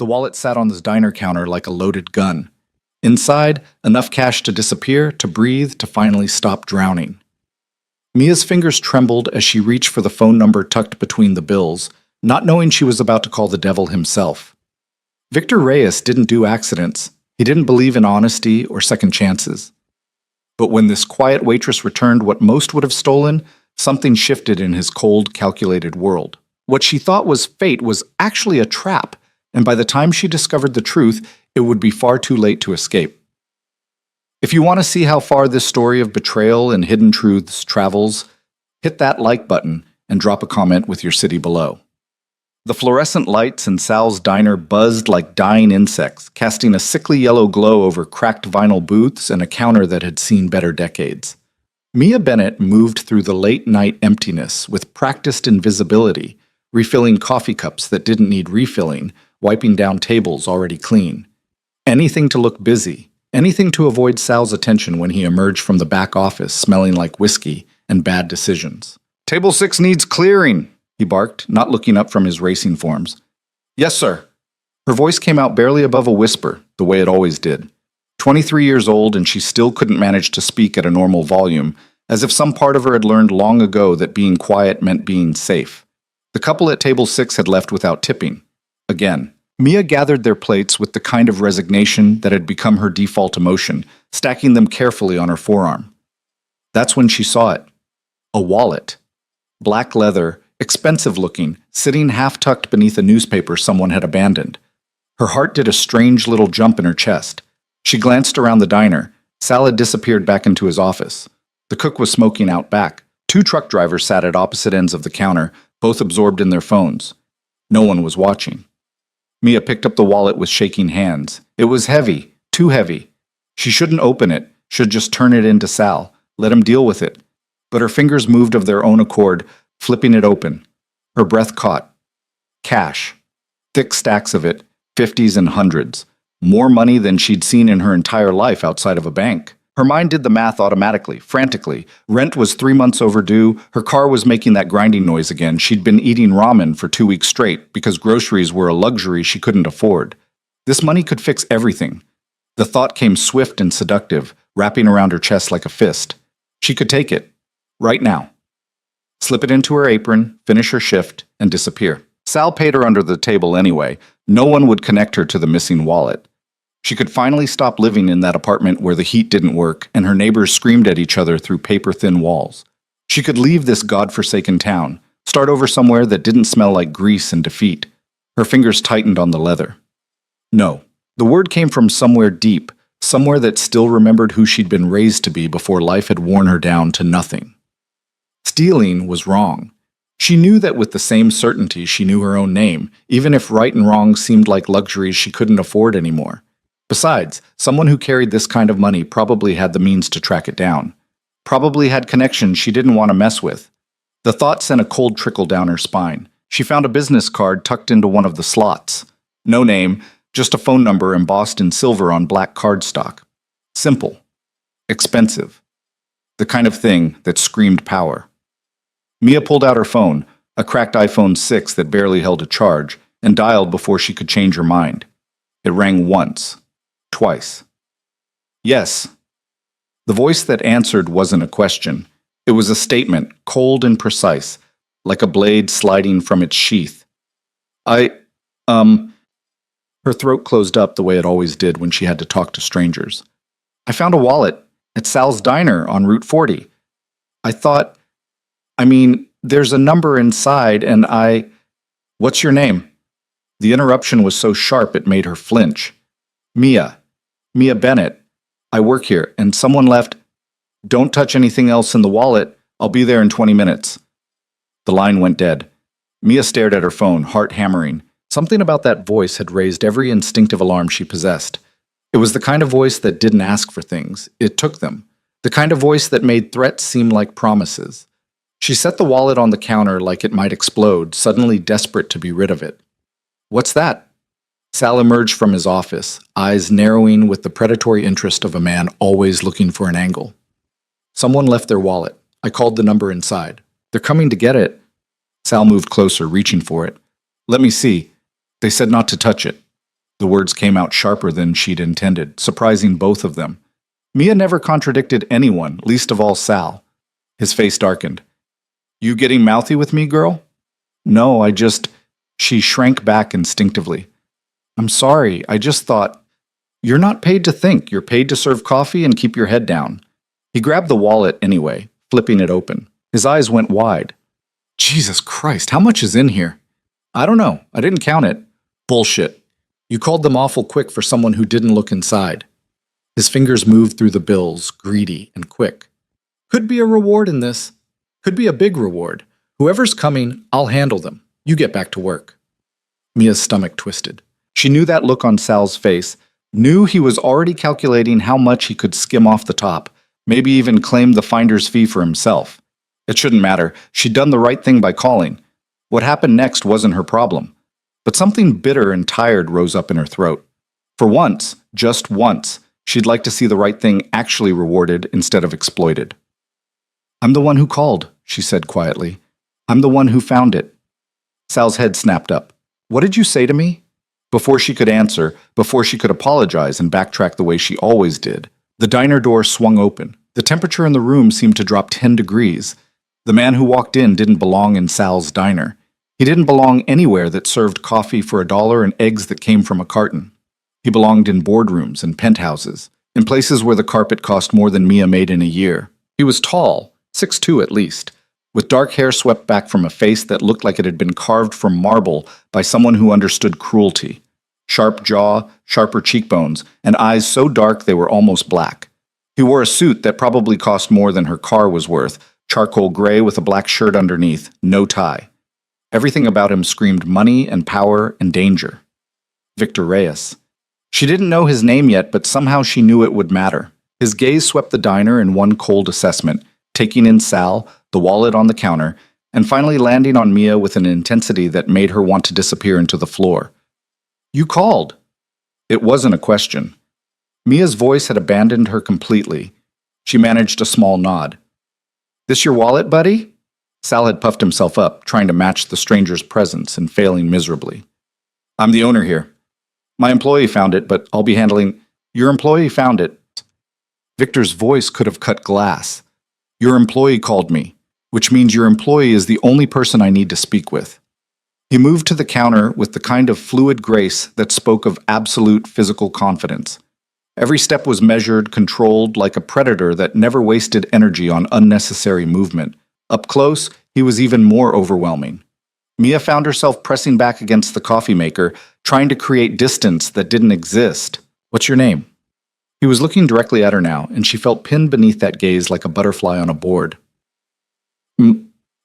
The wallet sat on the diner counter like a loaded gun. Inside, enough cash to disappear, to breathe, to finally stop drowning. Mia's fingers trembled as she reached for the phone number tucked between the bills, not knowing she was about to call the devil himself. Victor Reyes didn't do accidents. He didn't believe in honesty or second chances. But when this quiet waitress returned what most would have stolen, something shifted in his cold, calculated world. What she thought was fate was actually a trap, and by the time she discovered the truth, it would be far too late to escape. If you want to see how far this story of betrayal and hidden truths travels, hit that like button and drop a comment with your city below. The fluorescent lights in Sal's diner buzzed like dying insects, casting a sickly yellow glow over cracked vinyl booths and a counter that had seen better decades. Mia Bennett moved through the late-night emptiness with practiced invisibility, refilling coffee cups that didn't need refilling, wiping down tables already clean. Anything to look busy, anything to avoid Sal's attention when he emerged from the back office smelling like whiskey and bad decisions. "Table 6 needs clearing," he barked, not looking up from his racing forms. "Yes, sir." Her voice came out barely above a whisper, the way it always did. 23 years old, and she still couldn't manage to speak at a normal volume, as if some part of her had learned long ago that being quiet meant being safe. The couple at table 6 had left without tipping. Again. Mia gathered their plates with the kind of resignation that had become her default emotion, stacking them carefully on her forearm. That's when she saw it. A wallet. Black leather, expensive looking, sitting half-tucked beneath a newspaper someone had abandoned. Her heart did a strange little jump in her chest. She glanced around the diner. Sal had disappeared back into his office. The cook was smoking out back. 2 truck drivers sat at opposite ends of the counter, both absorbed in their phones. No one was watching. Mia picked up the wallet with shaking hands. It was heavy, too heavy. She shouldn't open it, should just turn it into Sal, let him deal with it. But her fingers moved of their own accord, flipping it open. Her breath caught. Cash. Thick stacks of it, 50s and 100s. More money than she'd seen in her entire life outside of a bank. Her mind did the math automatically, frantically. Rent was 3 months overdue. Her car was making that grinding noise again. She'd been eating ramen for 2 weeks straight because groceries were a luxury she couldn't afford. This money could fix everything. The thought came swift and seductive, wrapping around her chest like a fist. She could take it. Right now. Slip it into her apron, finish her shift, and disappear. Sal paid her under the table anyway. No one would connect her to the missing wallet. She could finally stop living in that apartment where the heat didn't work and her neighbors screamed at each other through paper-thin walls. She could leave this godforsaken town, start over somewhere that didn't smell like grease and defeat. Her fingers tightened on the leather. No, the word came from somewhere deep, somewhere that still remembered who she'd been raised to be before life had worn her down to nothing. Stealing was wrong. She knew that with the same certainty she knew her own name, even if right and wrong seemed like luxuries she couldn't afford anymore. Besides, someone who carried this kind of money probably had the means to track it down. Probably had connections she didn't want to mess with. The thought sent a cold trickle down her spine. She found a business card tucked into one of the slots. No name, just a phone number embossed in silver on black cardstock. Simple. Expensive. The kind of thing that screamed power. Mia pulled out her phone, a cracked iPhone 6 that barely held a charge, and dialed before she could change her mind. It rang once. Twice. Yes. The voice that answered wasn't a question. It was a statement, cold and precise, like a blade sliding from its sheath. Her throat closed up the way it always did when she had to talk to strangers. "I found a wallet at Sal's Diner on Route 40. There's a number inside and What's your name?" The interruption was so sharp it made her flinch. Mia Bennett. "I work here, and someone left. Don't touch anything else in the wallet. I'll be there in 20 minutes. The line went dead. Mia stared at her phone, heart hammering. Something about that voice had raised every instinctive alarm she possessed. It was the kind of voice that didn't ask for things. It took them. The kind of voice that made threats seem like promises. She set the wallet on the counter like it might explode, suddenly desperate to be rid of it. "What's that?" Sal emerged from his office, eyes narrowing with the predatory interest of a man always looking for an angle. "Someone left their wallet. I called the number inside. They're coming to get it." Sal moved closer, reaching for it. "Let me see. They said not to touch it." The words came out sharper than she'd intended, surprising both of them. Mia never contradicted anyone, least of all Sal. His face darkened. You getting mouthy with me, girl? No, I just... She shrank back instinctively. I'm sorry, I just thought... You're not paid to think, you're paid to serve coffee and keep your head down. He grabbed the wallet anyway, flipping it open. His eyes went wide. Jesus Christ, how much is in here? I don't know, I didn't count it. Bullshit. You called them awful quick for someone who didn't look inside. His fingers moved through the bills, greedy and quick. Could be a reward in this. Could be a big reward. Whoever's coming, I'll handle them. You get back to work. Mia's stomach twisted. She knew that look on Sal's face, knew he was already calculating how much he could skim off the top, maybe even claim the finder's fee for himself. It shouldn't matter. She'd done the right thing by calling. What happened next wasn't her problem. But something bitter and tired rose up in her throat. For once, just once, she'd like to see the right thing actually rewarded instead of exploited. I'm the one who called, she said quietly. I'm the one who found it. Sal's head snapped up. What did you say to me? Before she could answer, before she could apologize and backtrack the way she always did, the diner door swung open. The temperature in the room seemed to drop 10 degrees. The man who walked in didn't belong in Sal's diner. He didn't belong anywhere that served coffee for $1 and eggs that came from a carton. He belonged in boardrooms and penthouses, in places where the carpet cost more than Mia made in a year. He was tall, 6'2" at least, with dark hair swept back from a face that looked like it had been carved from marble by someone who understood cruelty. Sharp jaw, sharper cheekbones, and eyes so dark they were almost black. He wore a suit that probably cost more than her car was worth, charcoal gray with a black shirt underneath, no tie. Everything about him screamed money and power and danger. Victor Reyes. She didn't know his name yet, but somehow she knew it would matter. His gaze swept the diner in one cold assessment, taking in Sal, the wallet on the counter, and finally landing on Mia with an intensity that made her want to disappear into the floor. You called. It wasn't a question. Mia's voice had abandoned her completely. She managed a small nod. This your wallet, buddy? Sal had puffed himself up, trying to match the stranger's presence and failing miserably. I'm the owner here. My employee found it, but I'll be handling... Your employee found it. Victor's voice could have cut glass. Your employee called me, which means your employee is the only person I need to speak with. He moved to the counter with the kind of fluid grace that spoke of absolute physical confidence. Every step was measured, controlled, like a predator that never wasted energy on unnecessary movement. Up close, he was even more overwhelming. Mia found herself pressing back against the coffee maker, trying to create distance that didn't exist. What's your name? He was looking directly at her now, and she felt pinned beneath that gaze like a butterfly on a board.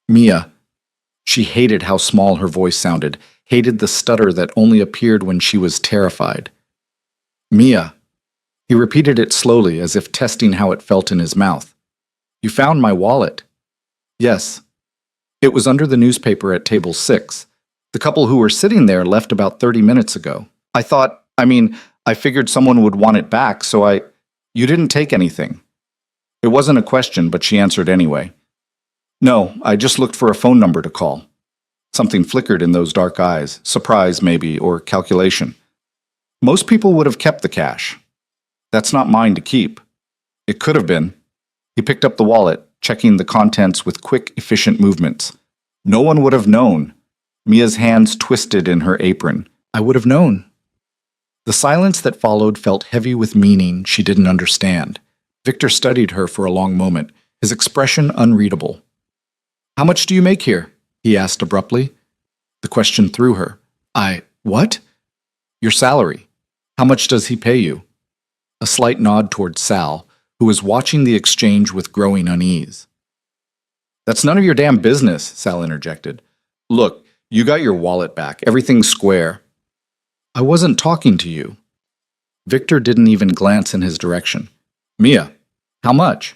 Mia. She hated how small her voice sounded, hated the stutter that only appeared when she was terrified. Mia. He repeated it slowly, as if testing how it felt in his mouth. You found my wallet. Yes. It was under the newspaper at table 6. The couple who were sitting there left about 30 minutes ago. I figured someone would want it back, so You didn't take anything. It wasn't a question, but she answered anyway. No, I just looked for a phone number to call. Something flickered in those dark eyes, surprise maybe, or calculation. Most people would have kept the cash. That's not mine to keep. It could have been. He picked up the wallet, checking the contents with quick, efficient movements. No one would have known. Mia's hands twisted in her apron. I would have known. The silence that followed felt heavy with meaning she didn't understand. Victor studied her for a long moment, his expression unreadable. How much do you make here? He asked abruptly. The question threw her. What? Your salary. How much does he pay you? A slight nod toward Sal, who was watching the exchange with growing unease. That's none of your damn business, Sal interjected. Look, you got your wallet back. Everything's square. I wasn't talking to you. Victor didn't even glance in his direction. Mia, how much?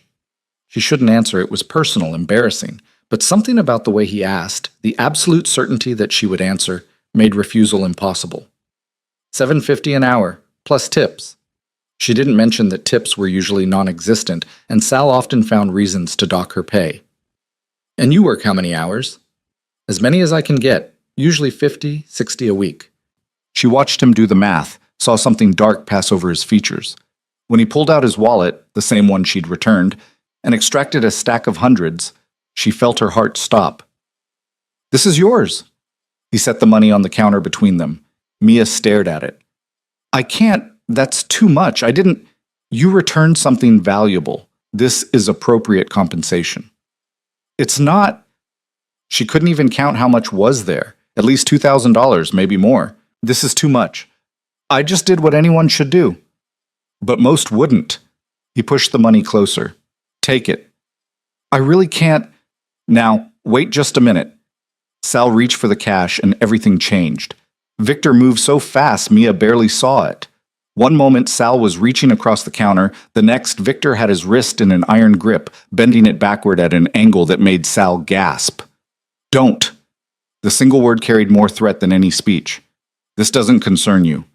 She shouldn't answer. It was personal, embarrassing. But something about the way he asked, the absolute certainty that she would answer, made refusal impossible. $7.50 an hour, plus tips. She didn't mention that tips were usually non-existent, and Sal often found reasons to dock her pay. And you work how many hours? As many as I can get, usually 50, 60 a week. She watched him do the math, saw something dark pass over his features. When he pulled out his wallet, the same one she'd returned, and extracted a stack of hundreds, she felt her heart stop. "This is yours." He set the money on the counter between them. Mia stared at it. "I can't. That's too much. I didn't." "You returned something valuable. This is appropriate compensation." "It's not." She couldn't even count how much was there. At least $2,000, maybe more. "This is too much. I just did what anyone should do." "But most wouldn't." He pushed the money closer. "Take it." "I really can't." "Now, wait just a minute." Sal reached for the cash and everything changed. Victor moved so fast Mia barely saw it. One moment Sal was reaching across the counter, the next Victor had his wrist in an iron grip, bending it backward at an angle that made Sal gasp. "Don't." The single word carried more threat than any speech. "This doesn't concern you."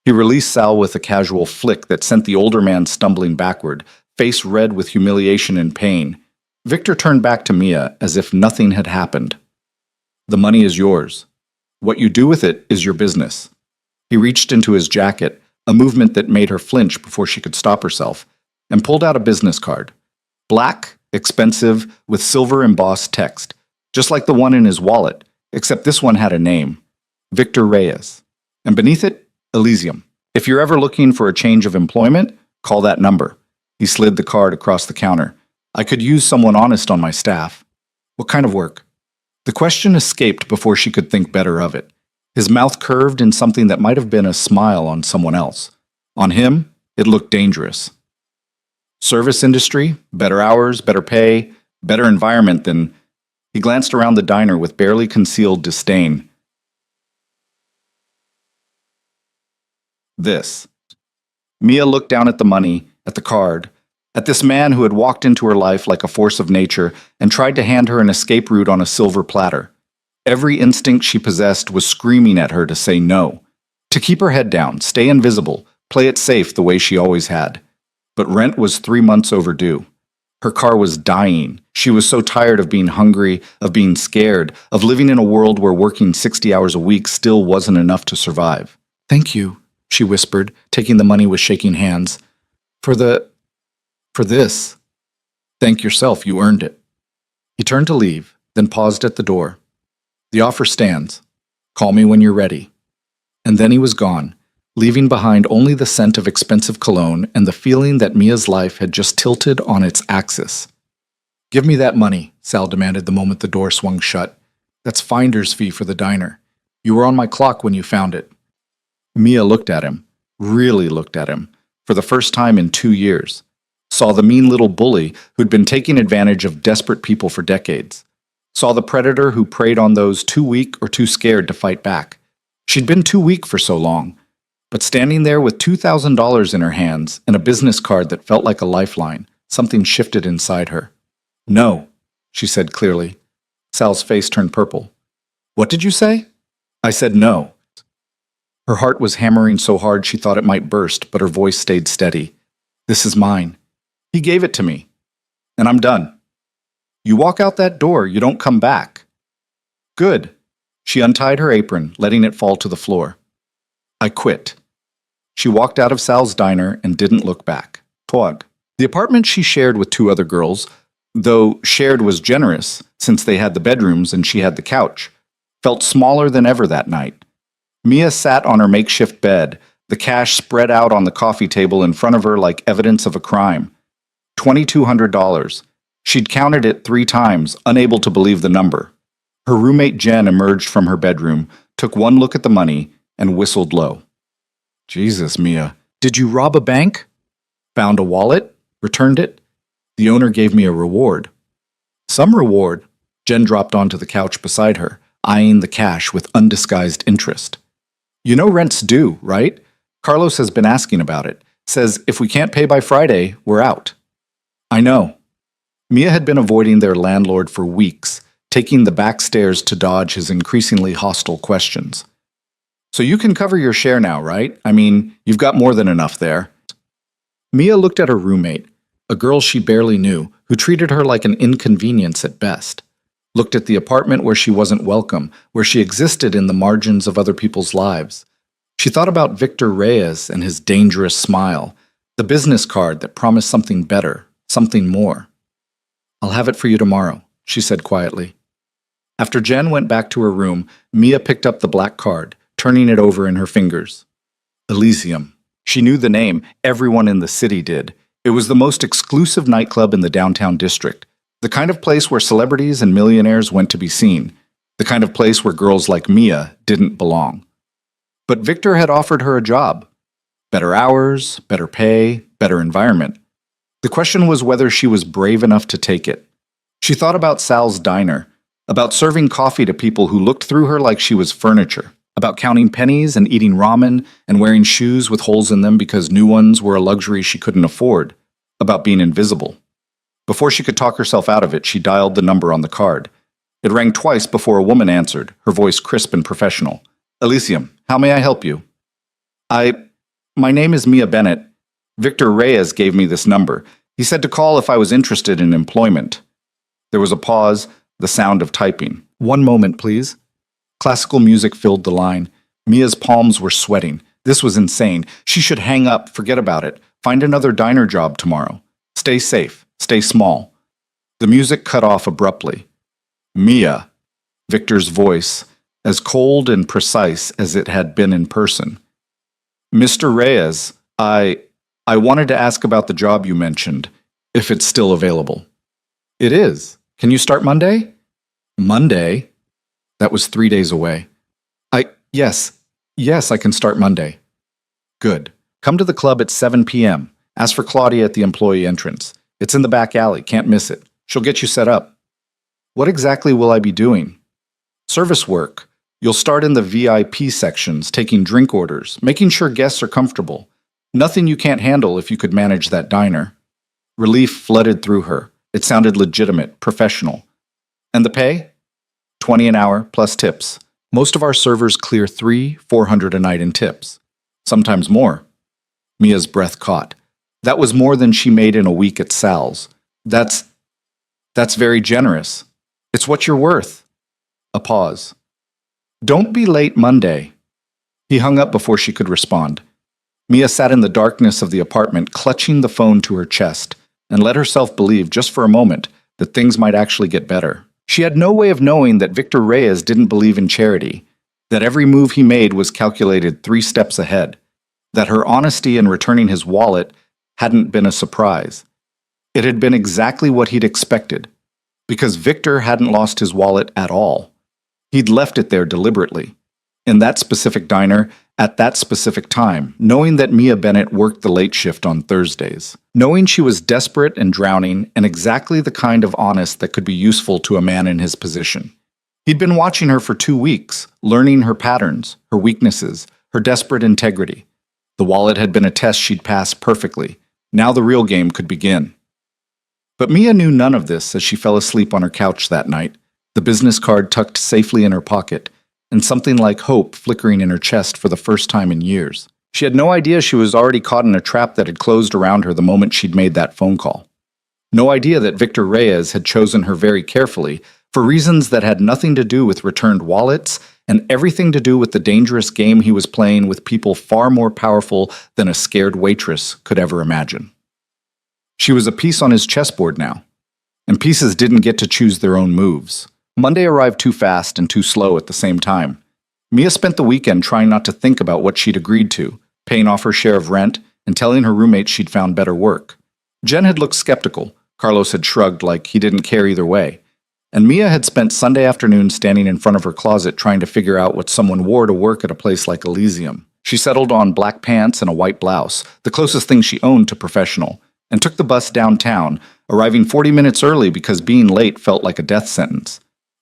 He released Sal with a casual flick that sent the older man stumbling backward, face red with humiliation and pain. Victor turned back to Mia as if nothing had happened. "The money is yours. What you do with it is your business." He reached into his jacket, a movement that made her flinch before she could stop herself, and pulled out a business card. Black, expensive, with silver embossed text, just like the one in his wallet, except this one had a name, Victor Reyes. And beneath it, Elysium. "If you're ever looking for a change of employment, call that number." He slid the card across the counter. "I could use someone honest on my staff." "What kind of work?" The question escaped before she could think better of it. His mouth curved in something that might have been a smile on someone else. On him, it looked dangerous. "Service industry, better hours, better pay, better environment than..." He glanced around the diner with barely concealed disdain. "This." Mia looked down at the money, at the card, at this man who had walked into her life like a force of nature and tried to hand her an escape route on a silver platter. Every instinct she possessed was screaming at her to say no, to keep her head down, stay invisible, play it safe the way she always had. But rent was 3 months overdue. Her car was dying. She was so tired of being hungry, of being scared, of living in a world where working 60 hours a week still wasn't enough to survive. "Thank you," she whispered, taking the money with shaking hands. For this. "Thank yourself, you earned it." He turned to leave, then paused at the door. "The offer stands. Call me when you're ready." And then he was gone, leaving behind only the scent of expensive cologne and the feeling that Mia's life had just tilted on its axis. "Give me that money," Sal demanded the moment the door swung shut. "That's finder's fee for the diner. You were on my clock when you found it." Mia looked at him, really looked at him, for the first time in 2 years. Saw the mean little bully who'd been taking advantage of desperate people for decades. Saw the predator who preyed on those too weak or too scared to fight back. She'd been too weak for so long, but standing there with $2,000 in her hands and a business card that felt like a lifeline, something shifted inside her. "No," she said clearly. Sal's face turned purple. "What did you say?" "I said no." Her heart was hammering so hard she thought it might burst, but her voice stayed steady. "This is mine. He gave it to me. And I'm done. You walk out that door, you don't come back." "Good." She untied her apron, letting it fall to the floor. "I quit." She walked out of Sal's diner and didn't look back. Twag. The apartment she shared with 2 other girls, though shared was generous since they had the bedrooms and she had the couch, felt smaller than ever that night. Mia sat on her makeshift bed, the cash spread out on the coffee table in front of her like evidence of a crime. $2,200. She'd counted it 3 times, unable to believe the number. Her roommate Jen emerged from her bedroom, took one look at the money, and whistled low. "Jesus, Mia. Did you rob a bank?" "Found a wallet, returned it. The owner gave me a reward." "Some reward?" Jen dropped onto the couch beside her, eyeing the cash with undisguised interest. "You know rent's due, right? Carlos has been asking about it. Says if we can't pay by Friday, we're out." "I know." Mia had been avoiding their landlord for weeks, taking the back stairs to dodge his increasingly hostile questions. "So you can cover your share now, right? I mean, you've got more than enough there." Mia looked at her roommate, a girl she barely knew, who treated her like an inconvenience at best. Looked at the apartment where she wasn't welcome, where she existed in the margins of other people's lives. She thought about Victor Reyes and his dangerous smile, the business card that promised something better, something more. "I'll have it for you tomorrow," she said quietly. After Jen went back to her room, Mia picked up the black card, turning it over in her fingers. Elysium. She knew the name. Everyone in the city did. It was the most exclusive nightclub in the downtown district, the kind of place where celebrities and millionaires went to be seen, the kind of place where girls like Mia didn't belong. But Victor had offered her a job. Better hours, better pay, better environment. The question was whether she was brave enough to take it. She thought about Sal's diner, about serving coffee to people who looked through her like she was furniture, about counting pennies and eating ramen and wearing shoes with holes in them because new ones were a luxury she couldn't afford, about being invisible. Before she could talk herself out of it, she dialed the number on the card. It rang twice before a woman answered, her voice crisp and professional. "Elysium, how may I help you?" My name is Mia Bennett. Victor Reyes gave me this number. He said to call if I was interested in employment." There was a pause, the sound of typing. "One moment, please." Classical music filled the line. Mia's palms were sweating. This was insane. She should hang up, forget about it, find another diner job tomorrow. Stay safe, stay small. The music cut off abruptly. "Mia," Victor's voice, as cold and precise as it had been in person. "Mr. Reyes, I wanted to ask about the job you mentioned, if it's still available." "It is. Can you start Monday?" "Monday?" That was 3 days away. Yes, I can start Monday." "Good. Come to the club at 7 p.m. Ask for Claudia at the employee entrance. It's in the back alley, can't miss it. She'll get you set up." "What exactly will I be doing?" "Service work. You'll start in the VIP sections, taking drink orders, making sure guests are comfortable. Nothing you can't handle if you could manage that diner." Relief flooded through her. It sounded legitimate, professional. "And the pay?" $20 an hour, plus tips. Most of our servers clear $300-400 a night in tips. Sometimes more. Mia's breath caught. That was more than she made in a week at Sal's. That's very generous. It's what you're worth." A pause. "Don't be late Monday." He hung up before she could respond. Mia sat in the darkness of the apartment, clutching the phone to her chest, and let herself believe, just for a moment, that things might actually get better. She had no way of knowing that Victor Reyes didn't believe in charity, that every move he made was calculated 3 steps ahead, that her honesty in returning his wallet hadn't been a surprise. It had been exactly what he'd expected, because Victor hadn't lost his wallet at all. He'd left it there deliberately, in that specific diner, at that specific time, knowing that Mia Bennett worked the late shift on Thursdays, knowing she was desperate and drowning and exactly the kind of honest that could be useful to a man in his position. He'd been watching her for 2 weeks, learning her patterns, her weaknesses, her desperate integrity. The wallet had been a test she'd passed perfectly. Now the real game could begin. But Mia knew none of this as she fell asleep on her couch that night, the business card tucked safely in her pocket, and something like hope flickering in her chest for the first time in years. She had no idea she was already caught in a trap that had closed around her the moment she'd made that phone call. No idea that Victor Reyes had chosen her very carefully for reasons that had nothing to do with returned wallets and everything to do with the dangerous game he was playing with people far more powerful than a scared waitress could ever imagine. She was a piece on his chessboard now, and pieces didn't get to choose their own moves. Monday arrived too fast and too slow at the same time. Mia spent the weekend trying not to think about what she'd agreed to, paying off her share of rent and telling her roommates she'd found better work. Jen had looked skeptical. Carlos had shrugged like he didn't care either way. And Mia had spent Sunday afternoon standing in front of her closet trying to figure out what someone wore to work at a place like Elysium. She settled on black pants and a white blouse, the closest thing she owned to professional, and took the bus downtown, arriving 40 minutes early because being late felt like a death sentence.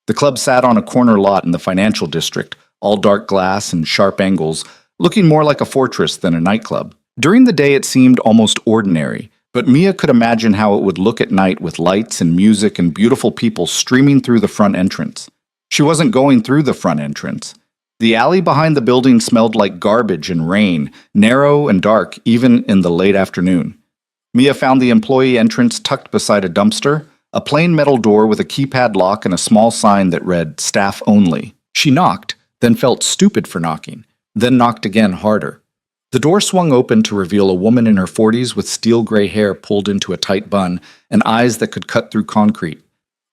The club sat on a corner lot in the financial district, all dark glass and sharp angles, looking more like a fortress than a nightclub. During the day it seemed almost ordinary, but Mia could imagine how it would look at night with lights and music and beautiful people streaming through the front entrance. She wasn't going through the front entrance. The alley behind the building smelled like garbage and rain, narrow and dark even in the late afternoon. Mia found the employee entrance tucked beside a dumpster, a plain metal door with a keypad lock and a small sign that read, "Staff Only." She knocked, then felt stupid for knocking. then knocked again harder. The door swung open to reveal a woman in her 40s with steel gray hair pulled into a tight bun and eyes that could cut through concrete.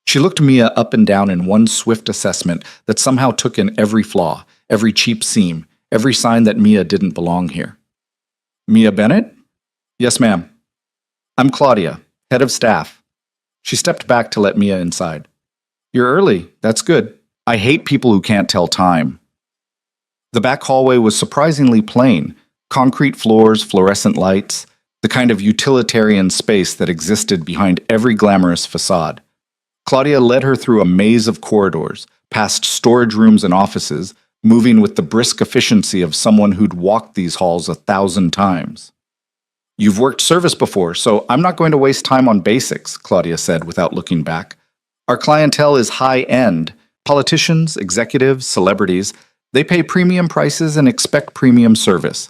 She looked Mia up and down in one swift assessment that somehow took in every flaw, every cheap seam, every sign that Mia didn't belong here. Mia Bennett? Yes, ma'am. I'm Claudia, head of staff. She stepped back to let Mia inside. You're early. That's good. I hate people who can't tell time. The back hallway was surprisingly plain. Concrete floors, fluorescent lights, the kind of utilitarian space that existed behind every glamorous facade. Claudia led her through a maze of corridors, past storage rooms and offices, moving with the brisk efficiency of someone who'd walked these halls 1,000 times. You've worked service before, so I'm not going to waste time on basics, Claudia said without looking back. Our clientele is high-end. Politicians, executives, celebrities, they pay premium prices and expect premium service.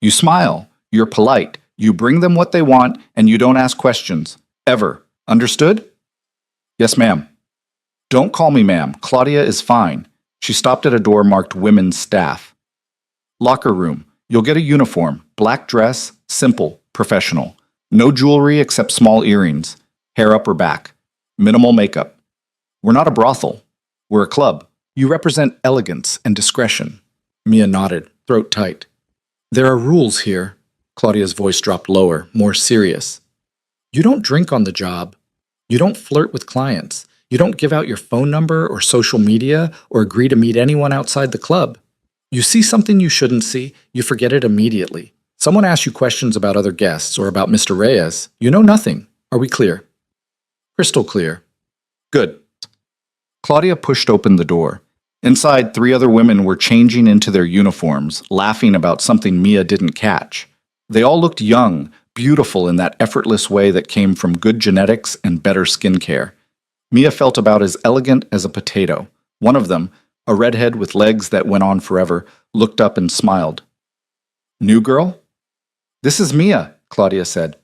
You smile, you're polite, you bring them what they want, and you don't ask questions. Ever. Understood? Yes, ma'am. Don't call me ma'am. Claudia is fine. She stopped at a door marked Women's Staff. Locker room. You'll get a uniform. Black dress. Simple. Professional. No jewelry except small earrings. Hair up or back. Minimal makeup. We're not a brothel. We're a club. You represent elegance and discretion. Mia nodded, throat tight. There are rules here. Claudia's voice dropped lower, more serious. You don't drink on the job. You don't flirt with clients. You don't give out your phone number or social media or agree to meet anyone outside the club. You see something you shouldn't see, you forget it immediately. Someone asks you questions about other guests or about Mr. Reyes. You know nothing. Are we clear? Crystal clear. Good. Claudia pushed open the door. Inside, 3 other women were changing into their uniforms, laughing about something Mia didn't catch. They all looked young, beautiful in that effortless way that came from good genetics and better skincare. Mia felt about as elegant as a potato. One of them, a redhead with legs that went on forever, looked up and smiled. New girl? This is Mia, Claudia said.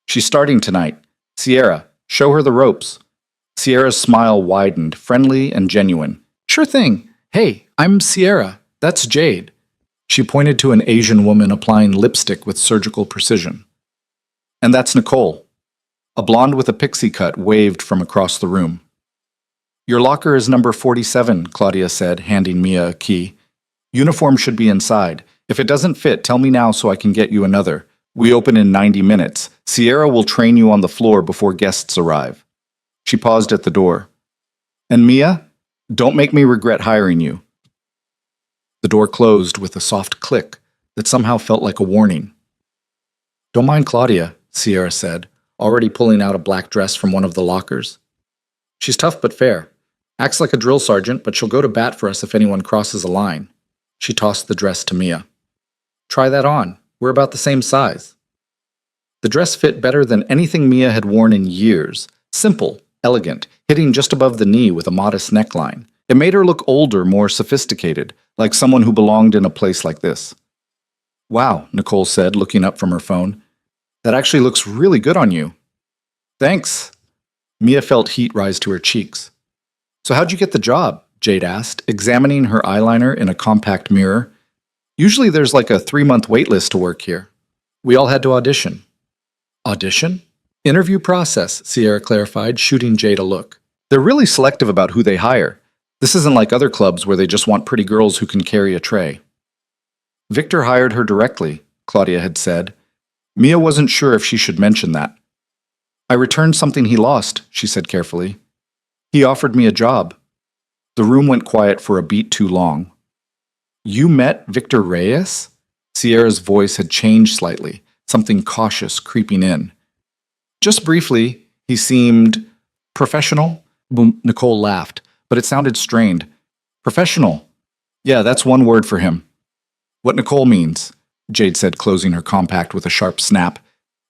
She's starting tonight. Sierra, show her the ropes. Sierra's smile widened, friendly and genuine. Sure thing. Hey, I'm Sierra. That's Jade. She pointed to an Asian woman applying lipstick with surgical precision. And that's Nicole. A blonde with a pixie cut waved from across the room. Your locker is number 47, Claudia said, handing Mia a key. Uniform should be inside. If it doesn't fit, tell me now so I can get you another. We open in 90 minutes. Sierra will train you on the floor before guests arrive. She paused at the door. And Mia? Don't make me regret hiring you. The door closed with a soft click that somehow felt like a warning. Don't mind Claudia, Sierra said, already pulling out a black dress from one of the lockers. She's tough but fair. Acts like a drill sergeant, but she'll go to bat for us if anyone crosses a line. She tossed the dress to Mia. Try that on. We're about the same size. The dress fit better than anything Mia had worn in years. Simple, elegant, hitting just above the knee with a modest neckline. It made her look older, more sophisticated, like someone who belonged in a place like this. Wow, Nicole said, looking up from her phone. That actually looks really good on you. Thanks. Mia felt heat rise to her cheeks. So how'd you get the job? Jade asked, examining her eyeliner in a compact mirror. Usually there's like a 3-month wait list to work here. We all had to audition. Audition? Interview process, Sierra clarified, shooting Jade a look. They're really selective about who they hire. This isn't like other clubs where they just want pretty girls who can carry a tray. Victor hired her directly, Claudia had said. Mia wasn't sure if she should mention that. I returned something he lost, she said carefully. He offered me a job. The room went quiet for a beat too long. You met Victor Reyes? Sierra's voice had changed slightly, something cautious creeping in. Just briefly, he seemed professional. Nicole laughed, but it sounded strained. Professional. Yeah, that's one word for him. What Nicole means, Jade said, closing her compact with a sharp snap,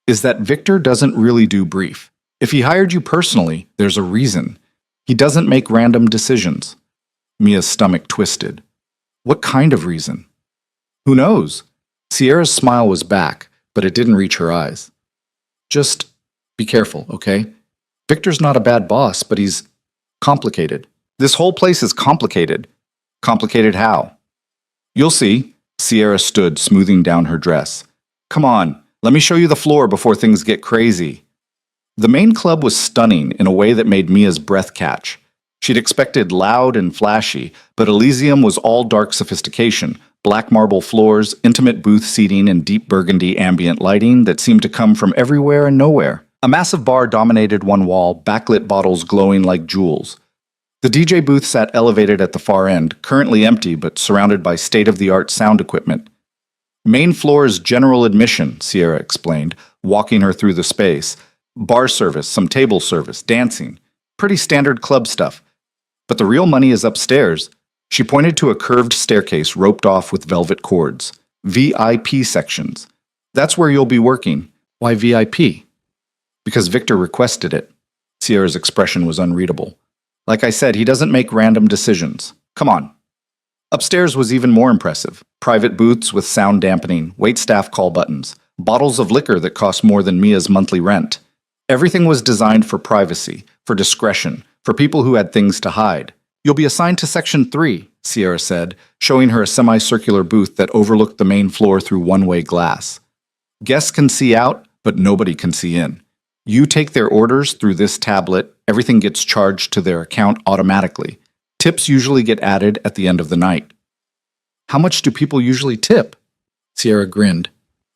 is that Victor doesn't really do brief. If he hired you personally, there's a reason. He doesn't make random decisions. Mia's stomach twisted. What kind of reason? Who knows? Sierra's smile was back, but it didn't reach her eyes. Just be careful, okay? Victor's not a bad boss, but he's complicated. This whole place is complicated. Complicated how? You'll see. Sierra stood, smoothing down her dress. Come on, let me show you the floor before things get crazy. The main club was stunning in a way that made Mia's breath catch. She'd expected loud and flashy, but Elysium was all dark sophistication, black marble floors, intimate booth seating, and deep burgundy ambient lighting that seemed to come from everywhere and nowhere. A massive bar dominated one wall, backlit bottles glowing like jewels. The DJ booth sat elevated at the far end, currently empty but surrounded by state-of-the-art sound equipment. Main floor is general admission, Sierra explained, walking her through the space. Bar service, some table service, dancing. Pretty standard club stuff. But the real money is upstairs. She pointed to a curved staircase roped off with velvet cords. VIP sections. That's where you'll be working. Why VIP? Because Victor requested it. Sierra's expression was unreadable. Like I said, he doesn't make random decisions. Come on. Upstairs was even more impressive. Private booths with sound dampening, waitstaff call buttons, bottles of liquor that cost more than Mia's monthly rent. Everything was designed for privacy, for discretion, for people who had things to hide. You'll be assigned to Section 3, Sierra said, showing her a semicircular booth that overlooked the main floor through one-way glass. Guests can see out, but nobody can see in. You take their orders through this tablet, everything gets charged to their account automatically. Tips usually get added at the end of the night. How much do people usually tip? Sierra grinned.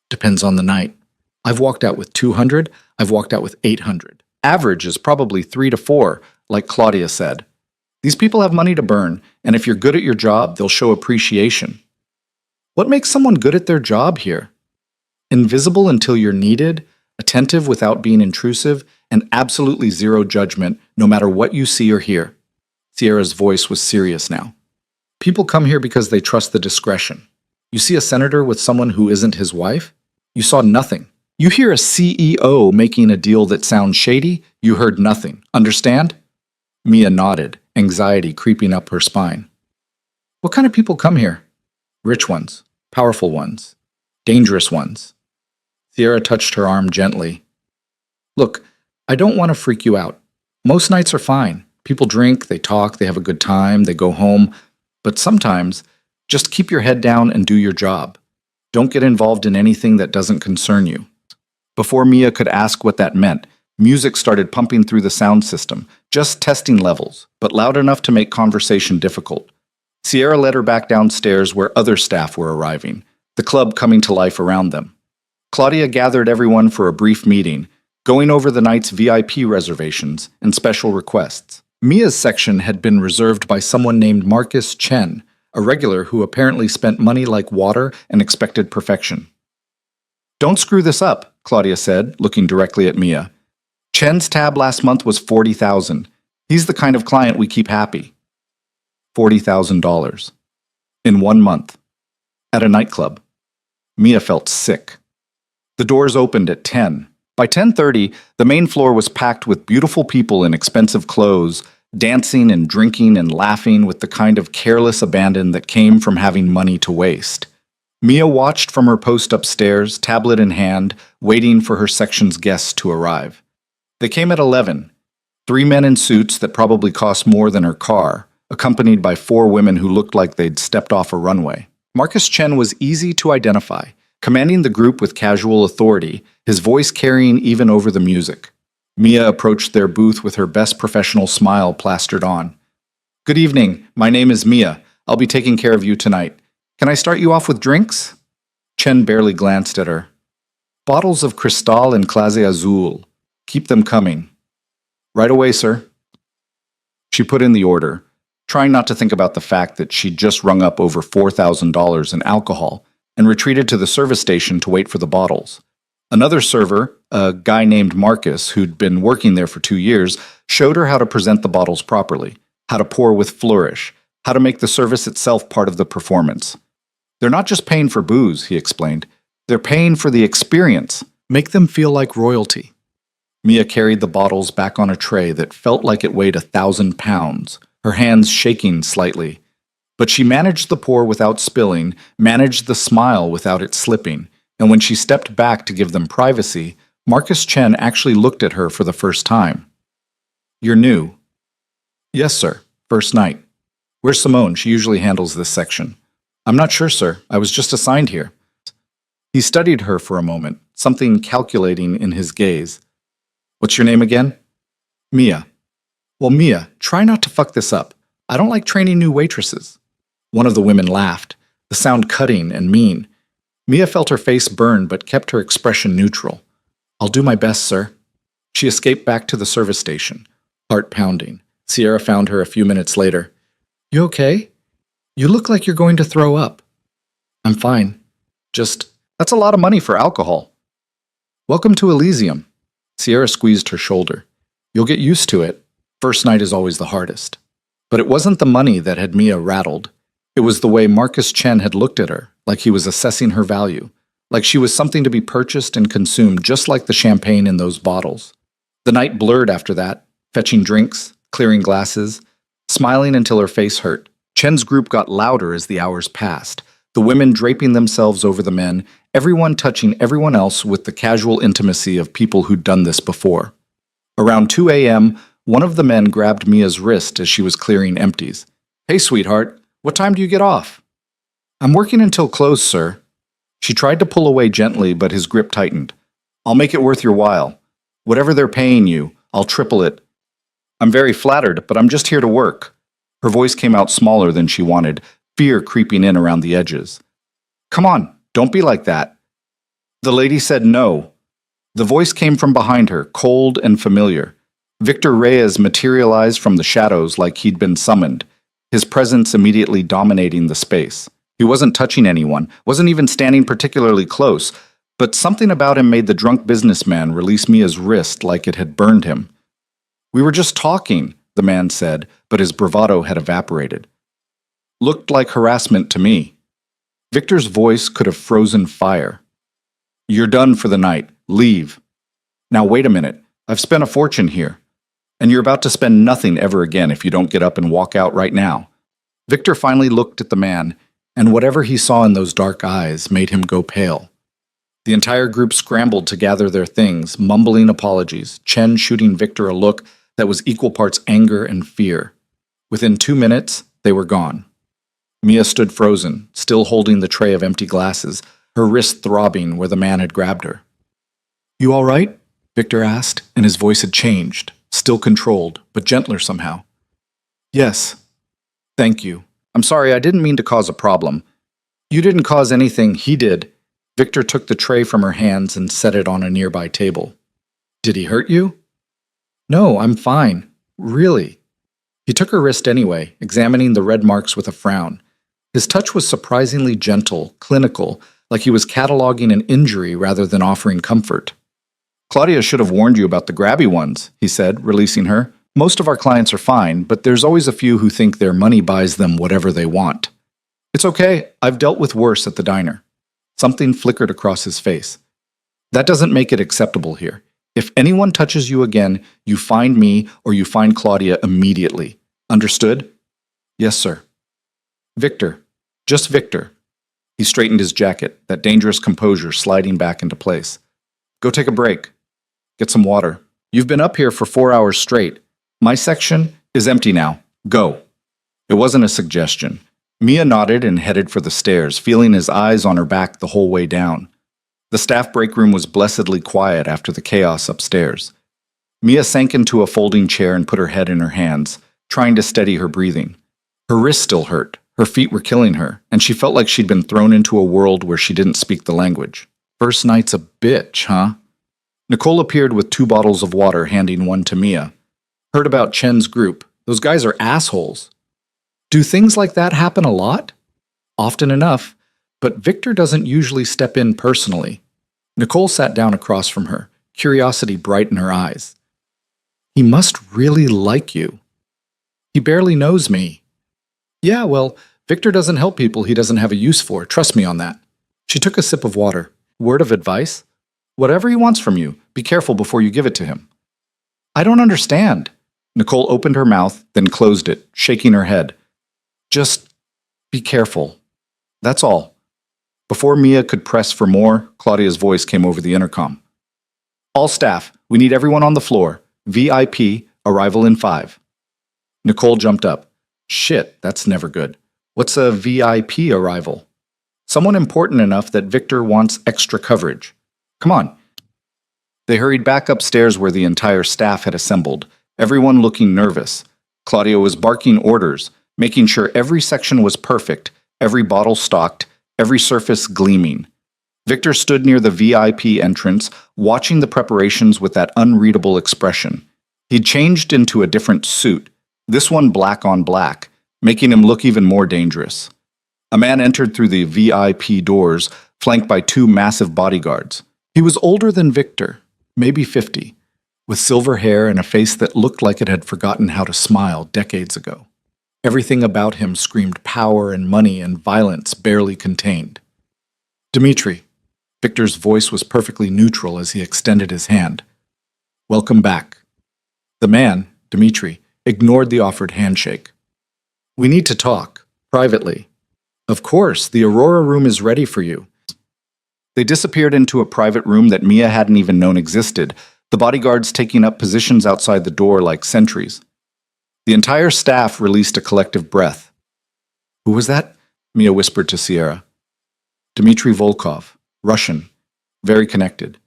Depends on the night. I've walked out with 200, I've walked out with 800. Average is probably 3 to 4, like Claudia said. These people have money to burn, and if you're good at your job, they'll show appreciation. What makes someone good at their job here? Invisible until you're needed, attentive without being intrusive, and absolutely zero judgment, no matter what you see or hear. Sierra's voice was serious now. People come here because they trust the discretion. You see a senator with someone who isn't his wife? You saw nothing. You hear a CEO making a deal that sounds shady? You heard nothing. Understand? Mia nodded, anxiety creeping up her spine. What kind of people come here? Rich ones, powerful ones, dangerous ones. Sierra touched her arm gently. Look, I don't want to freak you out. Most nights are fine. People drink, they talk, they have a good time, they go home. But sometimes, just keep your head down and do your job. Don't get involved in anything that doesn't concern you. Before Mia could ask what that meant, music started pumping through the sound system, just testing levels, but loud enough to make conversation difficult. Sierra led her back downstairs where other staff were arriving, the club coming to life around them. Claudia gathered everyone for a brief meeting, going over the night's VIP reservations and special requests. Mia's section had been reserved by someone named Marcus Chen, a regular who apparently spent money like water and expected perfection. Don't screw this up, Claudia said, looking directly at Mia. Chen's tab last month was $40,000. He's the kind of client we keep happy. $40,000. In 1 month. At a nightclub. Mia felt sick. The doors opened at 10. By 10:30, the main floor was packed with beautiful people in expensive clothes, dancing and drinking and laughing with the kind of careless abandon that came from having money to waste. Mia watched from her post upstairs, tablet in hand, waiting for her section's guests to arrive. They came at 11. 3 men in suits that probably cost more than her car, accompanied by 4 women who looked like they'd stepped off a runway. Marcus Chen was easy to identify, commanding the group with casual authority, his voice carrying even over the music. Mia approached their booth with her best professional smile plastered on. Good evening, my name is Mia. I'll be taking care of you tonight. Can I start you off with drinks? Chen barely glanced at her. Bottles of Cristal and Clase Azul. Keep them coming. Right away, sir. She put in the order, trying not to think about the fact that she'd just rung up over $4,000 in alcohol and retreated to the service station to wait for the bottles. Another server, a guy named Marcus, who'd been working there for 2 years, showed her how to present the bottles properly, how to pour with flourish, how to make the service itself part of the performance. They're not just paying for booze, he explained. They're paying for the experience. Make them feel like royalty. Mia carried the bottles back on a tray that felt like it weighed 1,000 pounds, her hands shaking slightly. But she managed the pour without spilling, managed the smile without it slipping, and when she stepped back to give them privacy, Marcus Chen actually looked at her for the first time. You're new. Yes, sir. First night. Where's Simone? She usually handles this section. I'm not sure, sir. I was just assigned here. He studied her for a moment, something calculating in his gaze. What's your name again? Mia. Well, Mia, try not to fuck this up. I don't like training new waitresses. One of the women laughed, the sound cutting and mean. Mia felt her face burn but kept her expression neutral. I'll do my best, sir. She escaped back to the service station, heart pounding. Sierra found her a few minutes later. You okay? You look like you're going to throw up. I'm fine. That's a lot of money for alcohol. Welcome to Elysium. Sierra squeezed her shoulder. You'll get used to it. First night is always the hardest. But it wasn't the money that had Mia rattled. It was the way Marcus Chen had looked at her, like he was assessing her value, like she was something to be purchased and consumed just like the champagne in those bottles. The night blurred after that, fetching drinks, clearing glasses, smiling until her face hurt. Chen's group got louder as the hours passed, the women draping themselves over the men, everyone touching everyone else with the casual intimacy of people who'd done this before. Around 2 a.m., one of the men grabbed Mia's wrist as she was clearing empties. Hey, sweetheart, what time do you get off? I'm working until close, sir. She tried to pull away gently, but his grip tightened. I'll make it worth your while. Whatever they're paying you, I'll triple it. I'm very flattered, but I'm just here to work. Her voice came out smaller than she wanted, fear creeping in around the edges. Come on, don't be like that. The lady said no. The voice came from behind her, cold and familiar. Victor Reyes materialized from the shadows like he'd been summoned, his presence immediately dominating the space. He wasn't touching anyone, wasn't even standing particularly close, but something about him made the drunk businessman release Mia's wrist like it had burned him. We were just talking, the man said, but his bravado had evaporated. Looked like harassment to me. Victor's voice could have frozen fire. You're done for the night. Leave. Now wait a minute. I've spent a fortune here. And you're about to spend nothing ever again if you don't get up and walk out right now. Victor finally looked at the man, and whatever he saw in those dark eyes made him go pale. The entire group scrambled to gather their things, mumbling apologies, Chen shooting Victor a look that was equal parts anger and fear. Within 2 minutes, they were gone. Mia stood frozen, still holding the tray of empty glasses, her wrist throbbing where the man had grabbed her. You all right? Victor asked, and his voice had changed, still controlled, but gentler somehow. Yes. Thank you. I'm sorry, I didn't mean to cause a problem. You didn't cause anything, he did. Victor took the tray from her hands and set it on a nearby table. Did he hurt you? No, I'm fine. Really. He took her wrist anyway, examining the red marks with a frown. His touch was surprisingly gentle, clinical, like he was cataloging an injury rather than offering comfort. Claudia should have warned you about the grabby ones, he said, releasing her. Most of our clients are fine, but there's always a few who think their money buys them whatever they want. It's okay, I've dealt with worse at the diner. Something flickered across his face. That doesn't make it acceptable here. If anyone touches you again, you find me or you find Claudia immediately. Understood? Yes, sir. Victor. Just Victor. He straightened his jacket, that dangerous composure sliding back into place. Go take a break. Get some water. You've been up here for 4 hours straight. My section is empty now. Go. It wasn't a suggestion. Mia nodded and headed for the stairs, feeling his eyes on her back the whole way down. The staff break room was blessedly quiet after the chaos upstairs. Mia sank into a folding chair and put her head in her hands, trying to steady her breathing. Her wrists still hurt, her feet were killing her, and she felt like she'd been thrown into a world where she didn't speak the language. First night's a bitch, huh? Nicole appeared with 2 bottles of water, handing one to Mia. Heard about Chen's group. Those guys are assholes. Do things like that happen a lot? Often enough, but Victor doesn't usually step in personally. Nicole sat down across from her, curiosity bright in her eyes. He must really like you. He barely knows me. Yeah, well, Victor doesn't help people he doesn't have a use for, trust me on that. She took a sip of water. Word of advice? Whatever he wants from you, be careful before you give it to him. I don't understand. Nicole opened her mouth, then closed it, shaking her head. Just be careful. That's all. Before Mia could press for more, Claudia's voice came over the intercom. All staff, we need everyone on the floor. VIP, arrival in 5. Nicole jumped up. Shit, that's never good. What's a VIP arrival? Someone important enough that Victor wants extra coverage. Come on. They hurried back upstairs where the entire staff had assembled, everyone looking nervous. Claudia was barking orders, making sure every section was perfect, every bottle stocked, every surface gleaming. Victor stood near the VIP entrance, watching the preparations with that unreadable expression. He'd changed into a different suit, this one black on black, making him look even more dangerous. A man entered through the VIP doors, flanked by two massive bodyguards. He was older than Victor, maybe 50, with silver hair and a face that looked like it had forgotten how to smile decades ago. Everything about him screamed power and money and violence barely contained. Dmitri. Victor's voice was perfectly neutral as he extended his hand. Welcome back. The man, Dmitri, ignored the offered handshake. We need to talk, privately. Of course, the Aurora room is ready for you. They disappeared into a private room that Mia hadn't even known existed, the bodyguards taking up positions outside the door like sentries. The entire staff released a collective breath. Who was that? Mia whispered to Sierra. Dmitri Volkov, Russian, very connected,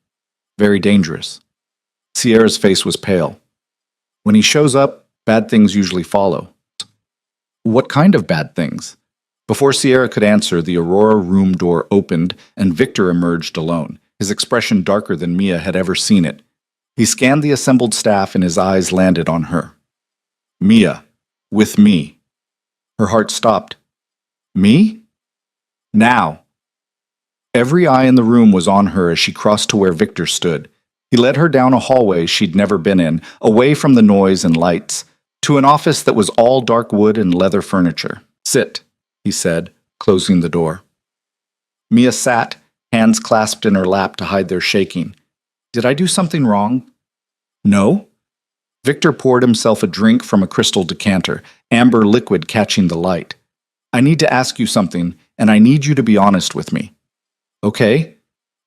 very dangerous. Sierra's face was pale. When he shows up, bad things usually follow. What kind of bad things? Before Sierra could answer, the Aurora room door opened and Victor emerged alone, his expression darker than Mia had ever seen it. He scanned the assembled staff and his eyes landed on her. Mia, with me. Her heart stopped. Me? Now. Every eye in the room was on her as she crossed to where Victor stood. He led her down a hallway she'd never been in, away from the noise and lights, to an office that was all dark wood and leather furniture. Sit, he said, closing the door. Mia sat, hands clasped in her lap to hide their shaking. Did I do something wrong? No. Victor poured himself a drink from a crystal decanter, amber liquid catching the light. I need to ask you something, and I need you to be honest with me. Okay.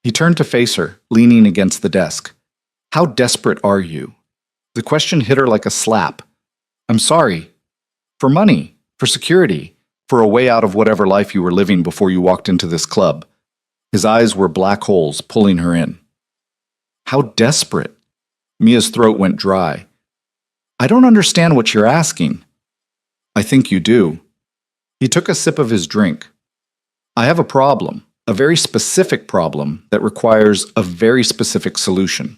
He turned to face her, leaning against the desk. How desperate are you? The question hit her like a slap. I'm sorry. For money, for security, for a way out of whatever life you were living before you walked into this club. His eyes were black holes pulling her in. How desperate? Mia's throat went dry. I don't understand what you're asking. I think you do. He took a sip of his drink. I have a problem, a very specific problem that requires a very specific solution.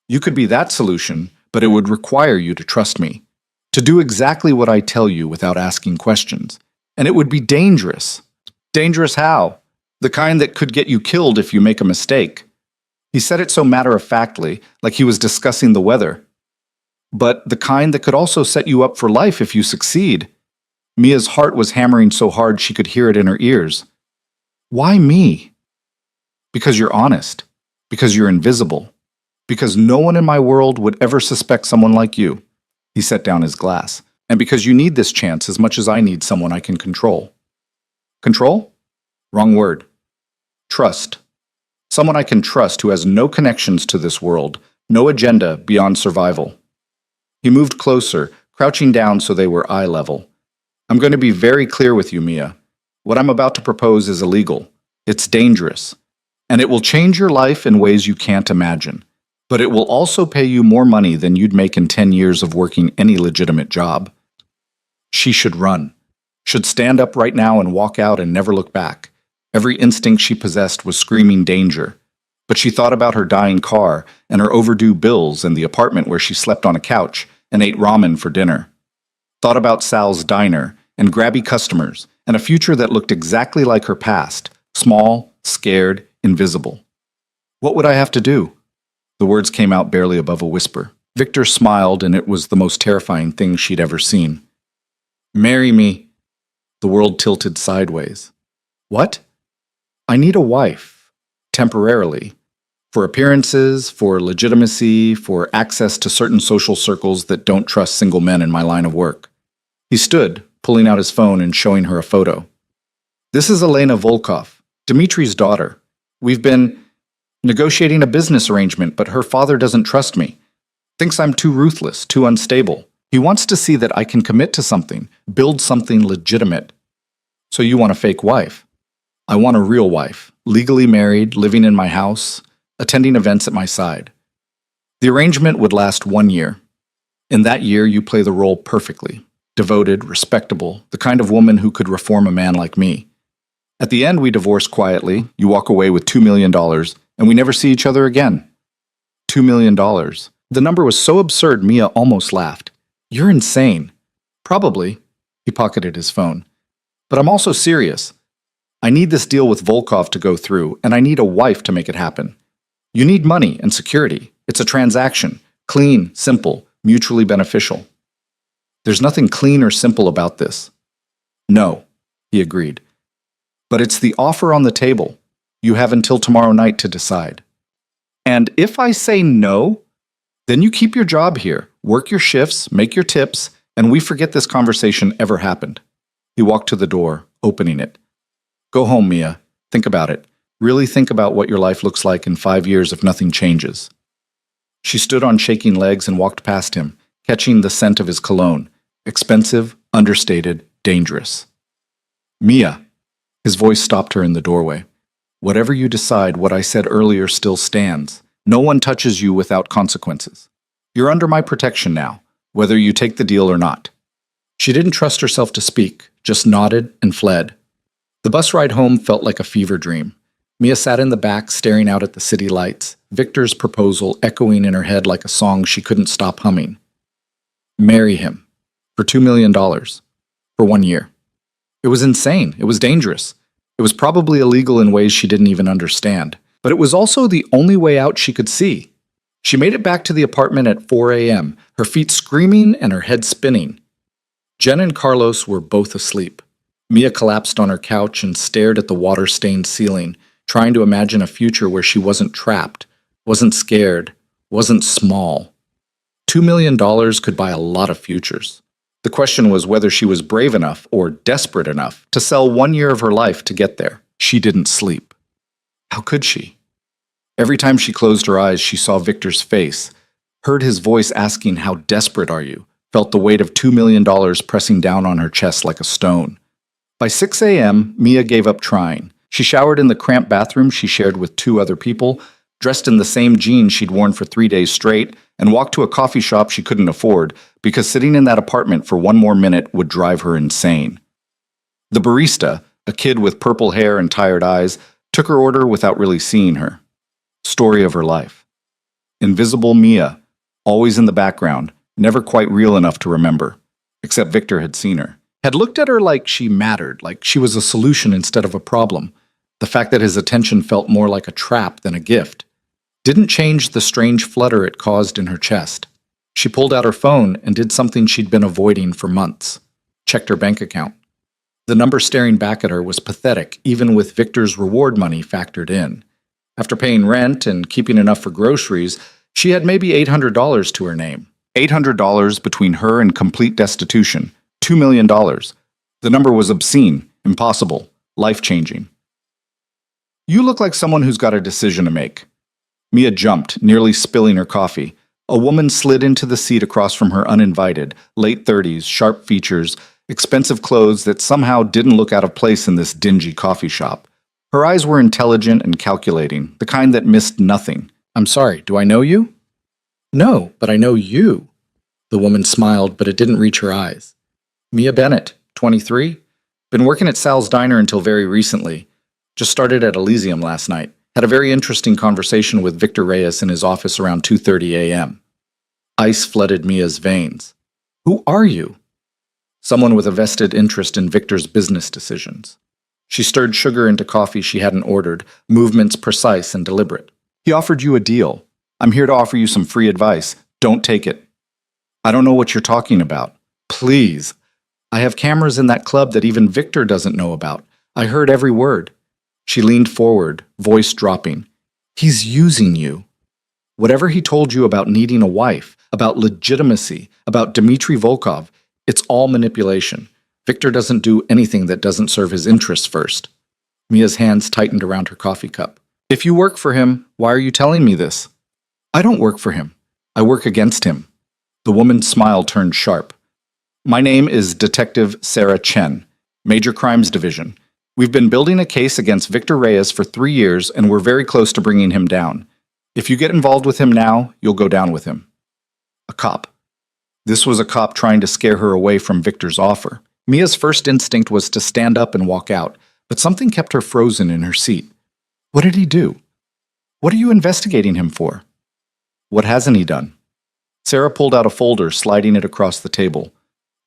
You could be that solution, but it would require you to trust me, to do exactly what I tell you without asking questions. And it would be dangerous. Dangerous how? The kind that could get you killed if you make a mistake. He said it so matter-of-factly, like he was discussing the weather. But the kind that could also set you up for life if you succeed. Mia's heart was hammering so hard she could hear it in her ears. Why me? Because you're honest. Because you're invisible. Because no one in my world would ever suspect someone like you. He set down his glass. And because you need this chance as much as I need someone I can control. Control? Wrong word. Trust. Someone I can trust who has no connections to this world, no agenda beyond survival. He moved closer, crouching down so they were eye level. I'm going to be very clear with you, Mia. What I'm about to propose is illegal. It's dangerous. And it will change your life in ways you can't imagine. But it will also pay you more money than you'd make in 10 years of working any legitimate job. She should run. Should stand up right now and walk out and never look back. Every instinct she possessed was screaming danger. But she thought about her dying car and her overdue bills and the apartment where she slept on a couch and ate ramen for dinner. Thought about Sal's diner and grabby customers and a future that looked exactly like her past, small, scared, invisible. What would I have to do? The words came out barely above a whisper. Victor smiled, and it was the most terrifying thing she'd ever seen. Marry me. The world tilted sideways. What? I need a wife. Temporarily. For appearances, for legitimacy, for access to certain social circles that don't trust single men in my line of work. He stood, pulling out his phone and showing her a photo. This is Elena Volkov, Dmitri's daughter. We've been negotiating a business arrangement, but her father doesn't trust me. Thinks I'm too ruthless, too unstable. He wants to see that I can commit to something, build something legitimate. So you want a fake wife? I want a real wife, legally married, living in my house, attending events at my side. The arrangement would last 1 year. In that year, you play the role perfectly. Devoted, respectable, the kind of woman who could reform a man like me. At the end, we divorce quietly, you walk away with $2 million, and we never see each other again. $2 million. The number was so absurd, Mia almost laughed. You're insane. Probably. He pocketed his phone. But I'm also serious. I need this deal with Volkov to go through, and I need a wife to make it happen. You need money and security. It's a transaction. Clean, simple, mutually beneficial. There's nothing clean or simple about this. No, he agreed. But it's the offer on the table. You have until tomorrow night to decide. And if I say no, then you keep your job here, work your shifts, make your tips, and we forget this conversation ever happened. He walked to the door, opening it. Go home, Mia. Think about it. Really think about what your life looks like in 5 years if nothing changes. She stood on shaking legs and walked past him, catching the scent of his cologne. Expensive, understated, dangerous. Mia. His voice stopped her in the doorway. Whatever you decide, what I said earlier still stands. No one touches you without consequences. You're under my protection now, whether you take the deal or not. She didn't trust herself to speak, just nodded and fled. The bus ride home felt like a fever dream. Mia sat in the back, staring out at the city lights, Victor's proposal echoing in her head like a song she couldn't stop humming. Marry him. For $2 million. For 1 year. It was insane. It was dangerous. It was probably illegal in ways she didn't even understand. But it was also the only way out she could see. She made it back to the apartment at 4 a.m., her feet screaming and her head spinning. Jen and Carlos were both asleep. Mia collapsed on her couch and stared at the water-stained ceiling, trying to imagine a future where she wasn't trapped, wasn't scared, wasn't small. $2 million could buy a lot of futures. The question was whether she was brave enough or desperate enough to sell 1 year of her life to get there. She didn't sleep. How could she? Every time she closed her eyes, she saw Victor's face, heard his voice asking, "How desperate are you?" Felt the weight of $2 million pressing down on her chest like a stone. By 6 a.m., Mia gave up trying. She showered in the cramped bathroom she shared with 2 other people, dressed in the same jeans she'd worn for 3 days straight, and walked to a coffee shop she couldn't afford because sitting in that apartment for 1 more minute would drive her insane. The barista, a kid with purple hair and tired eyes, took her order without really seeing her. Story of her life. Invisible Mia, always in the background, never quite real enough to remember, except Victor had seen her. Had looked at her like she mattered, like she was a solution instead of a problem. The fact that his attention felt more like a trap than a gift didn't change the strange flutter it caused in her chest. She pulled out her phone and did something she'd been avoiding for months. Checked her bank account. The number staring back at her was pathetic, even with Victor's reward money factored in. After paying rent and keeping enough for groceries, she had maybe $800 to her name. $800 between her and complete destitution. $2 million. The number was obscene, impossible, life-changing. You look like someone who's got a decision to make. Mia jumped, nearly spilling her coffee. A woman slid into the seat across from her uninvited, late 30s, sharp features, expensive clothes that somehow didn't look out of place in this dingy coffee shop. Her eyes were intelligent and calculating, the kind that missed nothing. "I'm sorry, do I know you?" "No, but I know you." The woman smiled, but it didn't reach her eyes. "Mia Bennett, 23. Been working at Sal's Diner until very recently. Just started at Elysium last night. Had a very interesting conversation with Victor Reyes in his office around 2:30 a.m. Ice flooded Mia's veins. "Who are you?" "Someone with a vested interest in Victor's business decisions." She stirred sugar into coffee she hadn't ordered, movements precise and deliberate. "He offered you a deal. I'm here to offer you some free advice. Don't take it." "I don't know what you're talking about." "Please. I have cameras in that club that even Victor doesn't know about. I heard every word." She leaned forward, voice dropping. "He's using you. Whatever he told you about needing a wife, about legitimacy, about Dmitry Volkov, it's all manipulation. Victor doesn't do anything that doesn't serve his interests first." Mia's hands tightened around her coffee cup. "If you work for him, why are you telling me this?" "I don't work for him. I work against him." The woman's smile turned sharp. "My name is Detective Sarah Chen. Major Crimes Division. We've been building a case against Victor Reyes for 3 years, and we're very close to bringing him down. If you get involved with him now, you'll go down with him. A cop. This was a cop trying to scare her away from Victor's offer. Mia's first instinct was to stand up and walk out, but something kept her frozen in her seat. What did he do? What are you investigating him for? What hasn't he done? Sarah pulled out a folder, sliding it across the table.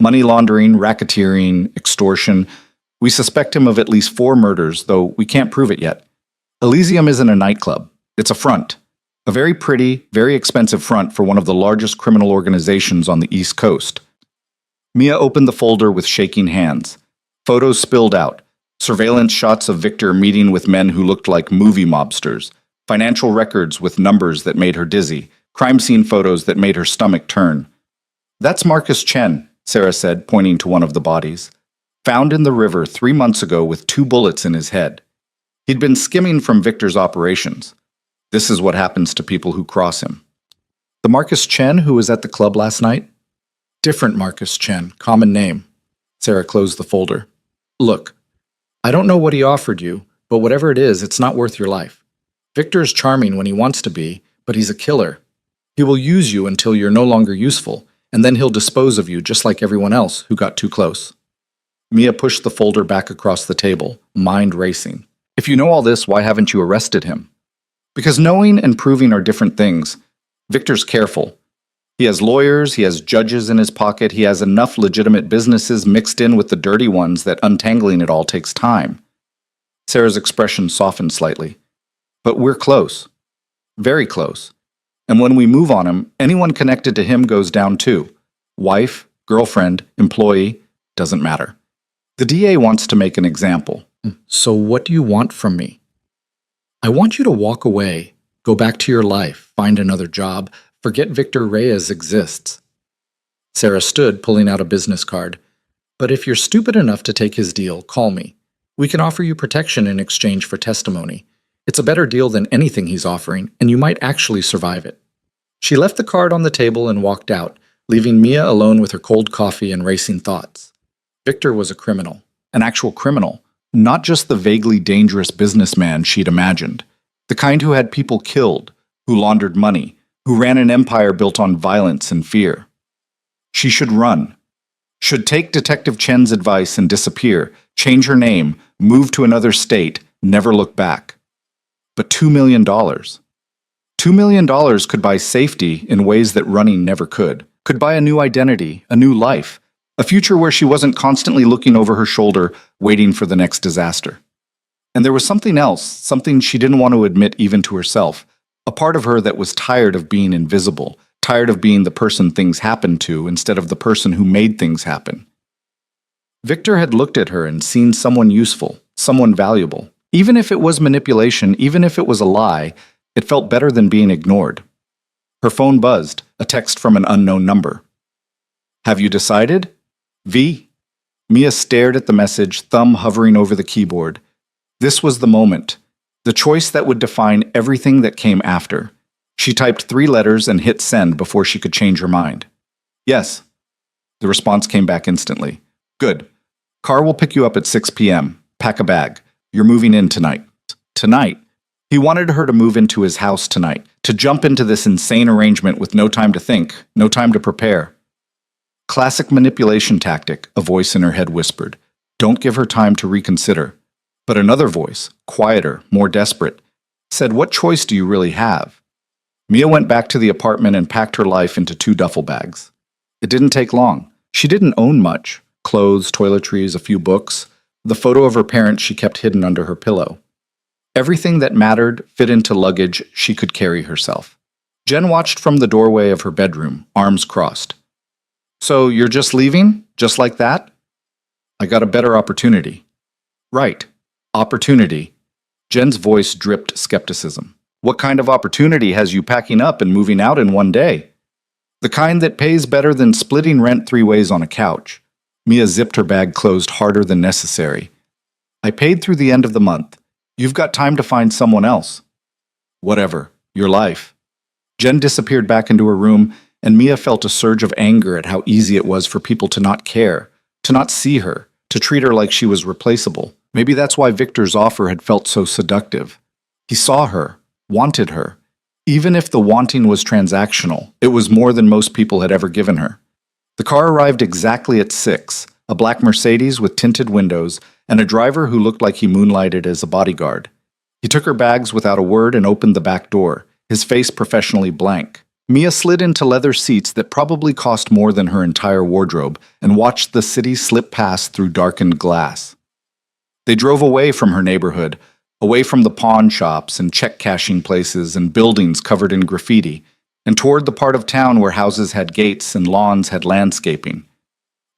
Money laundering, racketeering, extortion. We suspect him of at least 4 murders, though we can't prove it yet. Elysium isn't a nightclub. It's a front. A very pretty, very expensive front for one of the largest criminal organizations on the East Coast. Mia opened the folder with shaking hands. Photos spilled out. Surveillance shots of Victor meeting with men who looked like movie mobsters. Financial records with numbers that made her dizzy. Crime scene photos that made her stomach turn. That's Marcus Chen, Sarah said, pointing to one of the bodies. Found in the river 3 months ago with 2 bullets in his head. He'd been skimming from Victor's operations. This is what happens to people who cross him. The Marcus Chen who was at the club last night? Different Marcus Chen, common name. Sarah closed the folder. Look, I don't know what he offered you, but whatever it is, it's not worth your life. Victor is charming when he wants to be, but he's a killer. He will use you until you're no longer useful, and then he'll dispose of you just like everyone else who got too close. Mia pushed the folder back across the table, mind racing. If you know all this, why haven't you arrested him? Because knowing and proving are different things. Victor's careful. He has lawyers, he has judges in his pocket, he has enough legitimate businesses mixed in with the dirty ones that untangling it all takes time. Sarah's expression softened slightly. But we're close. Very close. And when we move on him, anyone connected to him goes down too. Wife, girlfriend, employee, doesn't matter. The DA wants to make an example. So what do you want from me? I want you to walk away, go back to your life, find another job, forget Victor Reyes exists. Sarah stood, pulling out a business card. But if you're stupid enough to take his deal, call me. We can offer you protection in exchange for testimony. It's a better deal than anything he's offering, and you might actually survive it. She left the card on the table and walked out, leaving Mia alone with her cold coffee and racing thoughts. Victor was a criminal, an actual criminal, not just the vaguely dangerous businessman she'd imagined, the kind who had people killed, who laundered money, who ran an empire built on violence and fear. She should run. Should take Detective Chen's advice and disappear, change her name, move to another state, never look back. But $2 million. $2 million could buy safety in ways that running never could buy a new identity, a new life, a future where she wasn't constantly looking over her shoulder, waiting for the next disaster. And there was something else, something she didn't want to admit even to herself, a part of her that was tired of being invisible, tired of being the person things happened to instead of the person who made things happen. Victor had looked at her and seen someone useful, someone valuable. Even if it was manipulation, even if it was a lie, it felt better than being ignored. Her phone buzzed, a text from an unknown number. Have you decided? V. Mia stared at the message, thumb hovering over the keyboard. This was the moment, the choice that would define everything that came after. She typed 3 letters and hit send before she could change her mind. Yes. The response came back instantly. Good. Car will pick you up at 6 p.m. Pack a bag. You're moving in tonight. Tonight? He wanted her to move into his house tonight, to jump into this insane arrangement with no time to think, no time to prepare. Classic manipulation tactic, a voice in her head whispered. Don't give her time to reconsider. But another voice, quieter, more desperate, said, what choice do you really have? Mia went back to the apartment and packed her life into 2 duffel bags. It didn't take long. She didn't own much. Clothes, toiletries, a few books. The photo of her parents she kept hidden under her pillow. Everything that mattered fit into luggage she could carry herself. Jen watched from the doorway of her bedroom, arms crossed. So you're just leaving? Just like that? I got a better opportunity. Right. Opportunity. Jen's voice dripped skepticism. What kind of opportunity has you packing up and moving out in one day? The kind that pays better than splitting rent 3 ways on a couch. Mia zipped her bag closed harder than necessary. I paid through the end of the month. You've got time to find someone else. Whatever. Your life. Jen disappeared back into her room, and Mia felt a surge of anger at how easy it was for people to not care, to not see her, to to treat her like she was replaceable. Maybe that's why Victor's offer had felt so seductive. He saw her, wanted her. Even if the wanting was transactional, it was more than most people had ever given her. The car arrived exactly at 6, a black Mercedes with tinted windows, and a driver who looked like he moonlighted as a bodyguard. He took her bags without a word and opened the back door, his face professionally blank. Mia slid into leather seats that probably cost more than her entire wardrobe and watched the city slip past through darkened glass. They drove away from her neighborhood, away from the pawn shops and check-cashing places and buildings covered in graffiti, and toward the part of town where houses had gates and lawns had landscaping.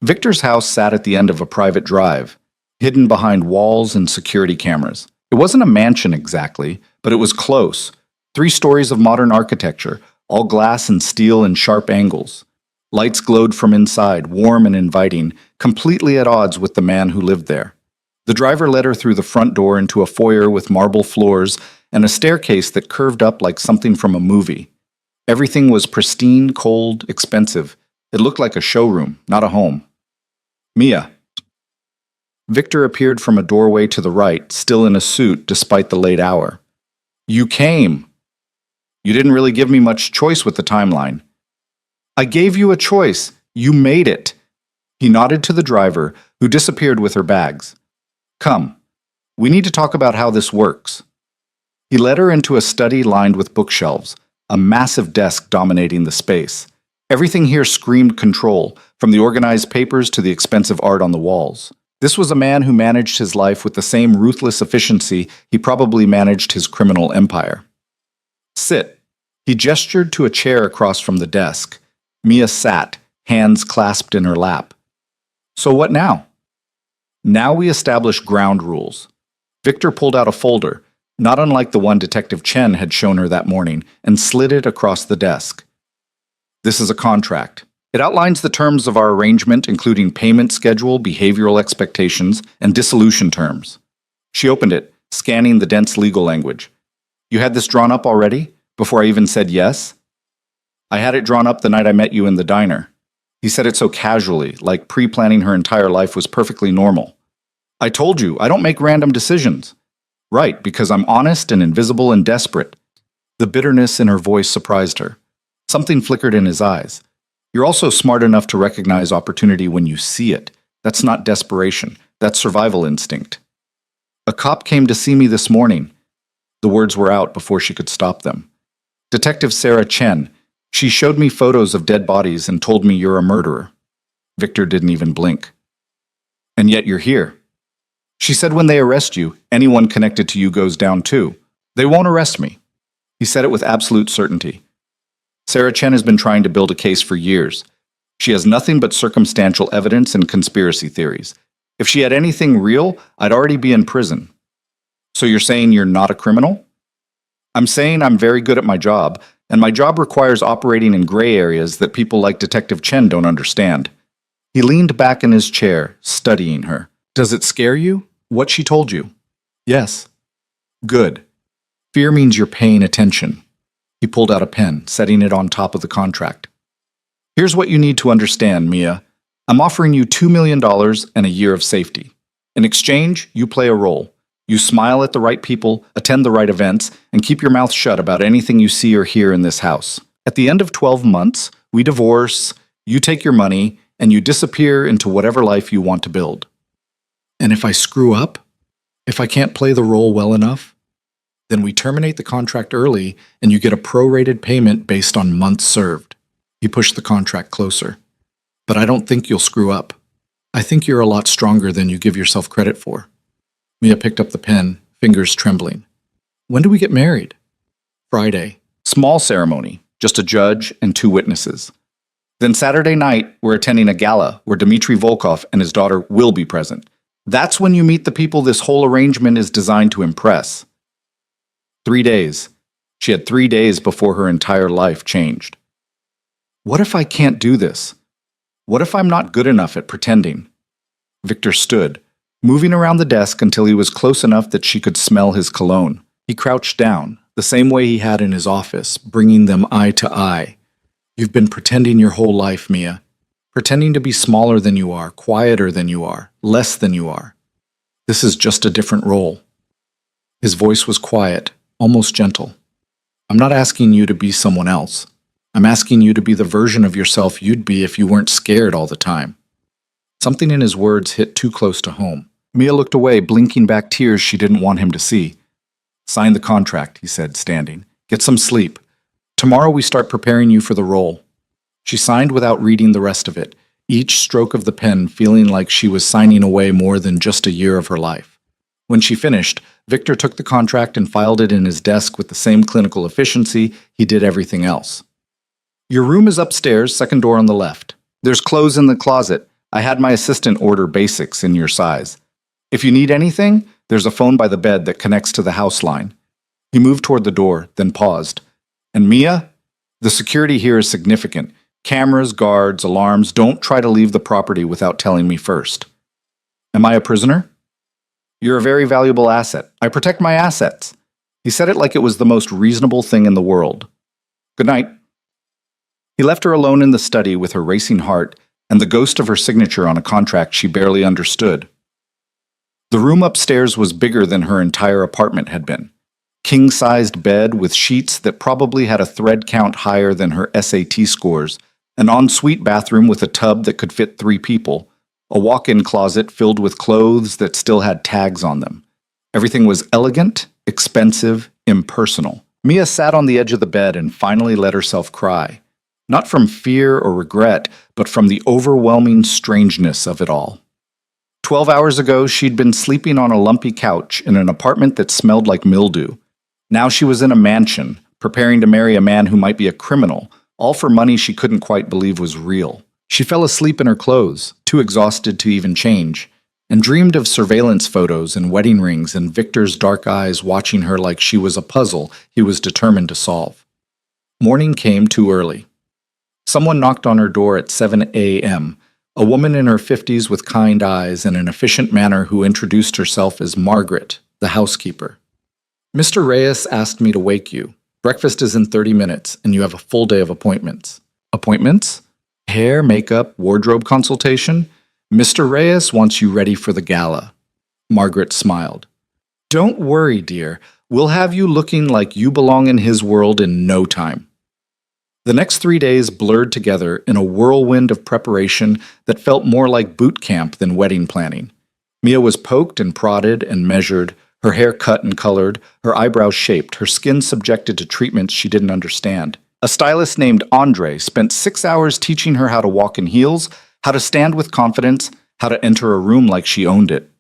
Victor's house sat at the end of a private drive, hidden behind walls and security cameras. It wasn't a mansion exactly, but it was close. 3 stories of modern architecture, all glass and steel in sharp angles. Lights glowed from inside, warm and inviting, completely at odds with the man who lived there. The driver led her through the front door into a foyer with marble floors and a staircase that curved up like something from a movie. Everything was pristine, cold, expensive. It looked like a showroom, not a home. Mia. Victor appeared from a doorway to the right, still in a suit despite the late hour. You came. You didn't really give me much choice with the timeline. I gave you a choice. You made it. He nodded to the driver, who disappeared with her bags. Come. We need to talk about how this works. He led her into a study lined with bookshelves, a massive desk dominating the space. Everything here screamed control, from the organized papers to the expensive art on the walls. This was a man who managed his life with the same ruthless efficiency he probably managed his criminal empire. Sit. He gestured to a chair across from the desk. Mia sat, hands clasped in her lap. So what now? Now we establish ground rules. Victor pulled out a folder, not unlike the one Detective Chen had shown her that morning, and slid it across the desk. This is a contract. It outlines the terms of our arrangement, including payment schedule, behavioral expectations, and dissolution terms. She opened it, scanning the dense legal language. You had this drawn up already? Before I even said yes? I had it drawn up the night I met you in the diner. He said it so casually, like pre-planning her entire life was perfectly normal. I told you, I don't make random decisions. Right, because I'm honest and invisible and desperate. The bitterness in her voice surprised her. Something flickered in his eyes. You're also smart enough to recognize opportunity when you see it. That's not desperation. That's survival instinct. A cop came to see me this morning. The words were out before she could stop them. Detective Sarah Chen. She showed me photos of dead bodies and told me you're a murderer. Victor didn't even blink. And yet you're here. She said when they arrest you, anyone connected to you goes down too. They won't arrest me. He said it with absolute certainty. Sarah Chen has been trying to build a case for years. She has nothing but circumstantial evidence and conspiracy theories. If she had anything real, I'd already be in prison. So you're saying you're not a criminal? I'm saying I'm very good at my job, and my job requires operating in gray areas that people like Detective Chen don't understand. He leaned back in his chair, studying her. Does it scare you? What she told you? Yes. Good. Fear means you're paying attention. He pulled out a pen, setting it on top of the contract. Here's what you need to understand, Mia. I'm offering you $2 million and a year of safety. In exchange, you play a role. You smile at the right people, attend the right events, and keep your mouth shut about anything you see or hear in this house. At the end of 12 months, we divorce, you take your money, and you disappear into whatever life you want to build. And if I screw up? If I can't play the role well enough? Then we terminate the contract early and you get a prorated payment based on months served. He pushed the contract closer. But I don't think you'll screw up. I think you're a lot stronger than you give yourself credit for. Mia picked up the pen, fingers trembling. When do we get married? Friday. Small ceremony, just a judge and 2 witnesses. Then Saturday night, we're attending a gala where Dmitry Volkov and his daughter will be present. That's when you meet the people this whole arrangement is designed to impress. 3 days. She had 3 days before her entire life changed. What if I can't do this? What if I'm not good enough at pretending? Victor stood, moving around the desk until he was close enough that she could smell his cologne. He crouched down, the same way he had in his office, bringing them eye to eye. You've been pretending your whole life, Mia. pretending to be smaller than you are, quieter than you are, less than you are. This is just a different role. His voice was quiet, almost gentle. I'm not asking you to be someone else. I'm asking you to be the version of yourself you'd be if you weren't scared all the time. Something in his words hit too close to home. Mia looked away, blinking back tears she didn't want him to see. Sign the contract, he said, standing. Get some sleep. Tomorrow we start preparing you for the role. She signed without reading the rest of it, each stroke of the pen feeling like she was signing away more than just a year of her life. When she finished, Victor took the contract and filed it in his desk with the same clinical efficiency he did everything else. Your room is upstairs, second door on the left. There's clothes in the closet. I had my assistant order basics in your size. If you need anything, there's a phone by the bed that connects to the house line. He moved toward the door, then paused. And Mia? The security here is significant. Cameras, guards, alarms. Don't try to leave the property without telling me first. Am I a prisoner? You're a very valuable asset. I protect my assets. He said it like it was the most reasonable thing in the world. Good night. He left her alone in the study with her racing heart and the ghost of her signature on a contract she barely understood. The room upstairs was bigger than her entire apartment had been. King-sized bed with sheets that probably had a thread count higher than her SAT scores, an ensuite bathroom with a tub that could fit 3 people, a walk-in closet filled with clothes that still had tags on them. Everything was elegant, expensive, impersonal. Mia sat on the edge of the bed and finally let herself cry. Not from fear or regret, but from the overwhelming strangeness of it all. 12 hours ago, she'd been sleeping on a lumpy couch in an apartment that smelled like mildew. Now she was in a mansion, preparing to marry a man who might be a criminal, all for money she couldn't quite believe was real. She fell asleep in her clothes, too exhausted to even change, and dreamed of surveillance photos and wedding rings and Victor's dark eyes watching her like she was a puzzle he was determined to solve. Morning came too early. Someone knocked on her door at 7 a.m., a woman in her 50s with kind eyes and an efficient manner who introduced herself as Margaret, the housekeeper. Mr. Reyes asked me to wake you. Breakfast is in 30 minutes, and you have a full day of appointments. Appointments? Hair, makeup, wardrobe consultation? Mr. Reyes wants you ready for the gala. Margaret smiled. Don't worry, dear. We'll have you looking like you belong in his world in no time. The next 3 days blurred together in a whirlwind of preparation that felt more like boot camp than wedding planning. Mia was poked and prodded and measured, her hair cut and colored, her eyebrows shaped, her skin subjected to treatments she didn't understand. A stylist named Andre spent 6 hours teaching her how to walk in heels, how to stand with confidence, how to enter a room like she owned it.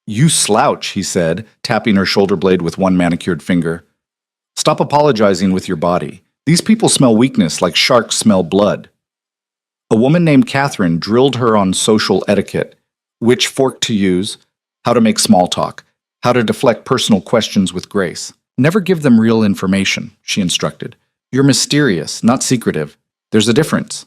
You slouch, he said, tapping her shoulder blade with one manicured finger. Stop apologizing with your body. These people smell weakness like sharks smell blood. A woman named Catherine drilled her on social etiquette, which fork to use, how to make small talk, how to deflect personal questions with grace. Never give them real information, she instructed. You're mysterious, not secretive. There's a difference.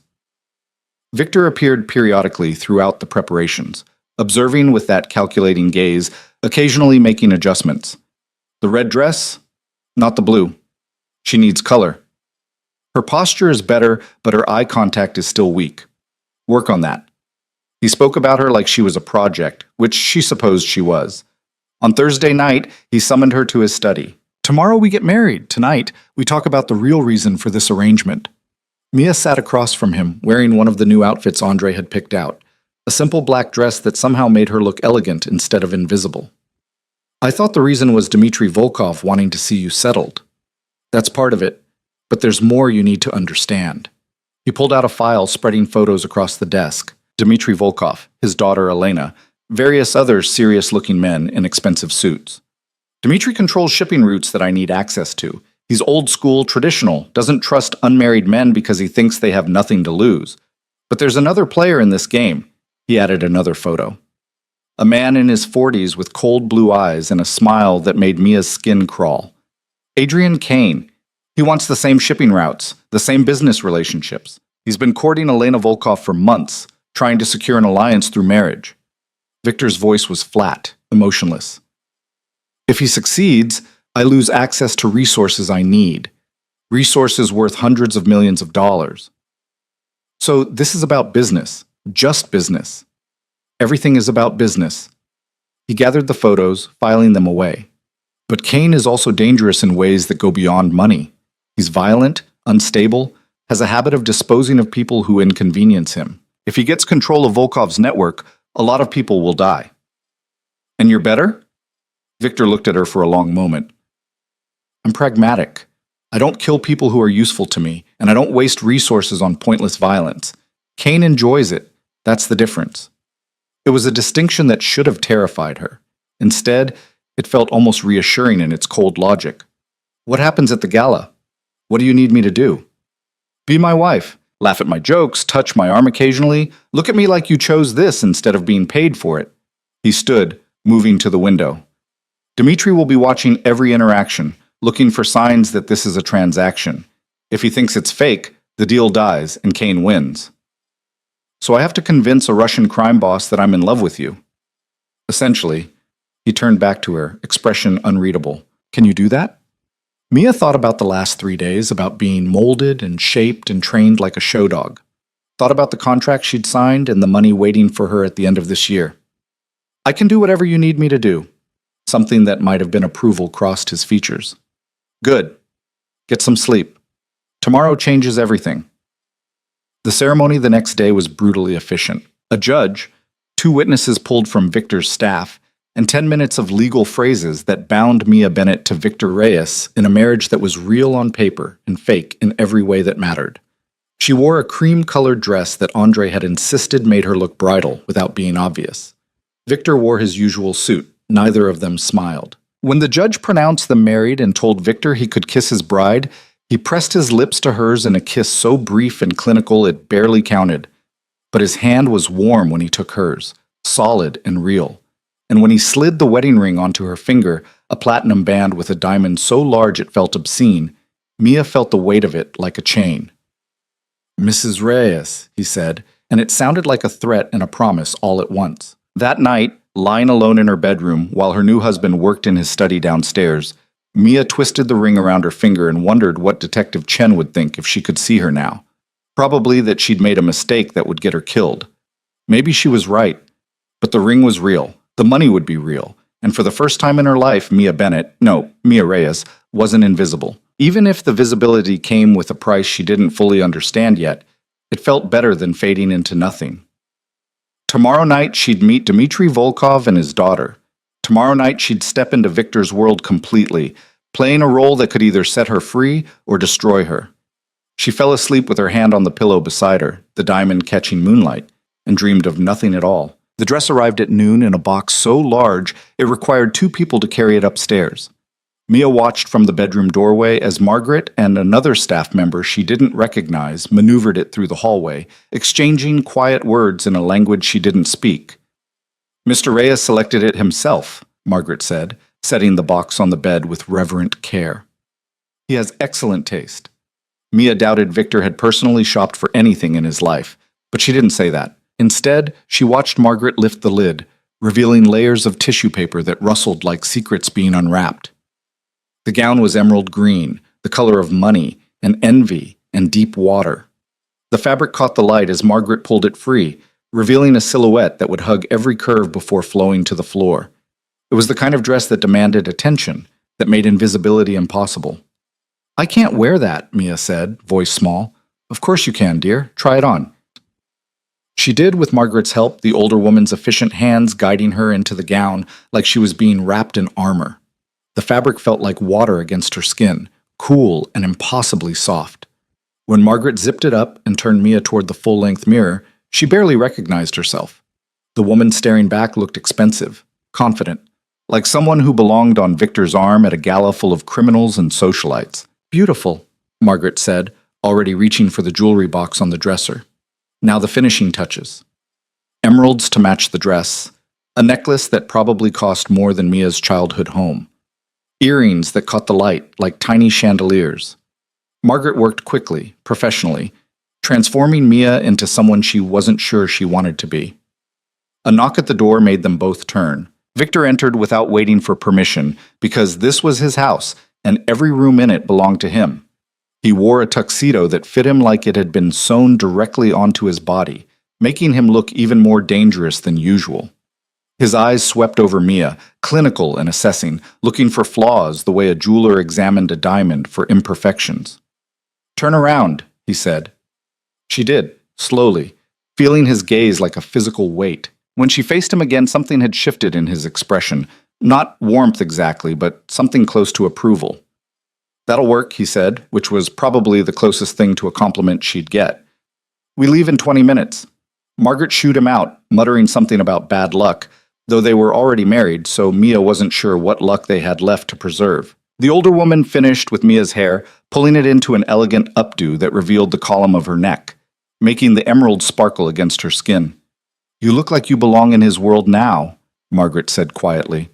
Victor appeared periodically throughout the preparations, observing with that calculating gaze, occasionally making adjustments. The red dress? Not the blue. She needs color. Her posture is better, but her eye contact is still weak. Work on that. He spoke about her like she was a project, which she supposed she was. On Thursday night, he summoned her to his study. Tomorrow we get married. Tonight, we talk about the real reason for this arrangement. Mia sat across from him, wearing one of the new outfits Andre had picked out, a simple black dress that somehow made her look elegant instead of invisible. I thought the reason was Dmitry Volkov wanting to see you settled. That's part of it. But there's more you need to understand. He pulled out a file spreading photos across the desk. Dmitry Volkov, his daughter Elena, various other serious-looking men in expensive suits. Dmitry controls shipping routes that I need access to. He's old-school, traditional, doesn't trust unmarried men because he thinks they have nothing to lose. But there's another player in this game. He added another photo. A man in his 40s with cold blue eyes and a smile that made Mia's skin crawl. Adrian Kane. He wants the same shipping routes, the same business relationships. He's been courting Elena Volkov for months, trying to secure an alliance through marriage. Victor's voice was flat, emotionless. If he succeeds, I lose access to resources I need. Resources worth hundreds of millions of dollars. So this is about business, just business. Everything is about business. He gathered the photos, filing them away. But Kane is also dangerous in ways that go beyond money. He's violent, unstable, has a habit of disposing of people who inconvenience him. If he gets control of Volkov's network, a lot of people will die. And you're better? Victor looked at her for a long moment. I'm pragmatic. I don't kill people who are useful to me, and I don't waste resources on pointless violence. Kane enjoys it. That's the difference. It was a distinction that should have terrified her. Instead, it felt almost reassuring in its cold logic. What happens at the gala? What do you need me to do? Be my wife. Laugh at my jokes, touch my arm occasionally. Look at me like you chose this instead of being paid for it. He stood, moving to the window. Dmitri will be watching every interaction, looking for signs that this is a transaction. If he thinks it's fake, the deal dies and Kane wins. So I have to convince a Russian crime boss that I'm in love with you. Essentially, he turned back to her, expression unreadable. Can you do that? Mia thought about the last 3 days, about being molded and shaped and trained like a show dog. Thought about the contract she'd signed and the money waiting for her at the end of this year. I can do whatever you need me to do. Something that might have been approval crossed his features. Good. Get some sleep. Tomorrow changes everything. The ceremony the next day was brutally efficient. A judge, 2 witnesses pulled from Victor's staff, and 10 minutes of legal phrases that bound Mia Bennett to Victor Reyes in a marriage that was real on paper and fake in every way that mattered. She wore a cream-colored dress that Andre had insisted made her look bridal without being obvious. Victor wore his usual suit. Neither of them smiled. When the judge pronounced them married and told Victor he could kiss his bride, he pressed his lips to hers in a kiss so brief and clinical it barely counted. But his hand was warm when he took hers, solid and real. And when he slid the wedding ring onto her finger, a platinum band with a diamond so large it felt obscene, Mia felt the weight of it like a chain. Mrs. Reyes, he said, and it sounded like a threat and a promise all at once. That night, lying alone in her bedroom while her new husband worked in his study downstairs, Mia twisted the ring around her finger and wondered what Detective Chen would think if she could see her now. Probably that she'd made a mistake that would get her killed. Maybe she was right, but the ring was real. The money would be real, and for the first time in her life, Mia Reyes, wasn't invisible. Even if the visibility came with a price she didn't fully understand yet, it felt better than fading into nothing. Tomorrow night, she'd meet Dmitri Volkov and his daughter. Tomorrow night, she'd step into Victor's world completely, playing a role that could either set her free or destroy her. She fell asleep with her hand on the pillow beside her, the diamond catching moonlight, and dreamed of nothing at all. The dress arrived at noon in a box so large it required 2 people to carry it upstairs. Mia watched from the bedroom doorway as Margaret and another staff member she didn't recognize maneuvered it through the hallway, exchanging quiet words in a language she didn't speak. Mr. Reyes selected it himself, Margaret said, setting the box on the bed with reverent care. He has excellent taste. Mia doubted Victor had personally shopped for anything in his life, but she didn't say that. Instead, she watched Margaret lift the lid, revealing layers of tissue paper that rustled like secrets being unwrapped. The gown was emerald green, the color of money and envy and deep water. The fabric caught the light as Margaret pulled it free, revealing a silhouette that would hug every curve before flowing to the floor. It was the kind of dress that demanded attention, that made invisibility impossible. I can't wear that, Mia said, voice small. Of course you can, dear. Try it on. She did, with Margaret's help, the older woman's efficient hands guiding her into the gown like she was being wrapped in armor. The fabric felt like water against her skin, cool and impossibly soft. When Margaret zipped it up and turned Mia toward the full-length mirror, she barely recognized herself. The woman staring back looked expensive, confident, like someone who belonged on Victor's arm at a gala full of criminals and socialites. Beautiful, Margaret said, already reaching for the jewelry box on the dresser. Now the finishing touches. Emeralds to match the dress, a necklace that probably cost more than Mia's childhood home. Earrings that caught the light like tiny chandeliers. Margaret worked quickly, professionally, transforming Mia into someone she wasn't sure she wanted to be. A knock at the door made them both turn. Victor entered without waiting for permission because this was his house and every room in it belonged to him. He wore a tuxedo that fit him like it had been sewn directly onto his body, making him look even more dangerous than usual. His eyes swept over Mia, clinical and assessing, looking for flaws the way a jeweler examined a diamond for imperfections. "Turn around," he said. She did, slowly, feeling his gaze like a physical weight. When she faced him again, something had shifted in his expression. Not warmth exactly, but something close to approval. "That'll work," he said, which was probably the closest thing to a compliment she'd get. "We leave in 20 minutes. Margaret shooed him out, muttering something about bad luck, though they were already married, so Mia wasn't sure what luck they had left to preserve. The older woman finished with Mia's hair, pulling it into an elegant updo that revealed the column of her neck, making the emerald sparkle against her skin. "You look like you belong in his world now," Margaret said quietly.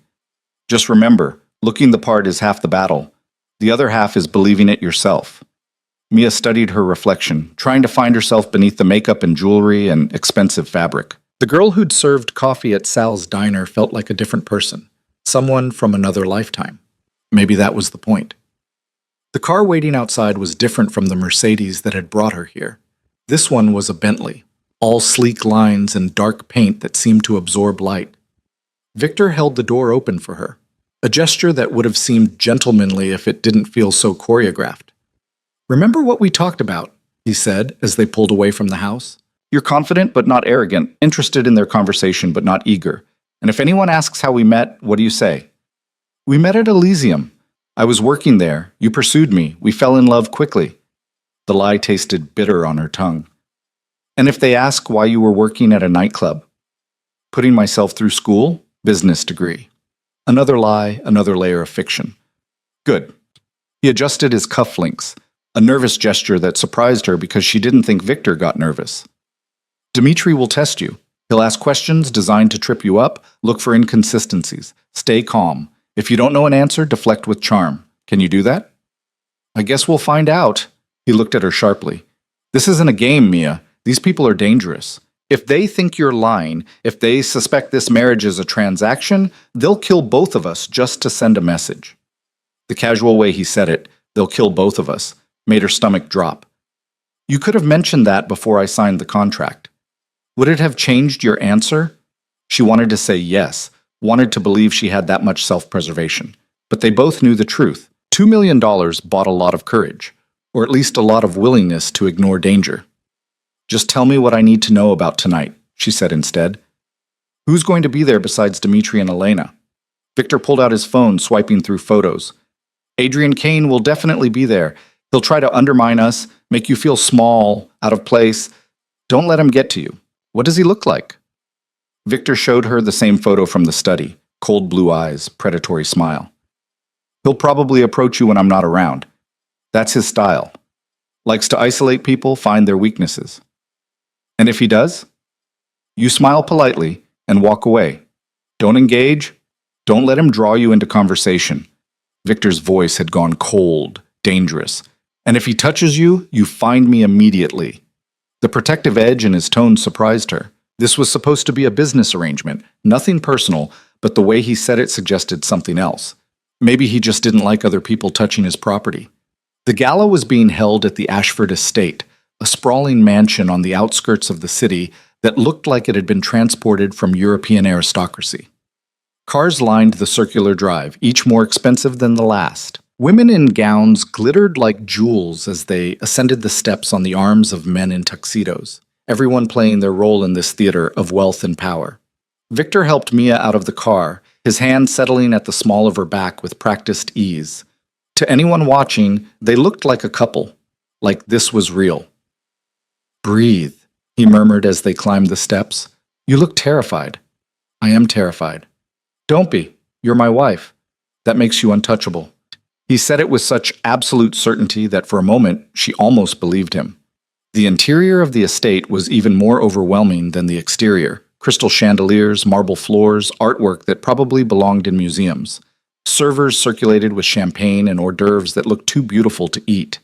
"Just remember, looking the part is half the battle. The other half is believing it yourself." Mia studied her reflection, trying to find herself beneath the makeup and jewelry and expensive fabric. The girl who'd served coffee at Sal's diner felt like a different person, someone from another lifetime. Maybe that was the point. The car waiting outside was different from the Mercedes that had brought her here. This one was a Bentley, all sleek lines and dark paint that seemed to absorb light. Victor held the door open for her, a gesture that would have seemed gentlemanly if it didn't feel so choreographed. "Remember what we talked about," he said as they pulled away from the house. "You're confident but not arrogant, interested in their conversation but not eager. And if anyone asks how we met, what do you say?" "We met at Elysium. I was working there. You pursued me. We fell in love quickly." The lie tasted bitter on her tongue. "And if they ask why you were working at a nightclub?" "Putting myself through school. Business degree." Another lie, another layer of fiction. "Good." He adjusted his cufflinks, a nervous gesture that surprised her because she didn't think Victor got nervous. "Dimitri will test you. He'll ask questions designed to trip you up, look for inconsistencies. Stay calm. If you don't know an answer, deflect with charm. Can you do that?" "I guess we'll find out." He looked at her sharply. "This isn't a game, Mia. These people are dangerous. If they think you're lying, if they suspect this marriage is a transaction, they'll kill both of us just to send a message." The casual way he said it, "they'll kill both of us," made her stomach drop. "You could have mentioned that before I signed the contract." Would it have changed your answer? She wanted to say yes, wanted to believe she had that much self-preservation. But they both knew the truth. $2 million bought a lot of courage, or at least a lot of willingness to ignore danger. "Just tell me what I need to know about tonight," she said instead. "Who's going to be there besides Dimitri and Elena?" Victor pulled out his phone, swiping through photos. "Adrian Kane will definitely be there. He'll try to undermine us, make you feel small, out of place. Don't let him get to you. What does he look like?" Victor showed her the same photo from the study, cold blue eyes, predatory smile. "He'll probably approach you when I'm not around. That's his style. Likes to isolate people, find their weaknesses. And if he does, you smile politely and walk away. Don't engage. Don't let him draw you into conversation." Victor's voice had gone cold, dangerous. "And if he touches you, you find me immediately." The protective edge in his tone surprised her. This was supposed to be a business arrangement, nothing personal, but the way he said it suggested something else. Maybe he just didn't like other people touching his property. The gala was being held at the Ashford Estate, a sprawling mansion on the outskirts of the city that looked like it had been transported from European aristocracy. Cars lined the circular drive, each more expensive than the last. Women in gowns glittered like jewels as they ascended the steps on the arms of men in tuxedos, everyone playing their role in this theater of wealth and power. Victor helped Mia out of the car, his hand settling at the small of her back with practiced ease. To anyone watching, they looked like a couple, like this was real. "Breathe," he murmured as they climbed the steps. "You look terrified." "I am terrified." "Don't be. You're my wife. That makes you untouchable." He said it with such absolute certainty that for a moment she almost believed him. The interior of the estate was even more overwhelming than the exterior. Crystal chandeliers, marble floors, artwork that probably belonged in museums. Servers circulated with champagne and hors d'oeuvres that looked too beautiful to eat.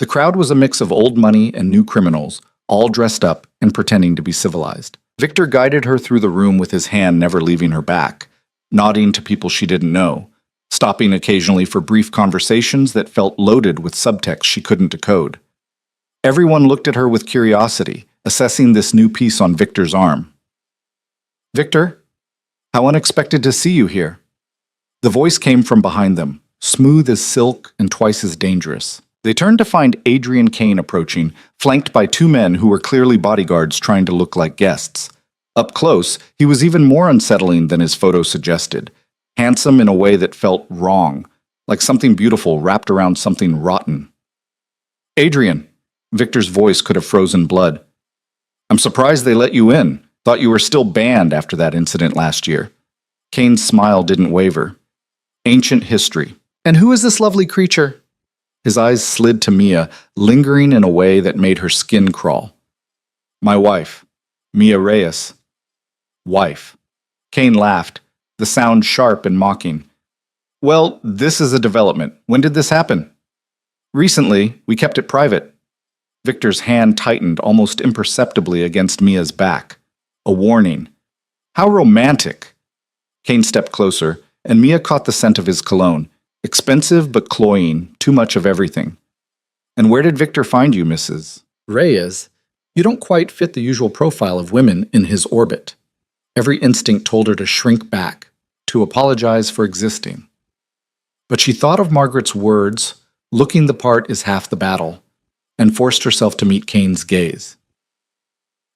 The crowd was a mix of old money and new criminals, all dressed up and pretending to be civilized. Victor guided her through the room with his hand never leaving her back, nodding to people she didn't know. stopping occasionally for brief conversations that felt loaded with subtext she couldn't decode. Everyone looked at her with curiosity, assessing this new piece on Victor's arm. "Victor, how unexpected to see you here." The voice came from behind them, smooth as silk and twice as dangerous. They turned to find Adrian Kane approaching, flanked by two men who were clearly bodyguards trying to look like guests. Up close, he was even more unsettling than his photo suggested, handsome in a way that felt wrong, like something beautiful wrapped around something rotten. "Adrian," Victor's voice could have frozen blood. "I'm surprised they let you in. Thought you were still banned after that incident last year." Kane's smile didn't waver. "Ancient history." "And who is this lovely creature?" His eyes slid to Mia, lingering in a way that made her skin crawl. "My wife, Mia Reyes." "Wife." Kane laughed, the sound sharp and mocking. "Well, this is a development. When did this happen?" "Recently. We kept it private." Victor's hand tightened almost imperceptibly against Mia's back. A warning. "How romantic!" Kane stepped closer, and Mia caught the scent of his cologne. Expensive but cloying, too much of everything. "And where did Victor find you, Mrs. Reyes? You don't quite fit the usual profile of women in his orbit." Every instinct told her to shrink back, to apologize for existing. But she thought of Margaret's words, "Looking the part is half the battle," and forced herself to meet Kane's gaze.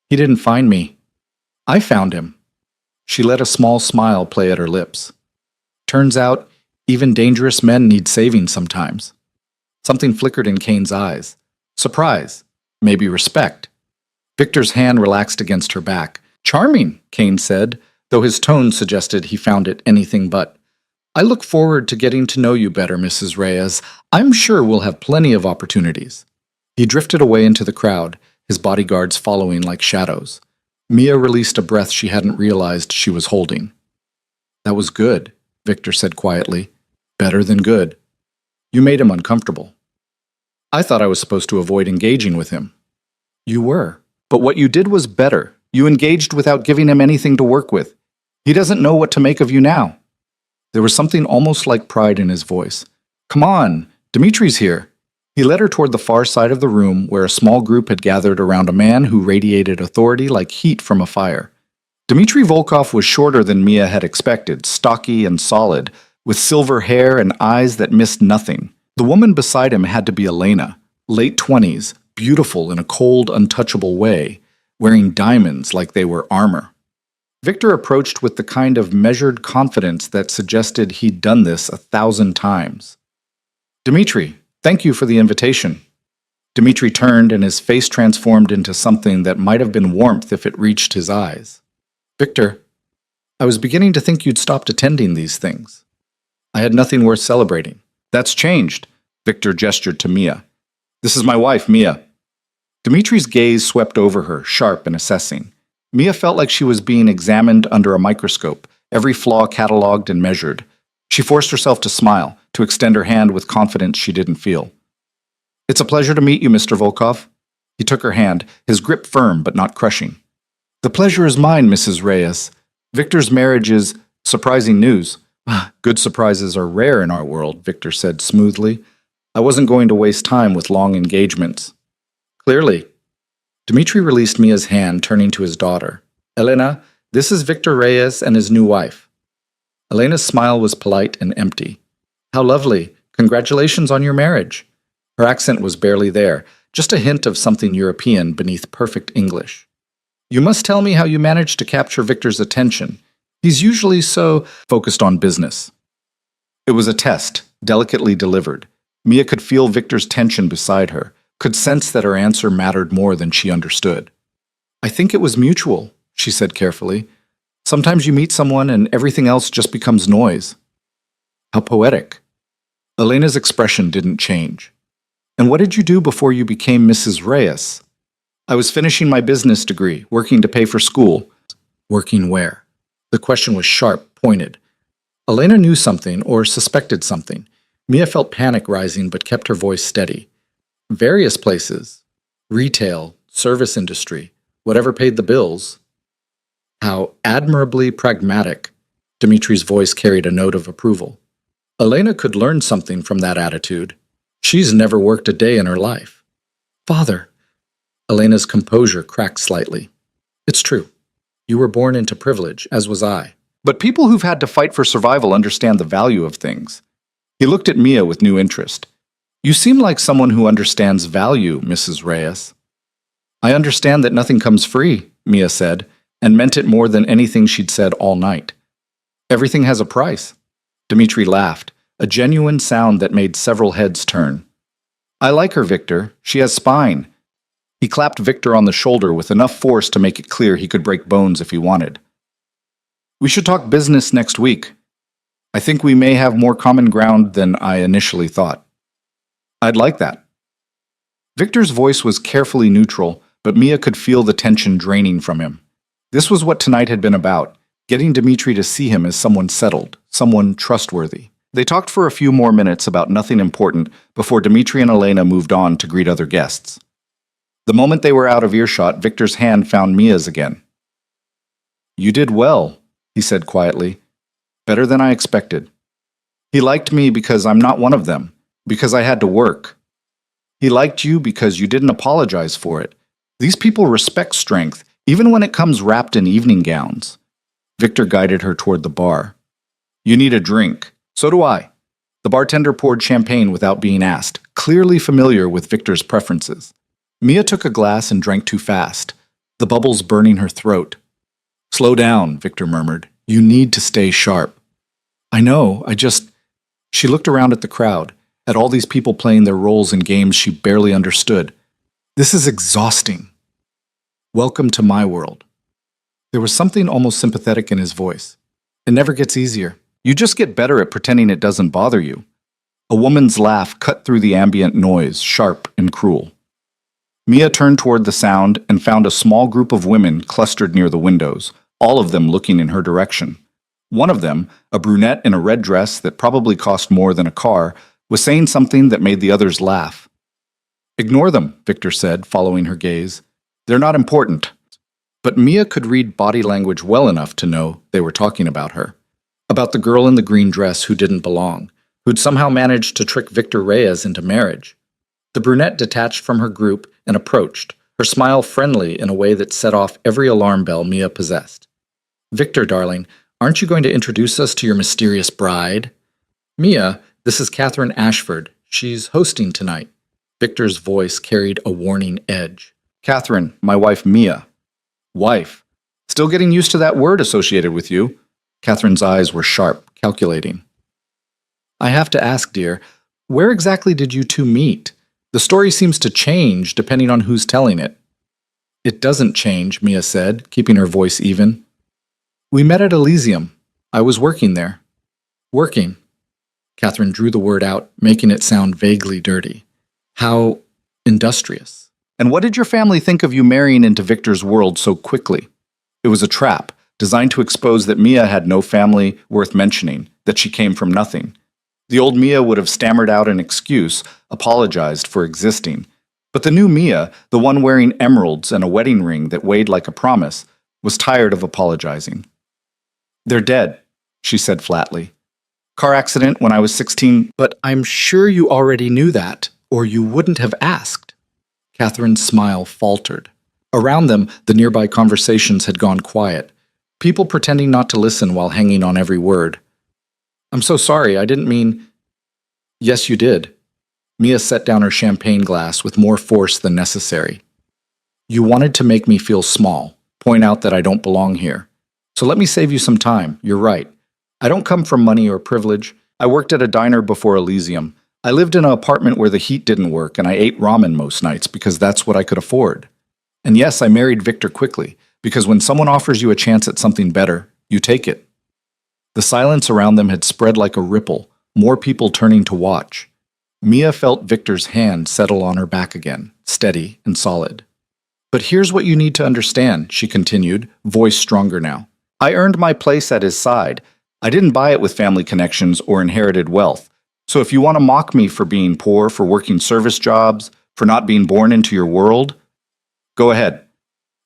"He didn't find me. I found him." She let a small smile play at her lips. "Turns out, even dangerous men need saving sometimes." Something flickered in Kane's eyes. Surprise, maybe respect. Victor's hand relaxed against her back. "Charming," Kane said, though his tone suggested he found it anything but. "I look forward to getting to know you better, Mrs. Reyes. I'm sure we'll have plenty of opportunities." He drifted away into the crowd, his bodyguards following like shadows. Mia released a breath she hadn't realized she was holding. "That was good," Victor said quietly. "Better than good. You made him uncomfortable." "I thought I was supposed to avoid engaging with him." "You were. But what you did was better. You engaged without giving him anything to work with. He doesn't know what to make of you now." There was something almost like pride in his voice. "Come on, Dimitri's here." He led her toward the far side of the room where a small group had gathered around a man who radiated authority like heat from a fire. Dmitri Volkov was shorter than Mia had expected, stocky and solid, with silver hair and eyes that missed nothing. The woman beside him had to be Elena, late 20s, beautiful in a cold, untouchable way, wearing diamonds like they were armor. Victor approached with the kind of measured confidence that suggested he'd done this 1,000 times. "Dmitri, thank you for the invitation." Dmitri turned and his face transformed into something that might have been warmth if it reached his eyes. "Victor, I was beginning to think you'd stopped attending these things. I had nothing worth celebrating." "That's changed," Victor gestured to Mia. "This is my wife, Mia." Dimitri's gaze swept over her, sharp and assessing. Mia felt like she was being examined under a microscope, every flaw catalogued and measured. She forced herself to smile, to extend her hand with confidence she didn't feel. "It's a pleasure to meet you, Mr. Volkov." He took her hand, his grip firm but not crushing. "The pleasure is mine, Mrs. Reyes. Victor's marriage is surprising news." "Good surprises are rare in our world," Victor said smoothly. "I wasn't going to waste time with long engagements." "Clearly." Dmitri released Mia's hand, turning to his daughter. "Elena, this is Victor Reyes and his new wife." Elena's smile was polite and empty. "How lovely. Congratulations on your marriage." Her accent was barely there, just a hint of something European beneath perfect English. "You must tell me how you managed to capture Victor's attention. He's usually so focused on business." It was a test, delicately delivered. Mia could feel Victor's tension beside her, could sense that her answer mattered more than she understood. "I think it was mutual," she said carefully. "Sometimes you meet someone and everything else just becomes noise." "How poetic." Elena's expression didn't change. "And what did you do before you became Mrs. Reyes?" "I was finishing my business degree, working to pay for school." "Working where?" The question was sharp, pointed. Elena knew something or suspected something. Mia felt panic rising but kept her voice steady. "Various places. Retail, service industry, whatever paid the bills." "How admirably pragmatic." Dimitri's voice carried a note of approval. Elena could learn something from that attitude. She's never worked a day in her life. Father. Elena's composure cracked slightly. It's true. You were born into privilege, as was I. But people who've had to fight for survival understand the value of things. He looked at Mia with new interest. You seem like someone who understands value, Mrs. Reyes. I understand that nothing comes free, Mia said, and meant it more than anything she'd said all night. Everything has a price. Dmitri laughed, a genuine sound that made several heads turn. I like her, Victor. She has spine. He clapped Victor on the shoulder with enough force to make it clear he could break bones if he wanted. We should talk business next week. I think we may have more common ground than I initially thought. I'd like that. Victor's voice was carefully neutral, but Mia could feel the tension draining from him. This was what tonight had been about, getting Dmitri to see him as someone settled, someone trustworthy. They talked for a few more minutes about nothing important before Dmitri and Elena moved on to greet other guests. The moment they were out of earshot, Victor's hand found Mia's again. You did well, he said quietly. Better than I expected. He liked me because I'm not one of them, because I had to work. He liked you because you didn't apologize for it. These people respect strength, even when it comes wrapped in evening gowns. Victor guided her toward the bar. You need a drink. So do I. The bartender poured champagne without being asked, clearly familiar with Victor's preferences. Mia took a glass and drank too fast, the bubbles burning her throat. Slow down, Victor murmured. You need to stay sharp. I know, She looked around at the crowd, at all these people playing their roles in games she barely understood. This is exhausting. Welcome to my world. There was something almost sympathetic in his voice. It never gets easier. You just get better at pretending it doesn't bother you. A woman's laugh cut through the ambient noise, sharp and cruel. Mia turned toward the sound and found a small group of women clustered near the windows, all of them looking in her direction. One of them, a brunette in a red dress that probably cost more than a car, was saying something that made the others laugh. Ignore them, Victor said, following her gaze. They're not important. But Mia could read body language well enough to know they were talking about her. About the girl in the green dress who didn't belong, who'd somehow managed to trick Victor Reyes into marriage. The brunette detached from her group and approached, her smile friendly in a way that set off every alarm bell Mia possessed. Victor, darling, aren't you going to introduce us to your mysterious bride? Mia, this is Catherine Ashford. She's hosting tonight. Victor's voice carried a warning edge. Catherine, my wife Mia. Wife. Still getting used to that word associated with you. Catherine's eyes were sharp, calculating. I have to ask, dear, where exactly did you two meet? The story seems to change depending on who's telling it. It doesn't change, Mia said, keeping her voice even. We met at Elysium. I was working there. Working. Catherine drew the word out, making it sound vaguely dirty. How industrious. And what did your family think of you marrying into Victor's world so quickly? It was a trap, designed to expose that Mia had no family worth mentioning, that she came from nothing. The old Mia would have stammered out an excuse, apologized for existing. But the new Mia, the one wearing emeralds and a wedding ring that weighed like a promise, was tired of apologizing. They're dead, she said flatly. Car accident when I was 16, but I'm sure you already knew that, or you wouldn't have asked. Catherine's smile faltered. Around them, the nearby conversations had gone quiet, people pretending not to listen while hanging on every word. I'm so sorry, I didn't mean... Yes, you did. Mia set down her champagne glass with more force than necessary. You wanted to make me feel small, point out that I don't belong here. So let me save you some time, you're right. I don't come from money or privilege. I worked at a diner before Elysium. I lived in an apartment where the heat didn't work, and I ate ramen most nights because that's what I could afford. And yes, I married Victor quickly, because when someone offers you a chance at something better, you take it. The silence around them had spread like a ripple, more people turning to watch. Mia felt Victor's hand settle on her back again, steady and solid. But here's what you need to understand, she continued, voice stronger now. I earned my place at his side. I didn't buy it with family connections or inherited wealth. So if you want to mock me for being poor, for working service jobs, for not being born into your world, go ahead.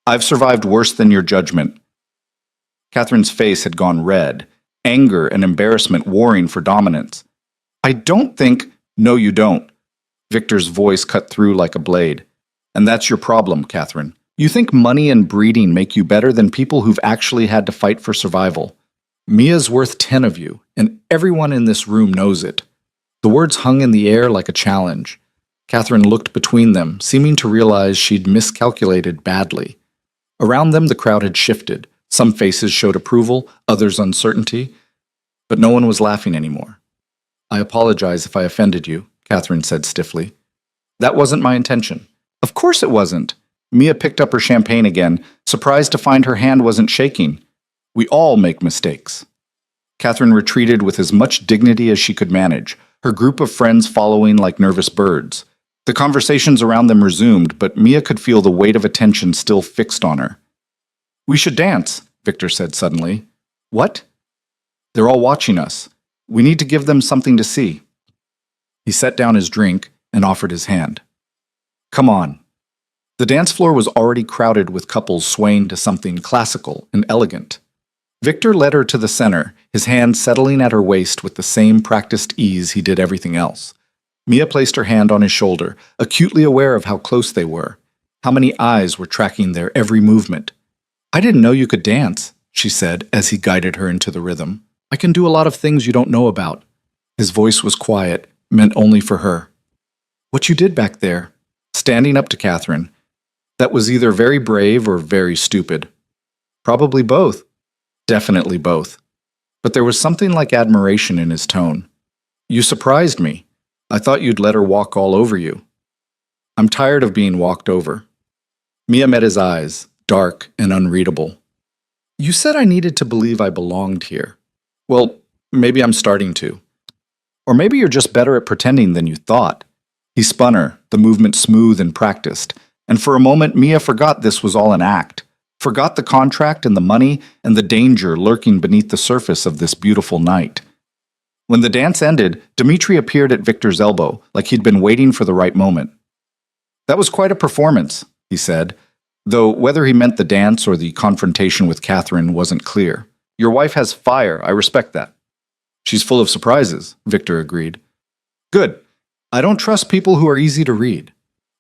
I've survived worse than your judgment. Catherine's face had gone red, anger and embarrassment warring for dominance. I don't think— No, you don't. Victor's voice cut through like a blade. And that's your problem, Catherine. You think money and breeding make you better than people who've actually had to fight for survival. Mia's worth 10 of you, and everyone in this room knows it. The words hung in the air like a challenge. Catherine looked between them, seeming to realize she'd miscalculated badly. Around them, the crowd had shifted. Some faces showed approval, others uncertainty, but no one was laughing anymore. I apologize if I offended you, Catherine said stiffly. That wasn't my intention. Of course it wasn't. Mia picked up her champagne again, surprised to find her hand wasn't shaking. We all make mistakes. Catherine retreated with as much dignity as she could manage, her group of friends following like nervous birds. The conversations around them resumed, but Mia could feel the weight of attention still fixed on her. We should dance, Victor said suddenly. What? They're all watching us. We need to give them something to see. He set down his drink and offered his hand. Come on. The dance floor was already crowded with couples swaying to something classical and elegant. Victor led her to the center, his hand settling at her waist with the same practiced ease he did everything else. Mia placed her hand on his shoulder, acutely aware of how close they were, how many eyes were tracking their every movement. I didn't know you could dance, she said as he guided her into the rhythm. I can do a lot of things you don't know about. His voice was quiet, meant only for her. What you did back there, standing up to Catherine, that was either very brave or very stupid. Probably both. Definitely both. But there was something like admiration in his tone. You surprised me. I thought you'd let her walk all over you. I'm tired of being walked over. Mia met his eyes, dark and unreadable. You said I needed to believe I belonged here. Well, maybe I'm starting to. Or maybe you're just better at pretending than you thought. He spun her, the movement smooth and practiced, and for a moment Mia forgot this was all an act, forgot the contract and the money and the danger lurking beneath the surface of this beautiful night. When the dance ended, Dmitri appeared at Victor's elbow, like he'd been waiting for the right moment. That was quite a performance, he said, though whether he meant the dance or the confrontation with Catherine wasn't clear. Your wife has fire, I respect that. She's full of surprises, Victor agreed. Good. I don't trust people who are easy to read.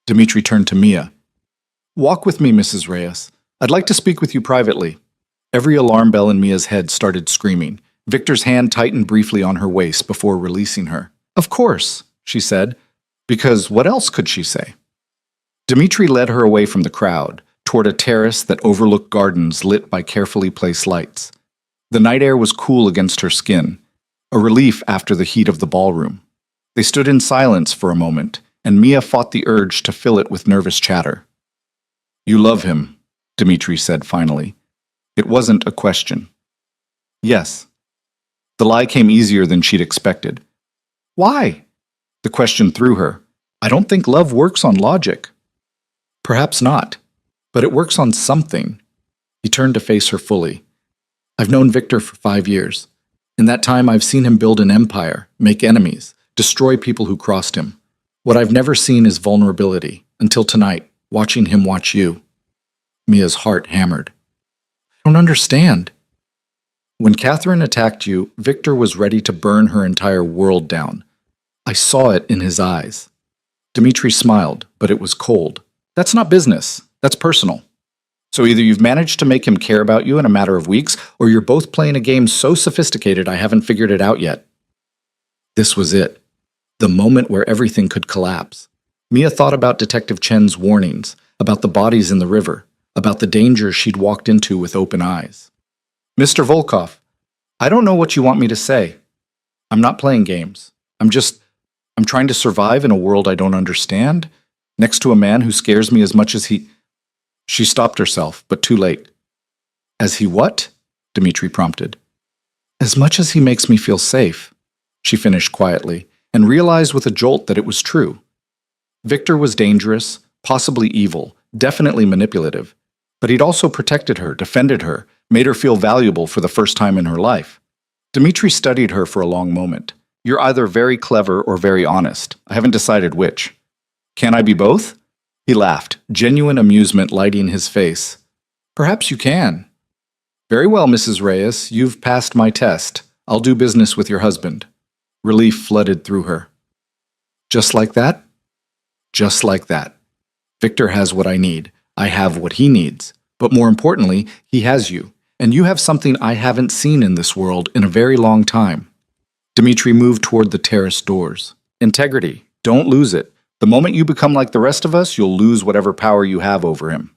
Dmitri turned to Mia. Walk with me, Mrs. Reyes. I'd like to speak with you privately. Every alarm bell in Mia's head started screaming. Victor's hand tightened briefly on her waist before releasing her. Of course, she said, because what else could she say? Dmitri led her away from the crowd, toward a terrace that overlooked gardens lit by carefully placed lights. The night air was cool against her skin, a relief after the heat of the ballroom. They stood in silence for a moment, and Mia fought the urge to fill it with nervous chatter. You love him, Dmitri said finally. It wasn't a question. Yes. The lie came easier than she'd expected. Why? The question threw her. I don't think love works on logic. Perhaps not, but it works on something. He turned to face her fully. I've known Victor for 5 years. In that time, I've seen him build an empire, make enemies, destroy people who crossed him. What I've never seen is vulnerability, until tonight, watching him watch you. Mia's heart hammered. I don't understand. When Catherine attacked you, Victor was ready to burn her entire world down. I saw it in his eyes. Dmitri smiled, but it was cold. That's not business. That's personal. So either you've managed to make him care about you in a matter of weeks, or you're both playing a game so sophisticated I haven't figured it out yet. This was it. The moment where everything could collapse. Mia thought about Detective Chen's warnings, about the bodies in the river, about the danger she'd walked into with open eyes. Mr. Volkov, I don't know what you want me to say. I'm not playing games. I'm trying to survive in a world I don't understand, next to a man who scares me as much as he... She stopped herself, but too late. As he what? Dmitri prompted. As much as he makes me feel safe, she finished quietly, and realized with a jolt that it was true. Victor was dangerous, possibly evil, definitely manipulative, but he'd also protected her, defended her, made her feel valuable for the first time in her life. Dmitri studied her for a long moment. You're either very clever or very honest. I haven't decided which. Can I be both? He laughed, genuine amusement lighting his face. Perhaps you can. Very well, Mrs. Reyes, you've passed my test. I'll do business with your husband. Relief flooded through her. Just like that? Just like that. Victor has what I need. I have what he needs. But more importantly, he has you. And you have something I haven't seen in this world in a very long time. Dmitri moved toward the terrace doors. Integrity. Don't lose it. The moment you become like the rest of us, you'll lose whatever power you have over him.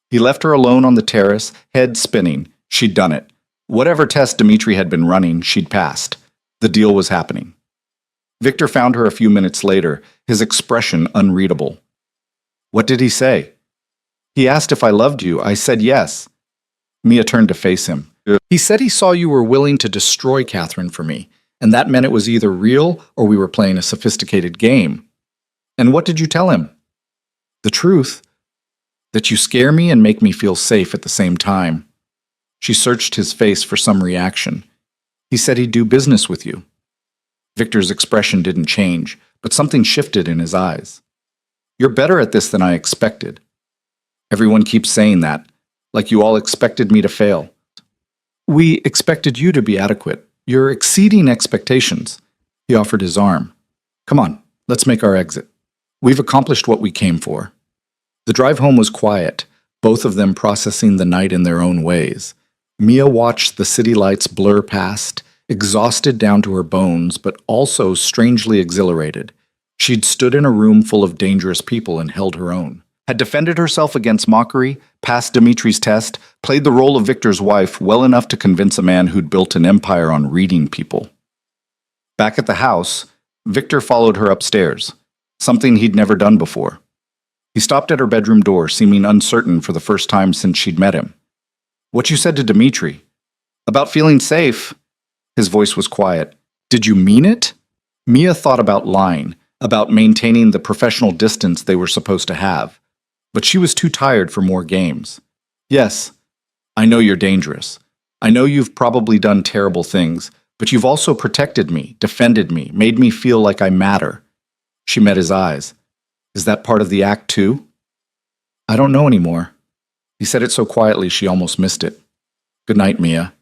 He left her alone on the terrace, head spinning. She'd done it. Whatever test Dmitri had been running, she'd passed. The deal was happening. Victor found her a few minutes later, his expression unreadable. What did he say? He asked if I loved you. I said yes. Mia turned to face him. He said he saw you were willing to destroy Catherine for me, and that meant it was either real or we were playing a sophisticated game. And what did you tell him? The truth. That you scare me and make me feel safe at the same time. She searched his face for some reaction. He said he'd do business with you. Victor's expression didn't change, but something shifted in his eyes. You're better at this than I expected. Everyone keeps saying that, like you all expected me to fail. We expected you to be adequate. You're exceeding expectations. He offered his arm. Come on, let's make our exit. We've accomplished what we came for. The drive home was quiet, both of them processing the night in their own ways. Mia watched the city lights blur past, exhausted down to her bones, but also strangely exhilarated. She'd stood in a room full of dangerous people and held her own. Had defended herself against mockery, passed Dimitri's test, played the role of Victor's wife well enough to convince a man who'd built an empire on reading people. Back at the house, Victor followed her upstairs, something he'd never done before. He stopped at her bedroom door, seeming uncertain for the first time since she'd met him. What you said to Dmitri? About feeling safe. His voice was quiet. Did you mean it? Mia thought about lying, about maintaining the professional distance they were supposed to have. But she was too tired for more games. Yes, I know you're dangerous. I know you've probably done terrible things, but you've also protected me, defended me, made me feel like I matter. She met his eyes. Is that part of the act too? I don't know anymore. He said it so quietly she almost missed it. Good night, Mia.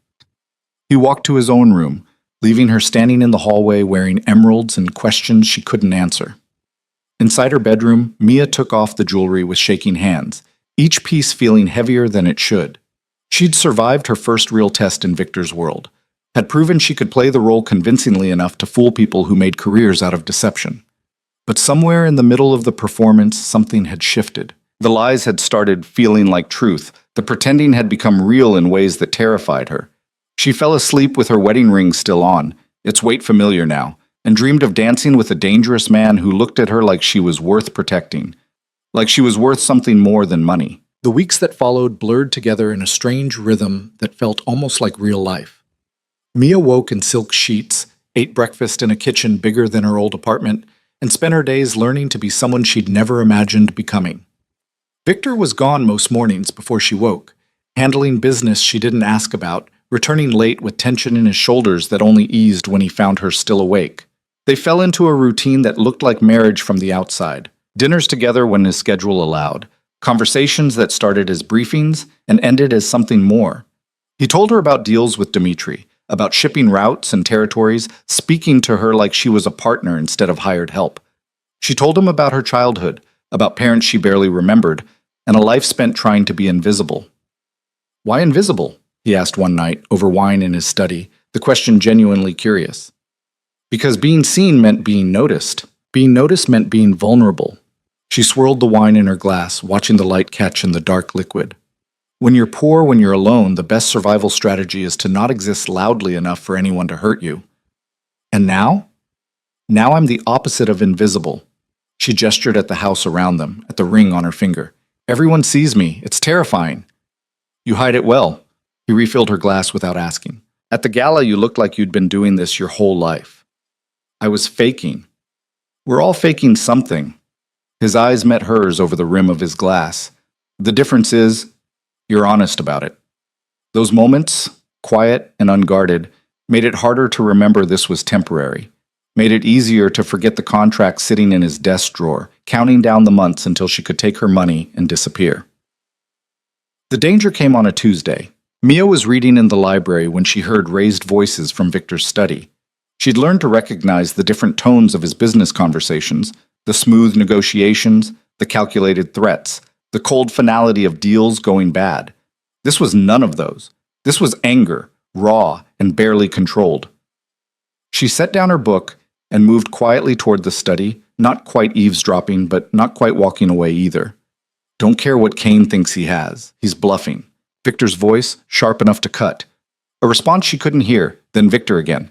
He walked to his own room, leaving her standing in the hallway wearing emeralds and questions she couldn't answer. Inside her bedroom, Mia took off the jewelry with shaking hands, each piece feeling heavier than it should. She'd survived her first real test in Victor's world, had proven she could play the role convincingly enough to fool people who made careers out of deception. But somewhere in the middle of the performance, something had shifted. The lies had started feeling like truth. The pretending had become real in ways that terrified her. She fell asleep with her wedding ring still on, its weight familiar now, and dreamed of dancing with a dangerous man who looked at her like she was worth protecting, like she was worth something more than money. The weeks that followed blurred together in a strange rhythm that felt almost like real life. Mia woke in silk sheets, ate breakfast in a kitchen bigger than her old apartment, and spent her days learning to be someone she'd never imagined becoming. Victor was gone most mornings before she woke, handling business she didn't ask about, returning late with tension in his shoulders that only eased when he found her still awake. They fell into a routine that looked like marriage from the outside. Dinners together when his schedule allowed. Conversations that started as briefings and ended as something more. He told her about deals with Dmitri, about shipping routes and territories, speaking to her like she was a partner instead of hired help. She told him about her childhood, about parents she barely remembered, and a life spent trying to be invisible. Why invisible? He asked one night, over wine in his study, the question genuinely curious. Because being seen meant being noticed. Being noticed meant being vulnerable. She swirled the wine in her glass, watching the light catch in the dark liquid. When you're poor, when you're alone, the best survival strategy is to not exist loudly enough for anyone to hurt you. And now? Now I'm the opposite of invisible. She gestured at the house around them, at the ring on her finger. Everyone sees me. It's terrifying. You hide it well. He refilled her glass without asking. At the gala, you looked like you'd been doing this your whole life. I was faking. We're all faking something. His eyes met hers over the rim of his glass. The difference is, you're honest about it. Those moments, quiet and unguarded, made it harder to remember this was temporary. Made it easier to forget the contract sitting in his desk drawer, counting down the months until she could take her money and disappear. The danger came on a Tuesday. Mia was reading in the library when she heard raised voices from Victor's study. She'd learned to recognize the different tones of his business conversations, the smooth negotiations, the calculated threats, the cold finality of deals going bad. This was none of those. This was anger, raw and barely controlled. She set down her book and moved quietly toward the study, not quite eavesdropping, but not quite walking away either. Don't care what Kane thinks he has. He's bluffing. Victor's voice, sharp enough to cut. A response she couldn't hear, then Victor again.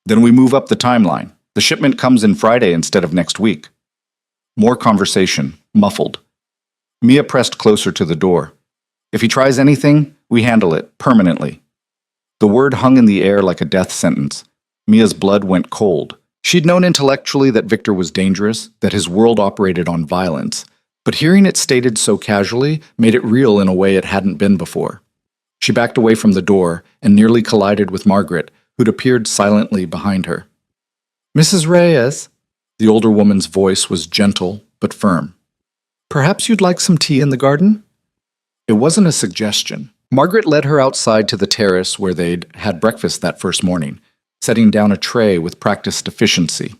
Then we move up the timeline. The shipment comes in Friday instead of next week. More conversation, muffled. Mia pressed closer to the door. If he tries anything, we handle it, permanently. The word hung in the air like a death sentence. Mia's blood went cold. She'd known intellectually that Victor was dangerous, that his world operated on violence, but hearing it stated so casually made it real in a way it hadn't been before. She backed away from the door and nearly collided with Margaret, who'd appeared silently behind her. "Mrs. Reyes," the older woman's voice was gentle but firm. "Perhaps you'd like some tea in the garden?" It wasn't a suggestion. Margaret led her outside to the terrace where they'd had breakfast that first morning, setting down a tray with practiced efficiency.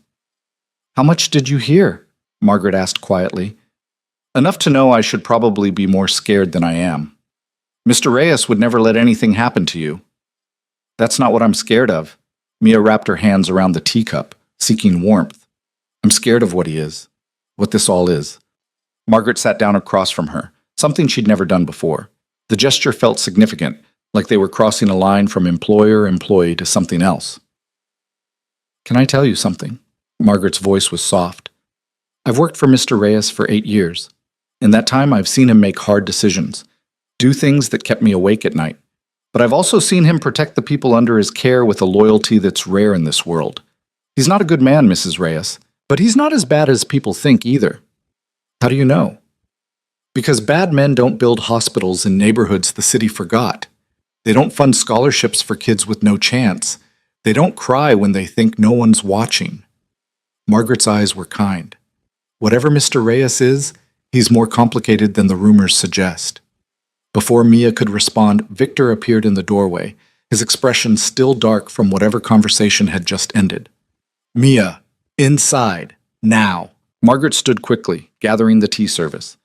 "How much did you hear?" Margaret asked quietly. "Enough to know I should probably be more scared than I am. Mr. Reyes would never let anything happen to you." "That's not what I'm scared of." Mia wrapped her hands around the teacup, seeking warmth. "I'm scared of what he is, what this all is." Margaret sat down across from her, something she'd never done before. The gesture felt significant, like they were crossing a line from employer-employee to something else. "Can I tell you something?" Margaret's voice was soft. "I've worked for Mr. Reyes for 8 years. In that time, I've seen him make hard decisions, do things that kept me awake at night. But I've also seen him protect the people under his care with a loyalty that's rare in this world. He's not a good man, Mrs. Reyes, but he's not as bad as people think either." "How do you know?" "Because bad men don't build hospitals in neighborhoods the city forgot. They don't fund scholarships for kids with no chance. They don't cry when they think no one's watching." Margaret's eyes were kind. "Whatever Mr. Reyes is, he's more complicated than the rumors suggest." Before Mia could respond, Victor appeared in the doorway, his expression still dark from whatever conversation had just ended. "Mia, inside, now." Margaret stood quickly, gathering the tea service.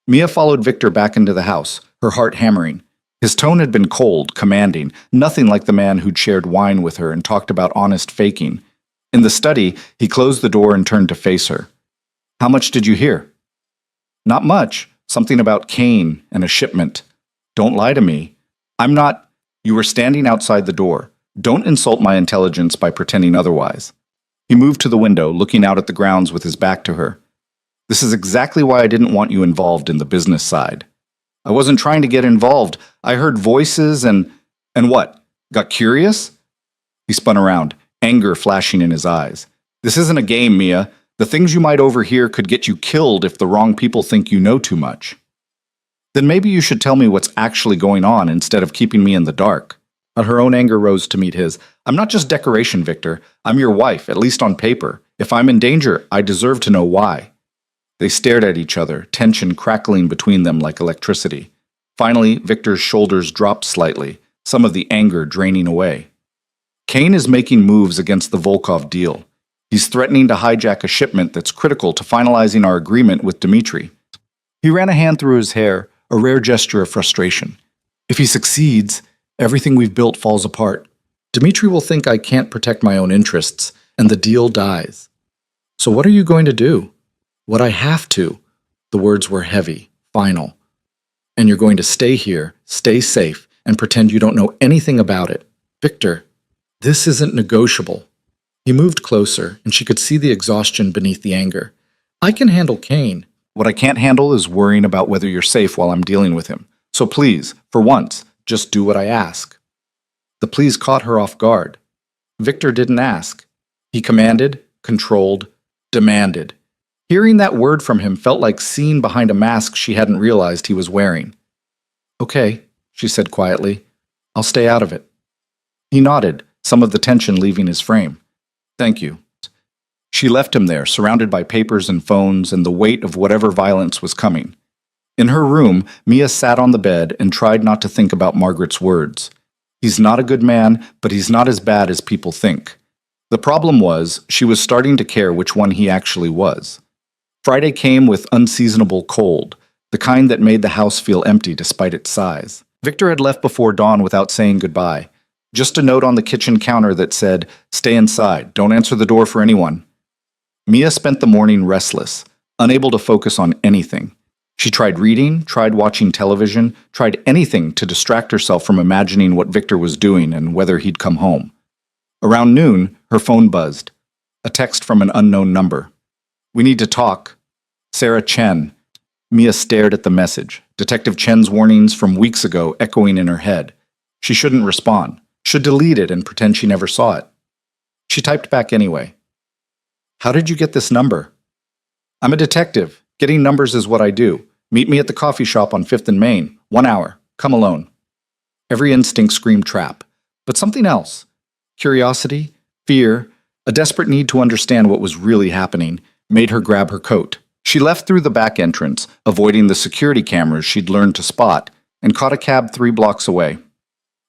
Mia followed Victor back into the house, her heart hammering. His tone had been cold, commanding, nothing like the man who'd shared wine with her and talked about honest faking. In the study, he closed the door and turned to face her. "How much did you hear?" "Not much. Something about Kane and a shipment. Don't lie to me. I'm not—" "You were standing outside the door. Don't insult my intelligence by pretending otherwise." He moved to the window, looking out at the grounds with his back to her. "This is exactly why I didn't want you involved in the business side. I wasn't trying to get involved. I heard voices and what? Got curious?" He spun around, anger flashing in his eyes. "This isn't a game, Mia. The things you might overhear could get you killed if the wrong people think you know too much." "Then maybe you should tell me what's actually going on instead of keeping me in the dark." Her own anger rose to meet his. "I'm not just decoration, Victor. I'm your wife, at least on paper. If I'm in danger, I deserve to know why." They stared at each other, tension crackling between them like electricity. Finally, Victor's shoulders dropped slightly, some of the anger draining away. "Kane is making moves against the Volkov deal. He's threatening to hijack a shipment that's critical to finalizing our agreement with Dmitri." He ran a hand through his hair, a rare gesture of frustration. "If he succeeds, everything we've built falls apart. Dmitri will think I can't protect my own interests, and the deal dies. So what are you going to do?" "What I have to." The words were heavy, final. "And you're going to stay here, stay safe, and pretend you don't know anything about it. Victor, this isn't negotiable." He moved closer, and she could see the exhaustion beneath the anger. "I can handle Kane. What I can't handle is worrying about whether you're safe while I'm dealing with him. So please, for once, just do what I ask." The please caught her off guard. Victor didn't ask. He commanded, controlled, demanded. Hearing that word from him felt like seeing behind a mask she hadn't realized he was wearing. "Okay," she said quietly. "I'll stay out of it." He nodded, some of the tension leaving his frame. "Thank you." She left him there, surrounded by papers and phones and the weight of whatever violence was coming. In her room, Mia sat on the bed and tried not to think about Margaret's words. "He's not a good man, but he's not as bad as people think." The problem was, she was starting to care which one he actually was. Friday came with unseasonable cold, the kind that made the house feel empty despite its size. Victor had left before dawn without saying goodbye. Just a note on the kitchen counter that said, "Stay inside, don't answer the door for anyone." Mia spent the morning restless, unable to focus on anything. She tried reading, tried watching television, tried anything to distract herself from imagining what Victor was doing and whether he'd come home. Around noon, her phone buzzed. A text from an unknown number. "We need to talk. Sarah Chen." Mia stared at the message, Detective Chen's warnings from weeks ago echoing in her head. She shouldn't respond, should delete it and pretend she never saw it. She typed back anyway. "How did you get this number?" "I'm a detective. Getting numbers is what I do. Meet me at the coffee shop on 5th and Main. 1 hour. Come alone." Every instinct screamed trap, but something else. Curiosity, fear, a desperate need to understand what was really happening made her grab her coat. She left through the back entrance, avoiding the security cameras she'd learned to spot, and caught a cab 3 blocks away.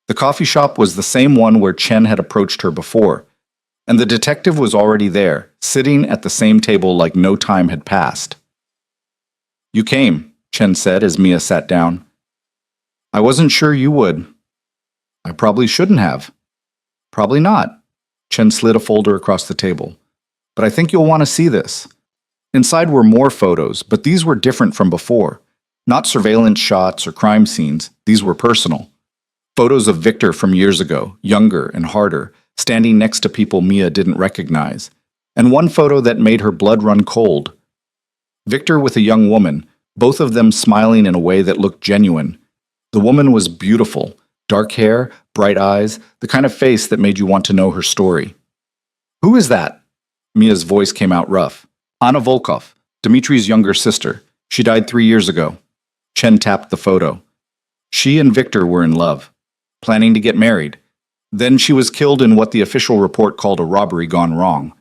The coffee shop was the same one where Chen had approached her before, and the detective was already there, sitting at the same table like no time had passed. "You came," Chen said as Mia sat down. "I wasn't sure you would." "I probably shouldn't have." "Probably not." Chen slid a folder across the table. "But I think you'll want to see this." Inside were more photos, but these were different from before. Not surveillance shots or crime scenes, these were personal. Photos of Victor from years ago, younger and harder, standing next to people Mia didn't recognize. And one photo that made her blood run cold. Victor with a young woman, both of them smiling in a way that looked genuine. The woman was beautiful, dark hair, bright eyes, the kind of face that made you want to know her story. "Who is that?" Mia's voice came out rough. "Anna Volkov, Dmitri's younger sister. She died 3 years ago." Chen tapped the photo. She and Victor were in love, planning to get married. Then she was killed in what the official report called a robbery gone wrong.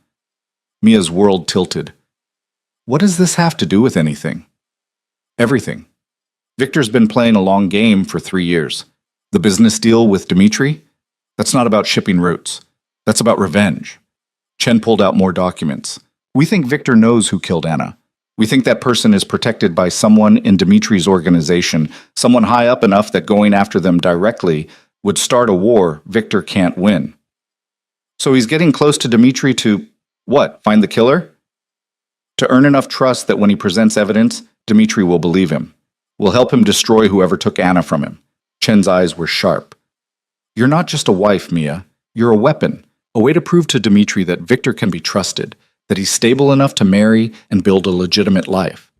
Mia's world tilted. What does this have to do with anything? Everything. Victor's been playing a long game for 3 years. The business deal with Dmitri? That's not about shipping routes. That's about revenge. Chen pulled out more documents. "We think Victor knows who killed Anna. We think that person is protected by someone in Dmitri's organization, someone high up enough that going after them directly would start a war Victor can't win. So he's getting close to Dmitri to, what, find the killer? To earn enough trust that when he presents evidence, Dmitri will believe him. Will help him destroy whoever took Anna from him." Chen's eyes were sharp. "You're not just a wife, Mia. You're a weapon, a way to prove to Dmitri that Victor can be trusted, that he's stable enough to marry and build a legitimate life.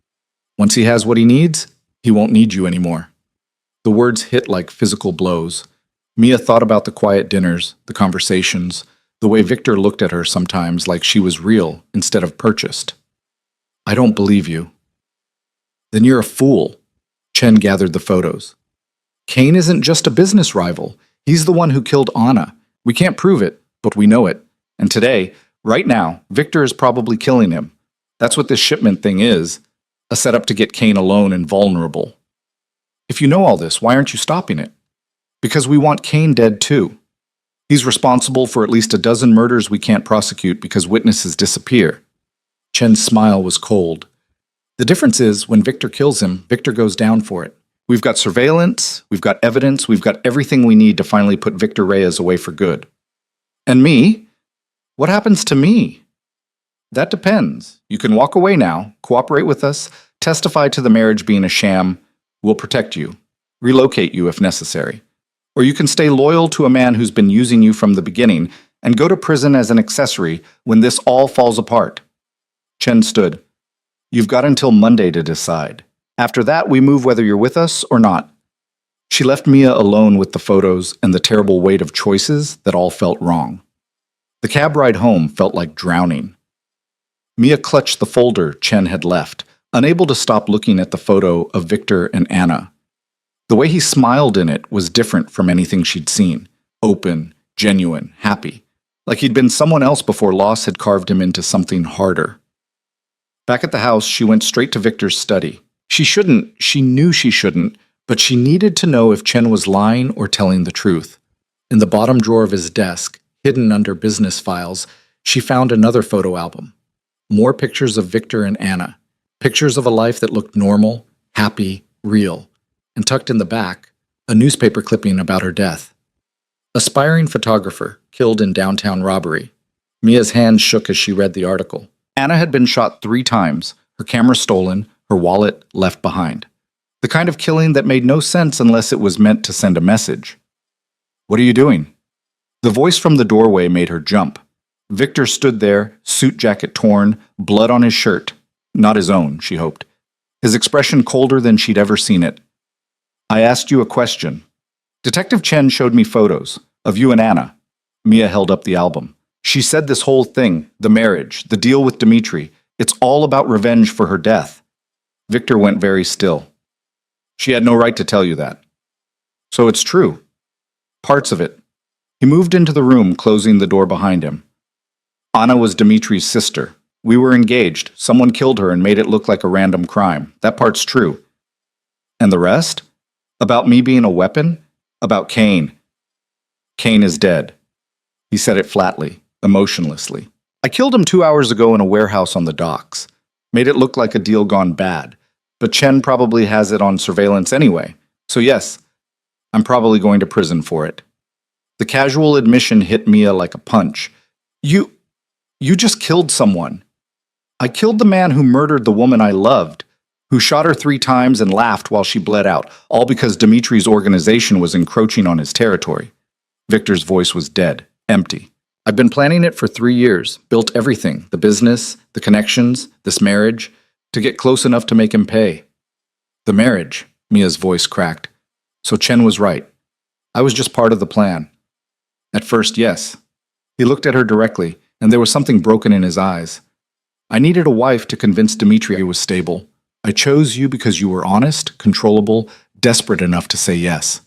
Once he has what he needs, he won't need you anymore." The words hit like physical blows. Mia thought about the quiet dinners, the conversations, the way Victor looked at her sometimes like she was real instead of purchased. "I don't believe you." "Then you're a fool." Chen gathered the photos. "Kane isn't just a business rival. He's the one who killed Anna. We can't prove it, but we know it. And today, right now, Victor is probably killing him. That's what this shipment thing is, a setup to get Kane alone and vulnerable. If you know all this, why aren't you stopping it?" "Because we want Kane dead too. He's responsible for at least a dozen murders we can't prosecute because witnesses disappear." Chen's smile was cold. "The difference is, when Victor kills him, Victor goes down for it. We've got surveillance, we've got evidence, we've got everything we need to finally put Victor Reyes away for good. And me? What happens to me?" "That depends. You can walk away now, cooperate with us, testify to the marriage being a sham. We'll protect you, relocate you if necessary. Or you can stay loyal to a man who's been using you from the beginning and go to prison as an accessory when this all falls apart." Chen stood. "You've got until Monday to decide. After that, we move whether you're with us or not." She left Mia alone with the photos and the terrible weight of choices that all felt wrong. The cab ride home felt like drowning. Mia clutched the folder Chen had left, unable to stop looking at the photo of Victor and Anna. The way he smiled in it was different from anything she'd seen. Open, genuine, happy. Like he'd been someone else before loss had carved him into something harder. Back at the house, she went straight to Victor's study. She knew she shouldn't, but she needed to know if Chen was lying or telling the truth. In the bottom drawer of his desk, hidden under business files, She found another photo album. More pictures of Victor and Anna. Pictures of a life that looked normal, happy, real. And tucked in the back, a newspaper clipping about her death. Aspiring photographer, killed in downtown robbery. Mia's hands shook as she read the article. Anna had been shot 3 times, her camera stolen, her wallet left behind. The kind of killing that made no sense unless it was meant to send a message. "What are you doing?" The voice from the doorway made her jump. Victor stood there, suit jacket torn, blood on his shirt. Not his own, she hoped. His expression colder than she'd ever seen it. "I asked you a question." Detective Chen showed me photos of you and Anna. Mia held up the album. "She said this whole thing, the marriage, the deal with Dmitri, it's all about revenge for her death." Victor went very still. "She had no right to tell you that." "So it's true." "Parts of it." He moved into the room, closing the door behind him. "Anna was Dmitri's sister. We were engaged. Someone killed her and made it look like a random crime. That part's true." "And the rest? About me being a weapon? About Kane." "Kane is dead." He said it flatly, emotionlessly. "I killed him 2 hours ago in a warehouse on the docks. Made it look like a deal gone bad. But Chen probably has it on surveillance anyway. So yes, I'm probably going to prison for it." The casual admission hit Mia like a punch. You just killed someone." "I killed the man who murdered the woman I loved, who shot her 3 times and laughed while she bled out, all because Dmitri's organization was encroaching on his territory." Victor's voice was dead, empty. "I've been planning it for 3 years, built everything, the business, the connections, this marriage, to get close enough to make him pay." "The marriage," Mia's voice cracked. "So Chen was right. I was just part of the plan." "At first, yes." He looked at her directly, and there was something broken in his eyes. "I needed a wife to convince Dmitri he was stable. I chose you because you were honest, controllable, desperate enough to say yes.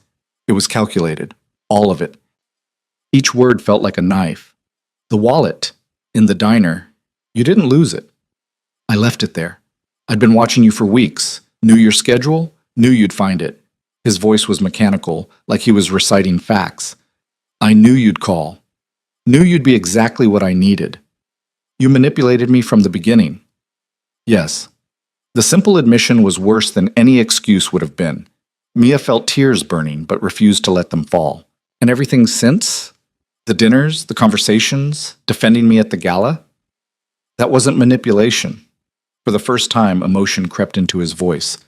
It was calculated. All of it." Each word felt like a knife. "The wallet. In the diner. You didn't lose it. I left it there. I'd been watching you for weeks. Knew your schedule. Knew you'd find it." His voice was mechanical, like he was reciting facts. "I knew you'd call. Knew you'd be exactly what I needed. You manipulated me from the beginning." Yes. The simple admission was worse than any excuse would have been. Mia felt tears burning, but refused to let them fall. "And everything since? The dinners, the conversations, defending me at the gala? That wasn't manipulation." For the first time, emotion crept into his voice.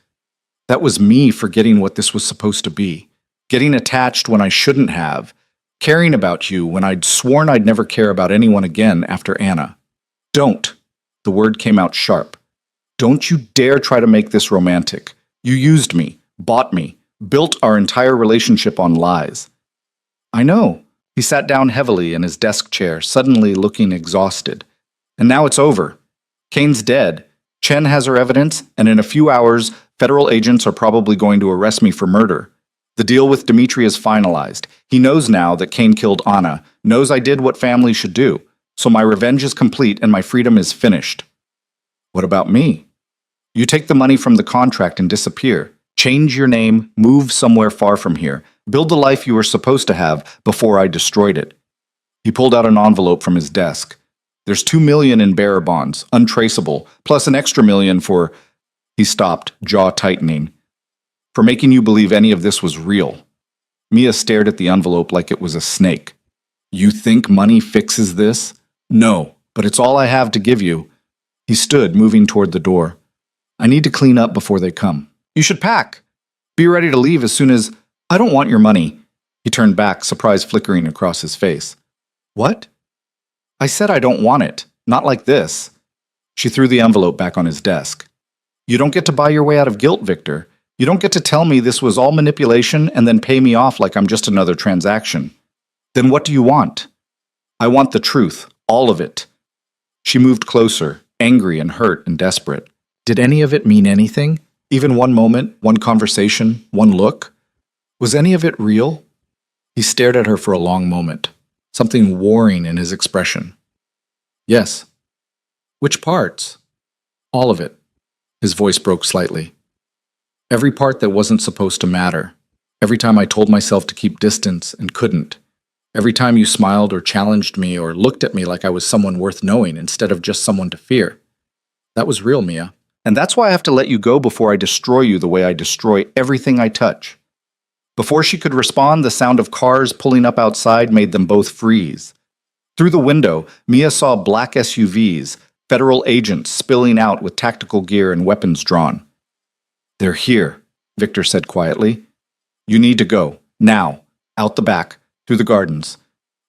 "That was me forgetting what this was supposed to be. Getting attached when I shouldn't have. Caring about you when I'd sworn I'd never care about anyone again after Anna. Don't." The word came out sharp. "Don't you dare try to make this romantic. You used me, bought me, built our entire relationship on lies." "I know." He sat down heavily in his desk chair, suddenly looking exhausted. "And now it's over. Kane's dead. Chen has her evidence, and in a few hours, federal agents are probably going to arrest me for murder. The deal with Dmitri is finalized. He knows now that Kane killed Anna, knows I did what family should do. So my revenge is complete and my freedom is finished." "What about me?" "You take the money from the contract and disappear. Change your name, move somewhere far from here. Build the life you were supposed to have before I destroyed it." He pulled out an envelope from his desk. "There's $2 million in bearer bonds, untraceable, plus an extra $1 million for..." He stopped, jaw tightening. "For making you believe any of this was real." Mia stared at the envelope like it was a snake. "You think money fixes this?" "No, but it's all I have to give you." He stood, moving toward the door. "I need to clean up before they come. You should pack. Be ready to leave as soon as..." "I don't want your money." He turned back, surprise flickering across his face. "What?" "I said I don't want it. Not like this." She threw the envelope back on his desk. "You don't get to buy your way out of guilt, Victor. You don't get to tell me this was all manipulation and then pay me off like I'm just another transaction. Then what do you want?" "I want the truth. All of it." She moved closer, angry and hurt and desperate. Did any of it mean anything? Even one moment, one conversation, one look? Was any of it real? He stared at her for a long moment, something warring in his expression. "Yes." "Which parts?" "All of it." His voice broke slightly. "Every part that wasn't supposed to matter. Every time I told myself to keep distance and couldn't. Every time you smiled or challenged me or looked at me like I was someone worth knowing instead of just someone to fear. That was real, Mia. And that's why I have to let you go before I destroy you the way I destroy everything I touch." Before she could respond, the sound of cars pulling up outside made them both freeze. Through the window, Mia saw black SUVs, federal agents spilling out with tactical gear and weapons drawn. "They're here," Victor said quietly. "You need to go, now, out the back, through the gardens.